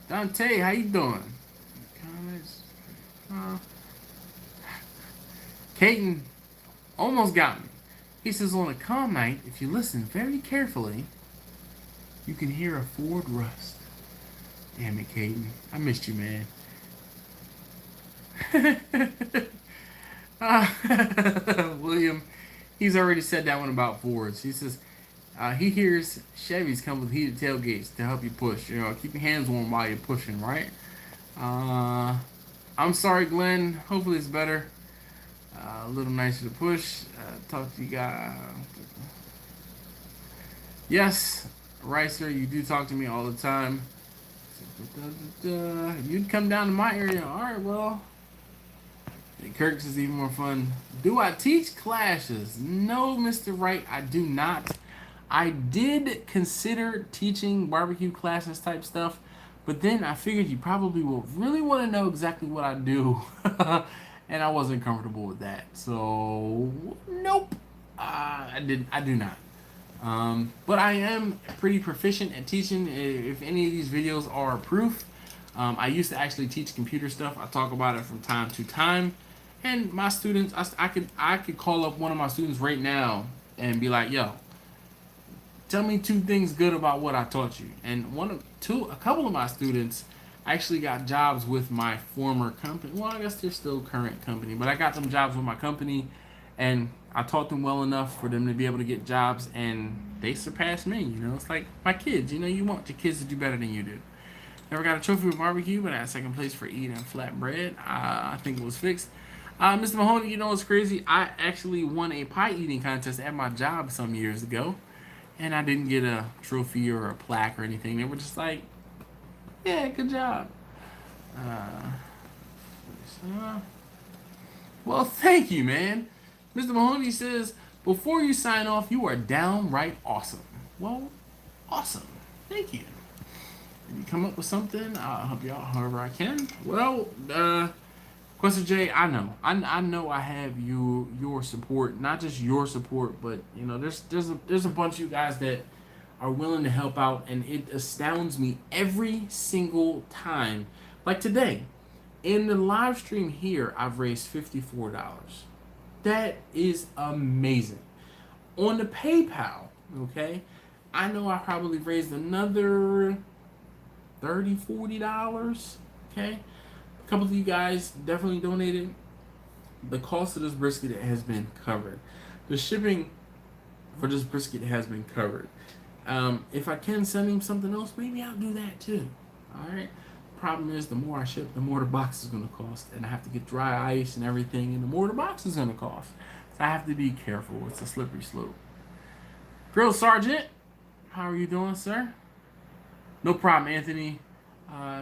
Dante, how you doing? Comments. Caton almost got me. He says on a calm night, if you listen very carefully, you can hear a Ford rust. Damn it, Caton. I missed you, man. William, he's already said that one about Fords. He says he hears Chevys come with heated tailgates to help you push. You know, keep your hands warm while you're pushing, right? I'm sorry, Glenn. Hopefully it's better. A little nicer to push. Talk to you guys. Yes, Ricer, you do talk to me all the time. You'd come down to my area. Alright, well. Kirk's is even more fun. Do I teach classes? No, Mr. Wright, I do not. I did consider teaching barbecue classes type stuff, but then I figured you probably will really want to know exactly what I do. And I wasn't comfortable with that. So, nope. I do not. But I am pretty proficient at teaching. If any of these videos are proof, I used to actually teach computer stuff. I talk about it from time to time. And my students, I could call up one of my students right now and be like, yo, tell me 2 things good about what I taught you. And a couple of my students actually got jobs with my former company. Well, I guess they're still current company, but I got them jobs with my company, and I taught them well enough for them to be able to get jobs, and they surpassed me. You know, it's like my kids. You know, you want your kids to do better than you do. Never got a trophy with barbecue, but I had 2nd place for eating flatbread. I think it was fixed. Mr. Mahoney, you know what's crazy? I actually won a pie eating contest at my job some years ago, and I didn't get a trophy or a plaque or anything. They were just like, yeah, good job. Well, thank you, man. Mr. Mahoney says, before you sign off, you are downright awesome. Well, awesome. Thank you. If you come up with something, I'll help you out however I can. Well, Quester J, I know. I know I have your support. Not just your support, but, you know, there's a bunch of you guys that are willing to help out, and it astounds me every single time. Like today, in the live stream here, I've raised $54. That is amazing. On the PayPal, okay, I know I probably raised another $30, $40, okay? A couple of you guys definitely donated. The cost of this brisket has been covered. The shipping for this brisket has been covered. If I can send him something else, maybe I'll do that too. Alright? Problem is, the more I ship, the more the box is going to cost. And I have to get dry ice and everything, and the more the box is going to cost. So I have to be careful. It's a slippery slope. Drill Sergeant, how are you doing, sir? No problem, Anthony.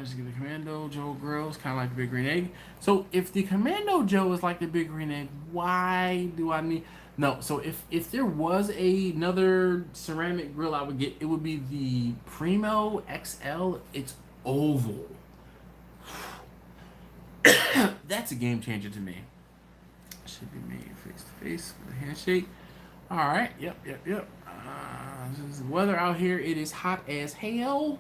Just get the Commando Joe grills, kind of like the Big Green Egg. So if the Commando Joe is like the Big Green Egg, why do I need... No, so if there was another ceramic grill I would get, it would be the Primo XL. It's oval. That's a game changer to me. Should be made face to face with a handshake. All right. Yep. The weather out here, it is hot as hell.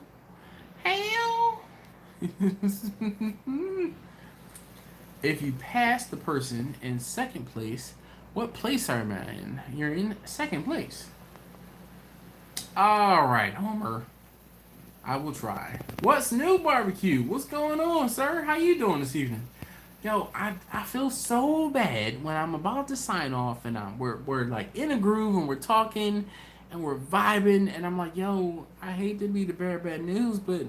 If you pass the person in 2nd place, what place are you in? You're in 2nd place. All right, Homer. I will try. What's new, barbecue? What's going on, sir? How you doing this evening? Yo, I feel so bad when I'm about to sign off and we're like in a groove and we're talking and we're vibing, and I'm like, yo, I hate to be the bearer of bad news, but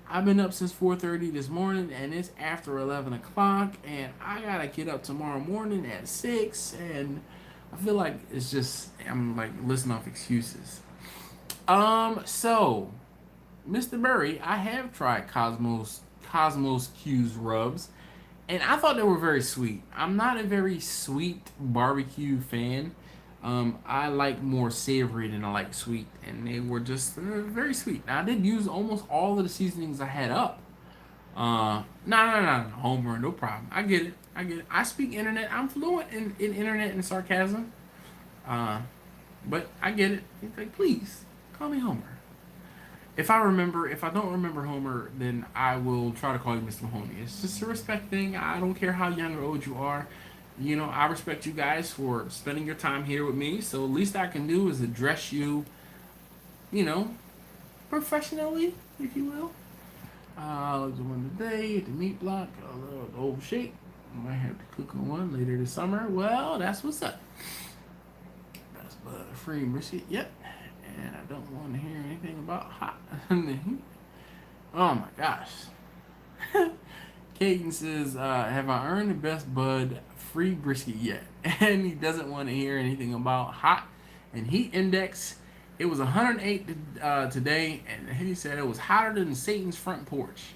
I've been up since 4:30 this morning, and it's after 11 o'clock, and I gotta get up tomorrow morning at 6, and I feel like it's just, I'm like listing off excuses. So, Mr. Murray, I have tried Cosmos Q's rubs, and I thought they were very sweet. I'm not a very sweet barbecue fan. I like more savory than I like sweet, and they were just very sweet. Now, I did use almost all of the seasonings I had up. No, Homer, no problem. I get it. I speak internet. I'm fluent in internet and sarcasm. But I get it. It's like, please, Call me Homer. If I don't remember Homer, then I will try to call you Mr. Mahoney. It's just a respect thing. I don't care how young or old you are. You know, I respect you guys for spending your time here with me. So the least I can do is address you, you know, professionally, if you will. Let's do one today at the meat block. A little old shape. I might have to cook on one later this summer. Well, that's what's up. That's free brisket. Yep. And I don't want to hear anything about hot. Oh my gosh. Caden says, have I earned the best bud free brisket yet? And he doesn't want to hear anything about hot and heat index. It was 108 today, and he said it was hotter than Satan's front porch.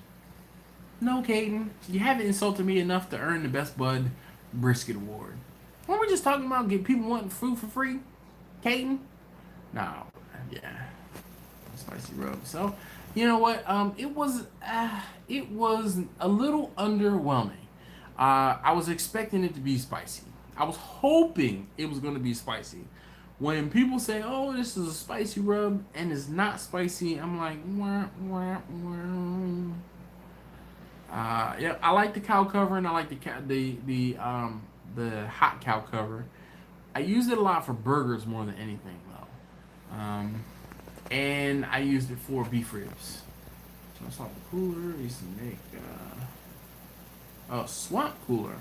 No, Caden, you haven't insulted me enough to earn the best bud brisket award. Weren't we just talking about get people wanting food for free, Caden? No, yeah, spicy rub. So, you know what? It was a little underwhelming. I was expecting it to be spicy. I was hoping it was going to be spicy. When people say, "Oh, this is a spicy rub," and it's not spicy, I'm like, wah, wah, wah. Yeah, I like the cow cover, and I like the hot cow cover. I use it a lot for burgers more than anything, though. And I used it for beef ribs. So I saw the cooler. I used to make swamp cooler.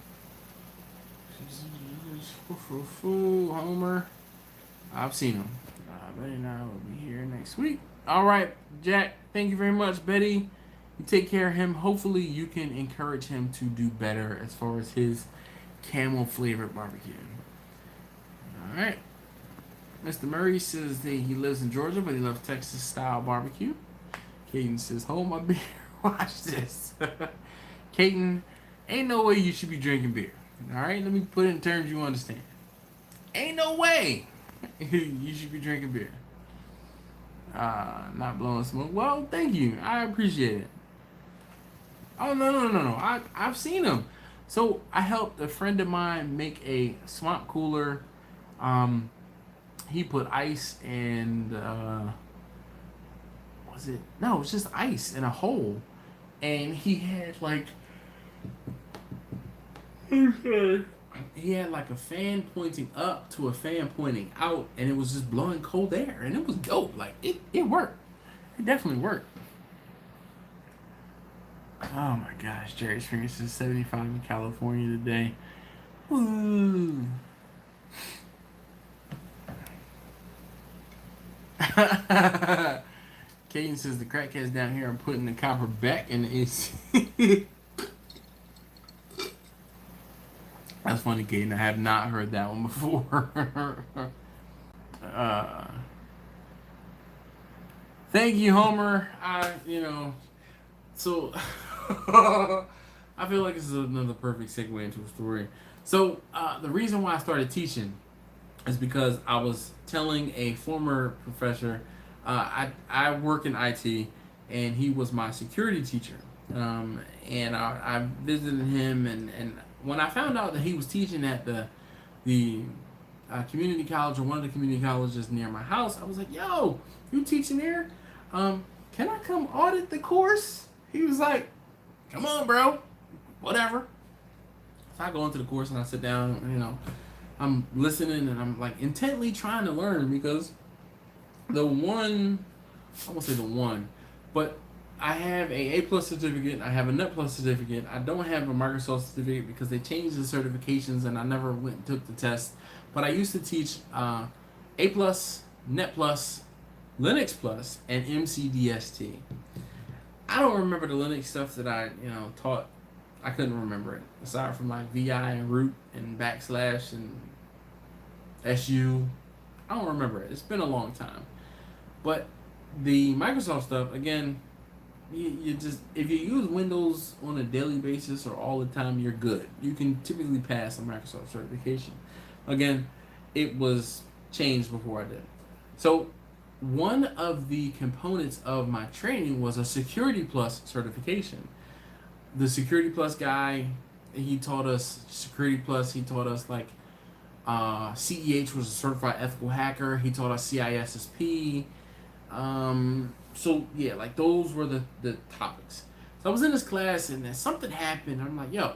Homer. I've seen him. Betty and I will be here next week. All right, Jack. Thank you very much, Betty. You take care of him. Hopefully, you can encourage him to do better as far as his camel flavored barbecue. All right. Mr. Murray says that he lives in Georgia, but he loves Texas style barbecue. Caden says, "Hold my beer. Watch this." Caden, ain't no way you should be drinking beer. All right, let me put it in terms you understand. Ain't no way you should be drinking beer. Not blowing smoke. Well, thank you. I appreciate it. Oh, no. I've seen them. So I helped a friend of mine make a swamp cooler. He put ice and was it? No, it's just ice in a hole, and he had like he had like a fan pointing up to a fan pointing out, and it was just blowing cold air, and it was dope. Like it worked. It definitely worked. Oh my gosh, Jerry's Fingers is 75 in California today. Woo! Caden says the crackheads down here are putting the copper back in the AC. That's funny, Caden. I have not heard that one before. Thank you, Homer. So I feel like this is another perfect segue into a story. So the reason why I started teaching is because I was telling a former professor, I work in IT, and he was my security teacher. And I visited him, and when I found out that he was teaching at the community college, or one of the community colleges near my house, I was like, "Yo, you teaching here? Can I come audit the course?" He was like, "Come on, bro, whatever." So I go into the course and I sit down, I'm listening, and I'm like intently trying to learn, because I won't say the one, but I have a A+ certificate, I have a Net Plus certificate, I don't have a Microsoft certificate because they changed the certifications and I never went and took the test. But I used to teach A+, Net Plus, Linux Plus, and MCDST. I don't remember the Linux stuff that I taught. I couldn't remember it, aside from like VI and root and backslash and SU. I don't remember it. It's been a long time. But the Microsoft stuff, again, you just, if you use Windows on a daily basis or all the time, you're good. You can typically pass a Microsoft certification. Again, it was changed before I did. So one of the components of my training was a Security Plus certification. The Security Plus guy, he taught us Security Plus. He taught us like CEH was a certified ethical hacker. He taught us CISSP. So yeah, like those were the topics. So I was in this class and then something happened. I'm like, yo,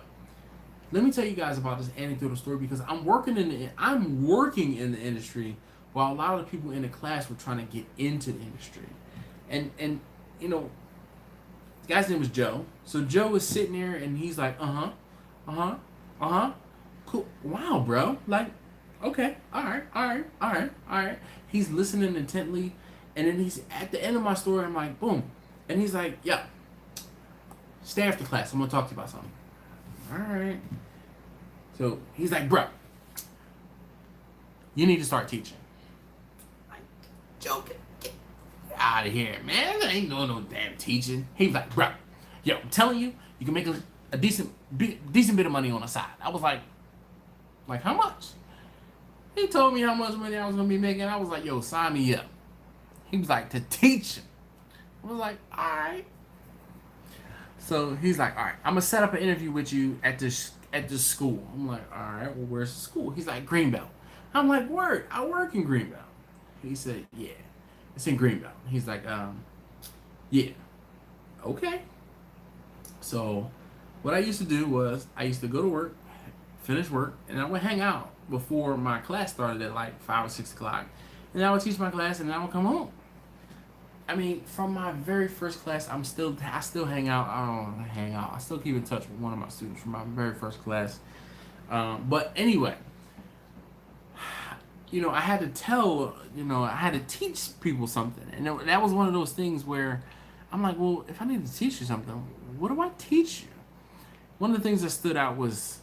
let me tell you guys about this anecdotal story because I'm working in the industry while a lot of the people in the class were trying to get into the industry. And you know, the guy's name was Joe. So Joe was sitting there and he's like, cool. Wow, bro. Like, okay, all right, all right, all right, all right. He's listening intently, and then he's at the end of my story. I'm like, boom, and he's like, yeah, stay after class. I'm gonna talk to you about something. All right. So he's like, bro, you need to start teaching. Like, joking. Get out of here, man. There ain't no damn teaching. He was like, bro, yo, I'm telling you, you can make a decent bit of money on the side. I was like how much? He told me how much money I was gonna be making. I was like, yo, sign me up. He was like, to teach him. I was like, all right. So he's like, all right, I'm gonna set up an interview with you at this school. I'm like, all right, well, where's the school? He's like, Greenbelt. I'm like, word, I work in Greenbelt. He said, yeah, it's in Greenbelt. He's like, yeah, okay. So what I used to do was I used to go to work, finish work, and I would hang out before my class started at like 5 or 6 o'clock. And I would teach my class and I would come home. I mean, from my very first class, I still hang out. I don't hang out. I still keep in touch with one of my students from my very first class. But anyway, you know, I had to teach people something. And that was one of those things where I'm like, well, if I need to teach you something, what do I teach you? One of the things that stood out was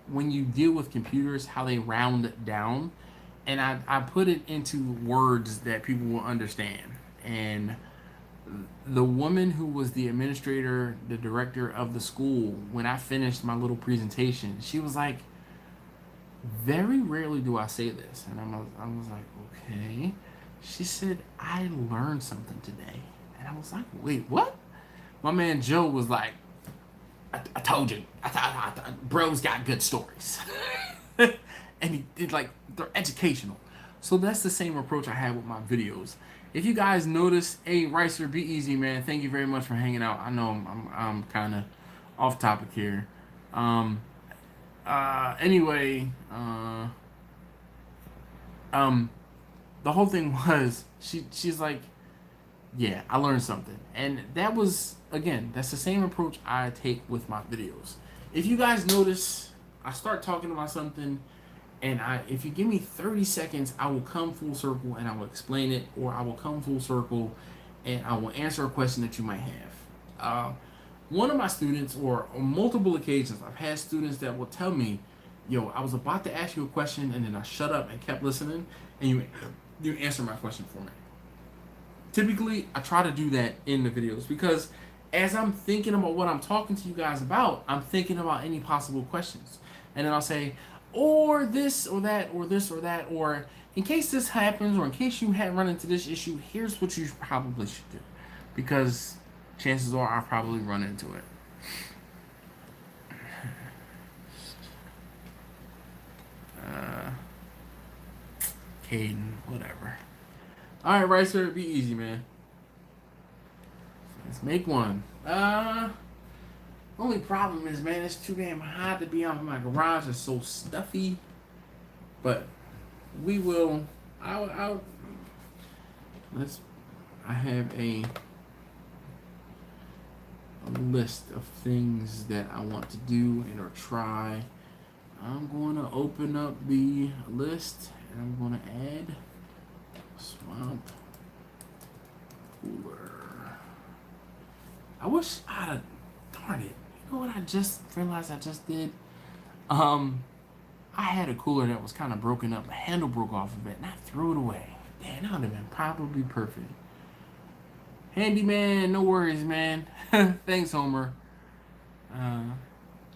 when you deal with computers, how they round down. And I put it into words that people will understand. And the woman who was the administrator, the director of the school, when I finished my little presentation, she was like, very rarely do I say this. And I was like, okay. She said, I learned something today. And I was like, wait, what? My man Joe was like, I told you, I thought bro's got good stories. And he did, like, they're educational. So that's the same approach I have with my videos. If you guys notice, hey, Ricer, be easy, man. Thank you very much for hanging out. I know I'm kind of off topic here. Anyway, the whole thing was she's like, yeah, I learned something. And that was, again, that's the same approach I take with my videos. If you guys notice, I start talking about something, and if you give me 30 seconds, I will come full circle and I will explain it, or I will come full circle and I will answer a question that you might have. One of my students, or on multiple occasions, I've had students that will tell me, yo, I was about to ask you a question and then I shut up and kept listening, and you answer my question for me. Typically, I try to do that in the videos because as I'm thinking about what I'm talking to you guys about, I'm thinking about any possible questions. And then I'll say, or this or that, or this or that, or in case this happens, or in case you had run into this issue, here's what you probably should do. Because chances are I'll probably run into it. Caden, whatever. Alright, Ricer, be easy, man. Let's make one. Only problem is, man, it's too damn hot to be out in my garage. It's so stuffy. But we will. I have a list of things that I want to do and or try. I'm going to open up the list and I'm going to add swamp cooler. I wish darn it. You know what I just realized I just did? I had a cooler that was kind of broken up. The handle broke off of it and I threw it away. Damn, that would have been probably perfect. Handyman, no worries, man. Thanks, Homer.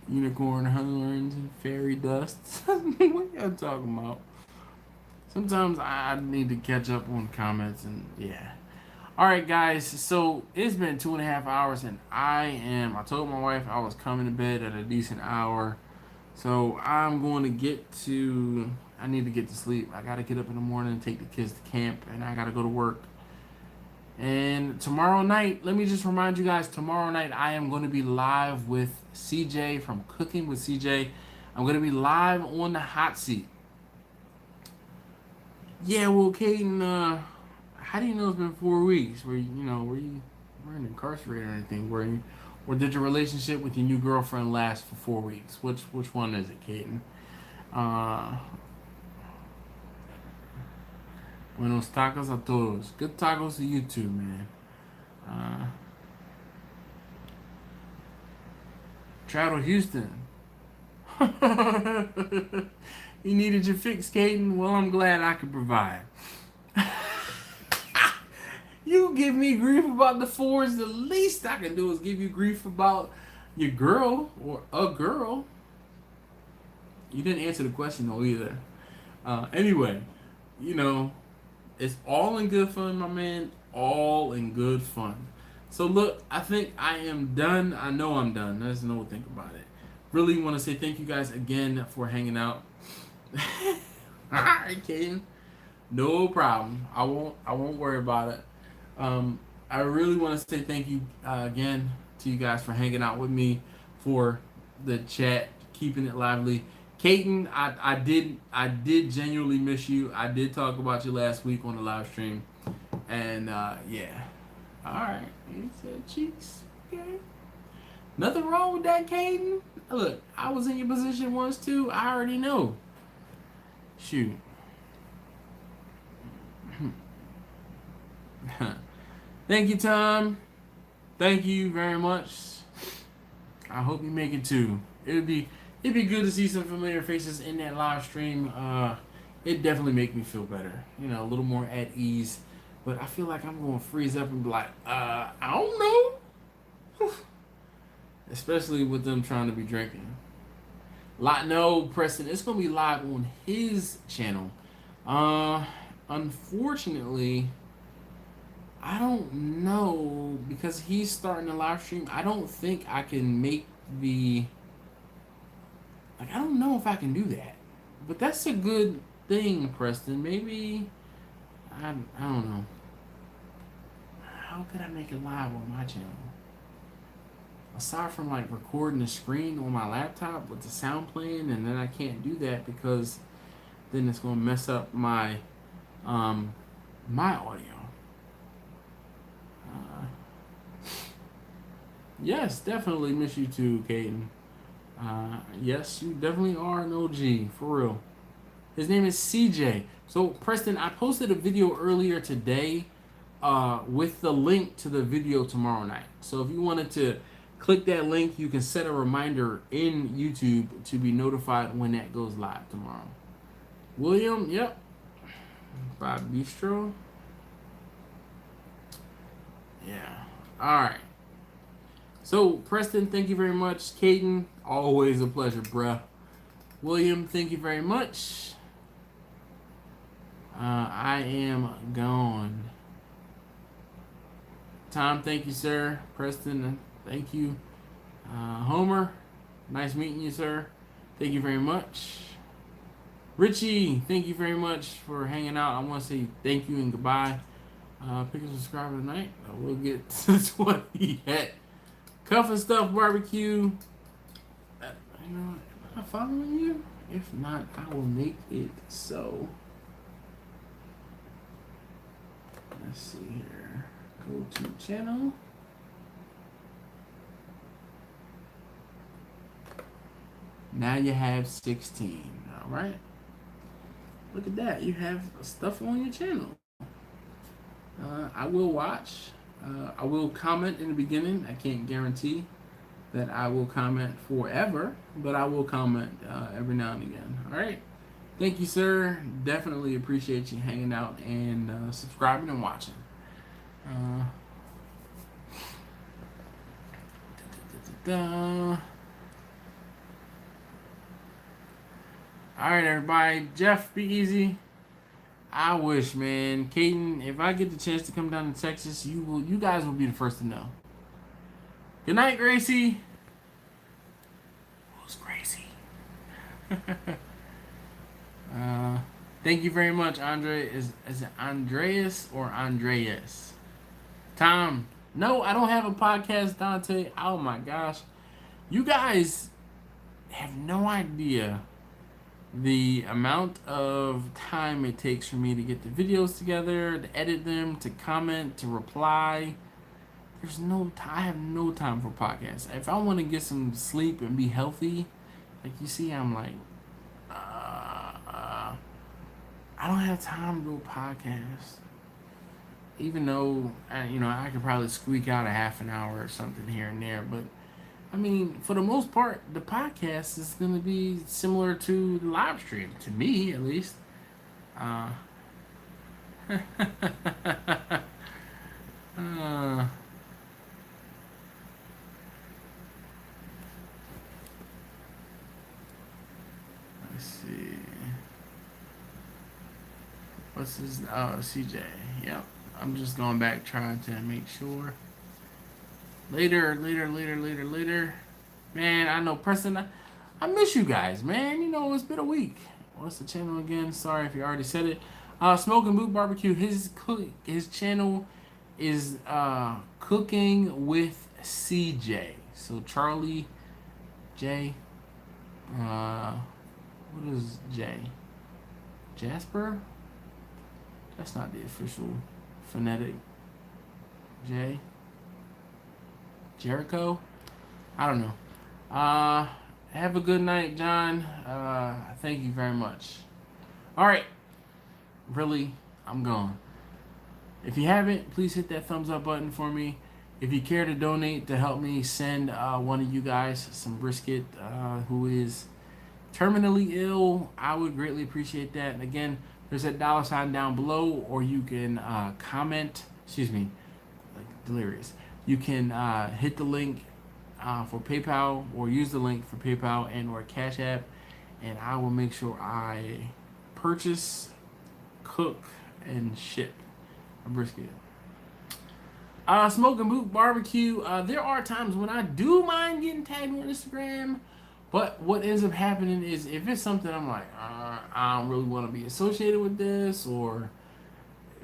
Unicorn horns and fairy dust. What y'all talking about? Sometimes I need to catch up on comments and yeah. Alright guys, so it's been 2.5 hours and I told my wife I was coming to bed at a decent hour. So I need to get to sleep. I gotta get up in the morning and take the kids to camp and I gotta go to work. And tomorrow night, let me just remind you guys, tomorrow night I am going to be live with CJ from Cooking with CJ. I'm going to be live on the hot seat. Yeah, well, Caden, how do you know it's been 4 weeks? Were you weren't incarcerated or anything? Or did your relationship with your new girlfriend last for 4 weeks? Which one is it, Caden? Buenos tacos a todos. Good tacos to you too, man. Travel Houston. You needed your fix, Caden? Well, I'm glad I could provide. You give me grief about the fours, the least I can do is give you grief about your girl or a girl. You didn't answer the question though either. Anyway, it's all in good fun, my man. All in good fun. So look, I think I am done. I know I'm done. There's no think about it. Really want to say thank you guys again for hanging out. Alright, Caden. No problem. I won't worry about it. I really want to say thank you again to you guys for hanging out with me, for the chat, keeping it lively. Caden, I did genuinely miss you. I did talk about you last week on the live stream, and yeah. All right, he said cheeks. Okay, nothing wrong with that, Caden. Look, I was in your position once too. I already know. Shoot. Thank you, Tom. Thank you very much. I hope you make it too. It'd be good to see some familiar faces in that live stream. It definitely make me feel better. A little more at ease. But I feel like I'm gonna freeze up and be like, I don't know. Especially with them trying to be drinking. No, Preston, it's gonna be live on his channel. Unfortunately, I don't know, because he's starting the live stream. I don't think I can make I don't know if I can do that. But that's a good thing, Preston. Maybe, I don't know. How could I make it live on my channel? Aside from recording the screen on my laptop with the sound playing, and then I can't do that because then it's gonna mess up my my audio. Yes, definitely miss you too, Caden. Yes, you definitely are an OG, for real. His name is CJ. So, Preston, I posted a video earlier today with the link to the video tomorrow night. So, if you wanted to click that link, you can set a reminder in YouTube to be notified when that goes live tomorrow. William, yep. Bob Bistro. Yeah. All right. So, Preston, thank you very much. Caden, always a pleasure, bruh. William, thank you very much. I am gone. Tom, thank you, sir. Preston, thank you. Homer, nice meeting you, sir. Thank you very much. Richie, thank you very much for hanging out. I want to say thank you and goodbye. Pick a subscriber tonight. We'll get to 20 yet. Cuff and Stuff Barbecue. Am I following you? If not, I will make it so. Let's see here. Go to channel. Now you have 16. All right. Look at that. You have stuff on your channel. I will watch. I will comment in the beginning. I can't guarantee that I will comment forever, but I will comment every now and again. All right. Thank you, sir. Definitely appreciate you hanging out and subscribing and watching. All right, everybody. Jeff, be easy. I wish, man. Caden, if I get the chance to come down to Texas, you guys will be the first to know. Good night, Gracie. Who's Gracie? Thank you very much, Andre. Is it Andreas or Andreas? Tom, no, I don't have a podcast, Dante. Oh my gosh. You guys have no idea the amount of time it takes for me to get the videos together, to edit them, to comment, to reply. I have no time for podcasts. If I want to get some sleep and be healthy, like you see, I'm like, I don't have time to do a podcast. Even though, I could probably squeak out a half an hour or something here and there. But, I mean, for the most part, the podcast is going to be similar to the live stream. To me, at least. Let's see. What's his? Oh, CJ. Yep. I'm just going back trying to make sure. Later. Man, I know Preston. I miss you guys, man. It's been a week. What's the channel again? Sorry if you already said it. Smoking Boot Barbecue. His channel is Cooking with CJ. So Charlie J. What is J? Jasper? That's not the official phonetic. J. Jericho? I don't know. Have a good night, John. Thank you very much. Alright. Really, I'm gone. If you haven't, please hit that thumbs up button for me. If you care to donate to help me send one of you guys some brisket who is terminally ill, I would greatly appreciate that. And again, there's that $sign down below, or you can comment. Excuse me, like delirious. You can hit the link for PayPal, or use the link for PayPal and or CashApp, and I will make sure I purchase, cook, and ship a brisket. Smoking Boot Barbecue. There are times when I do mind getting tagged on Instagram, but what ends up happening is if it's something I'm like, I don't really want to be associated with this, or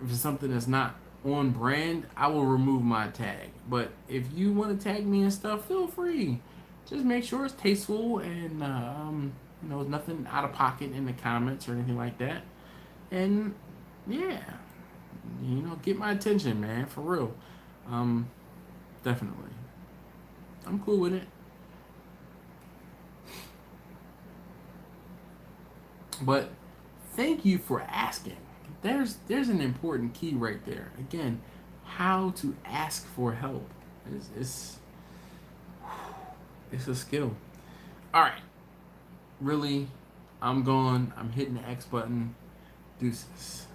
if it's something that's not on brand, I will remove my tag. But if you want to tag me and stuff, feel free. Just make sure it's tasteful and nothing out of pocket in the comments or anything like that. And yeah, get my attention, man, for real. Definitely. I'm cool with it. But thank you for asking. There's an important key right there. Again, how to ask for help. It's a skill. Alright. Really, I'm gone. I'm hitting the X button. Deuces.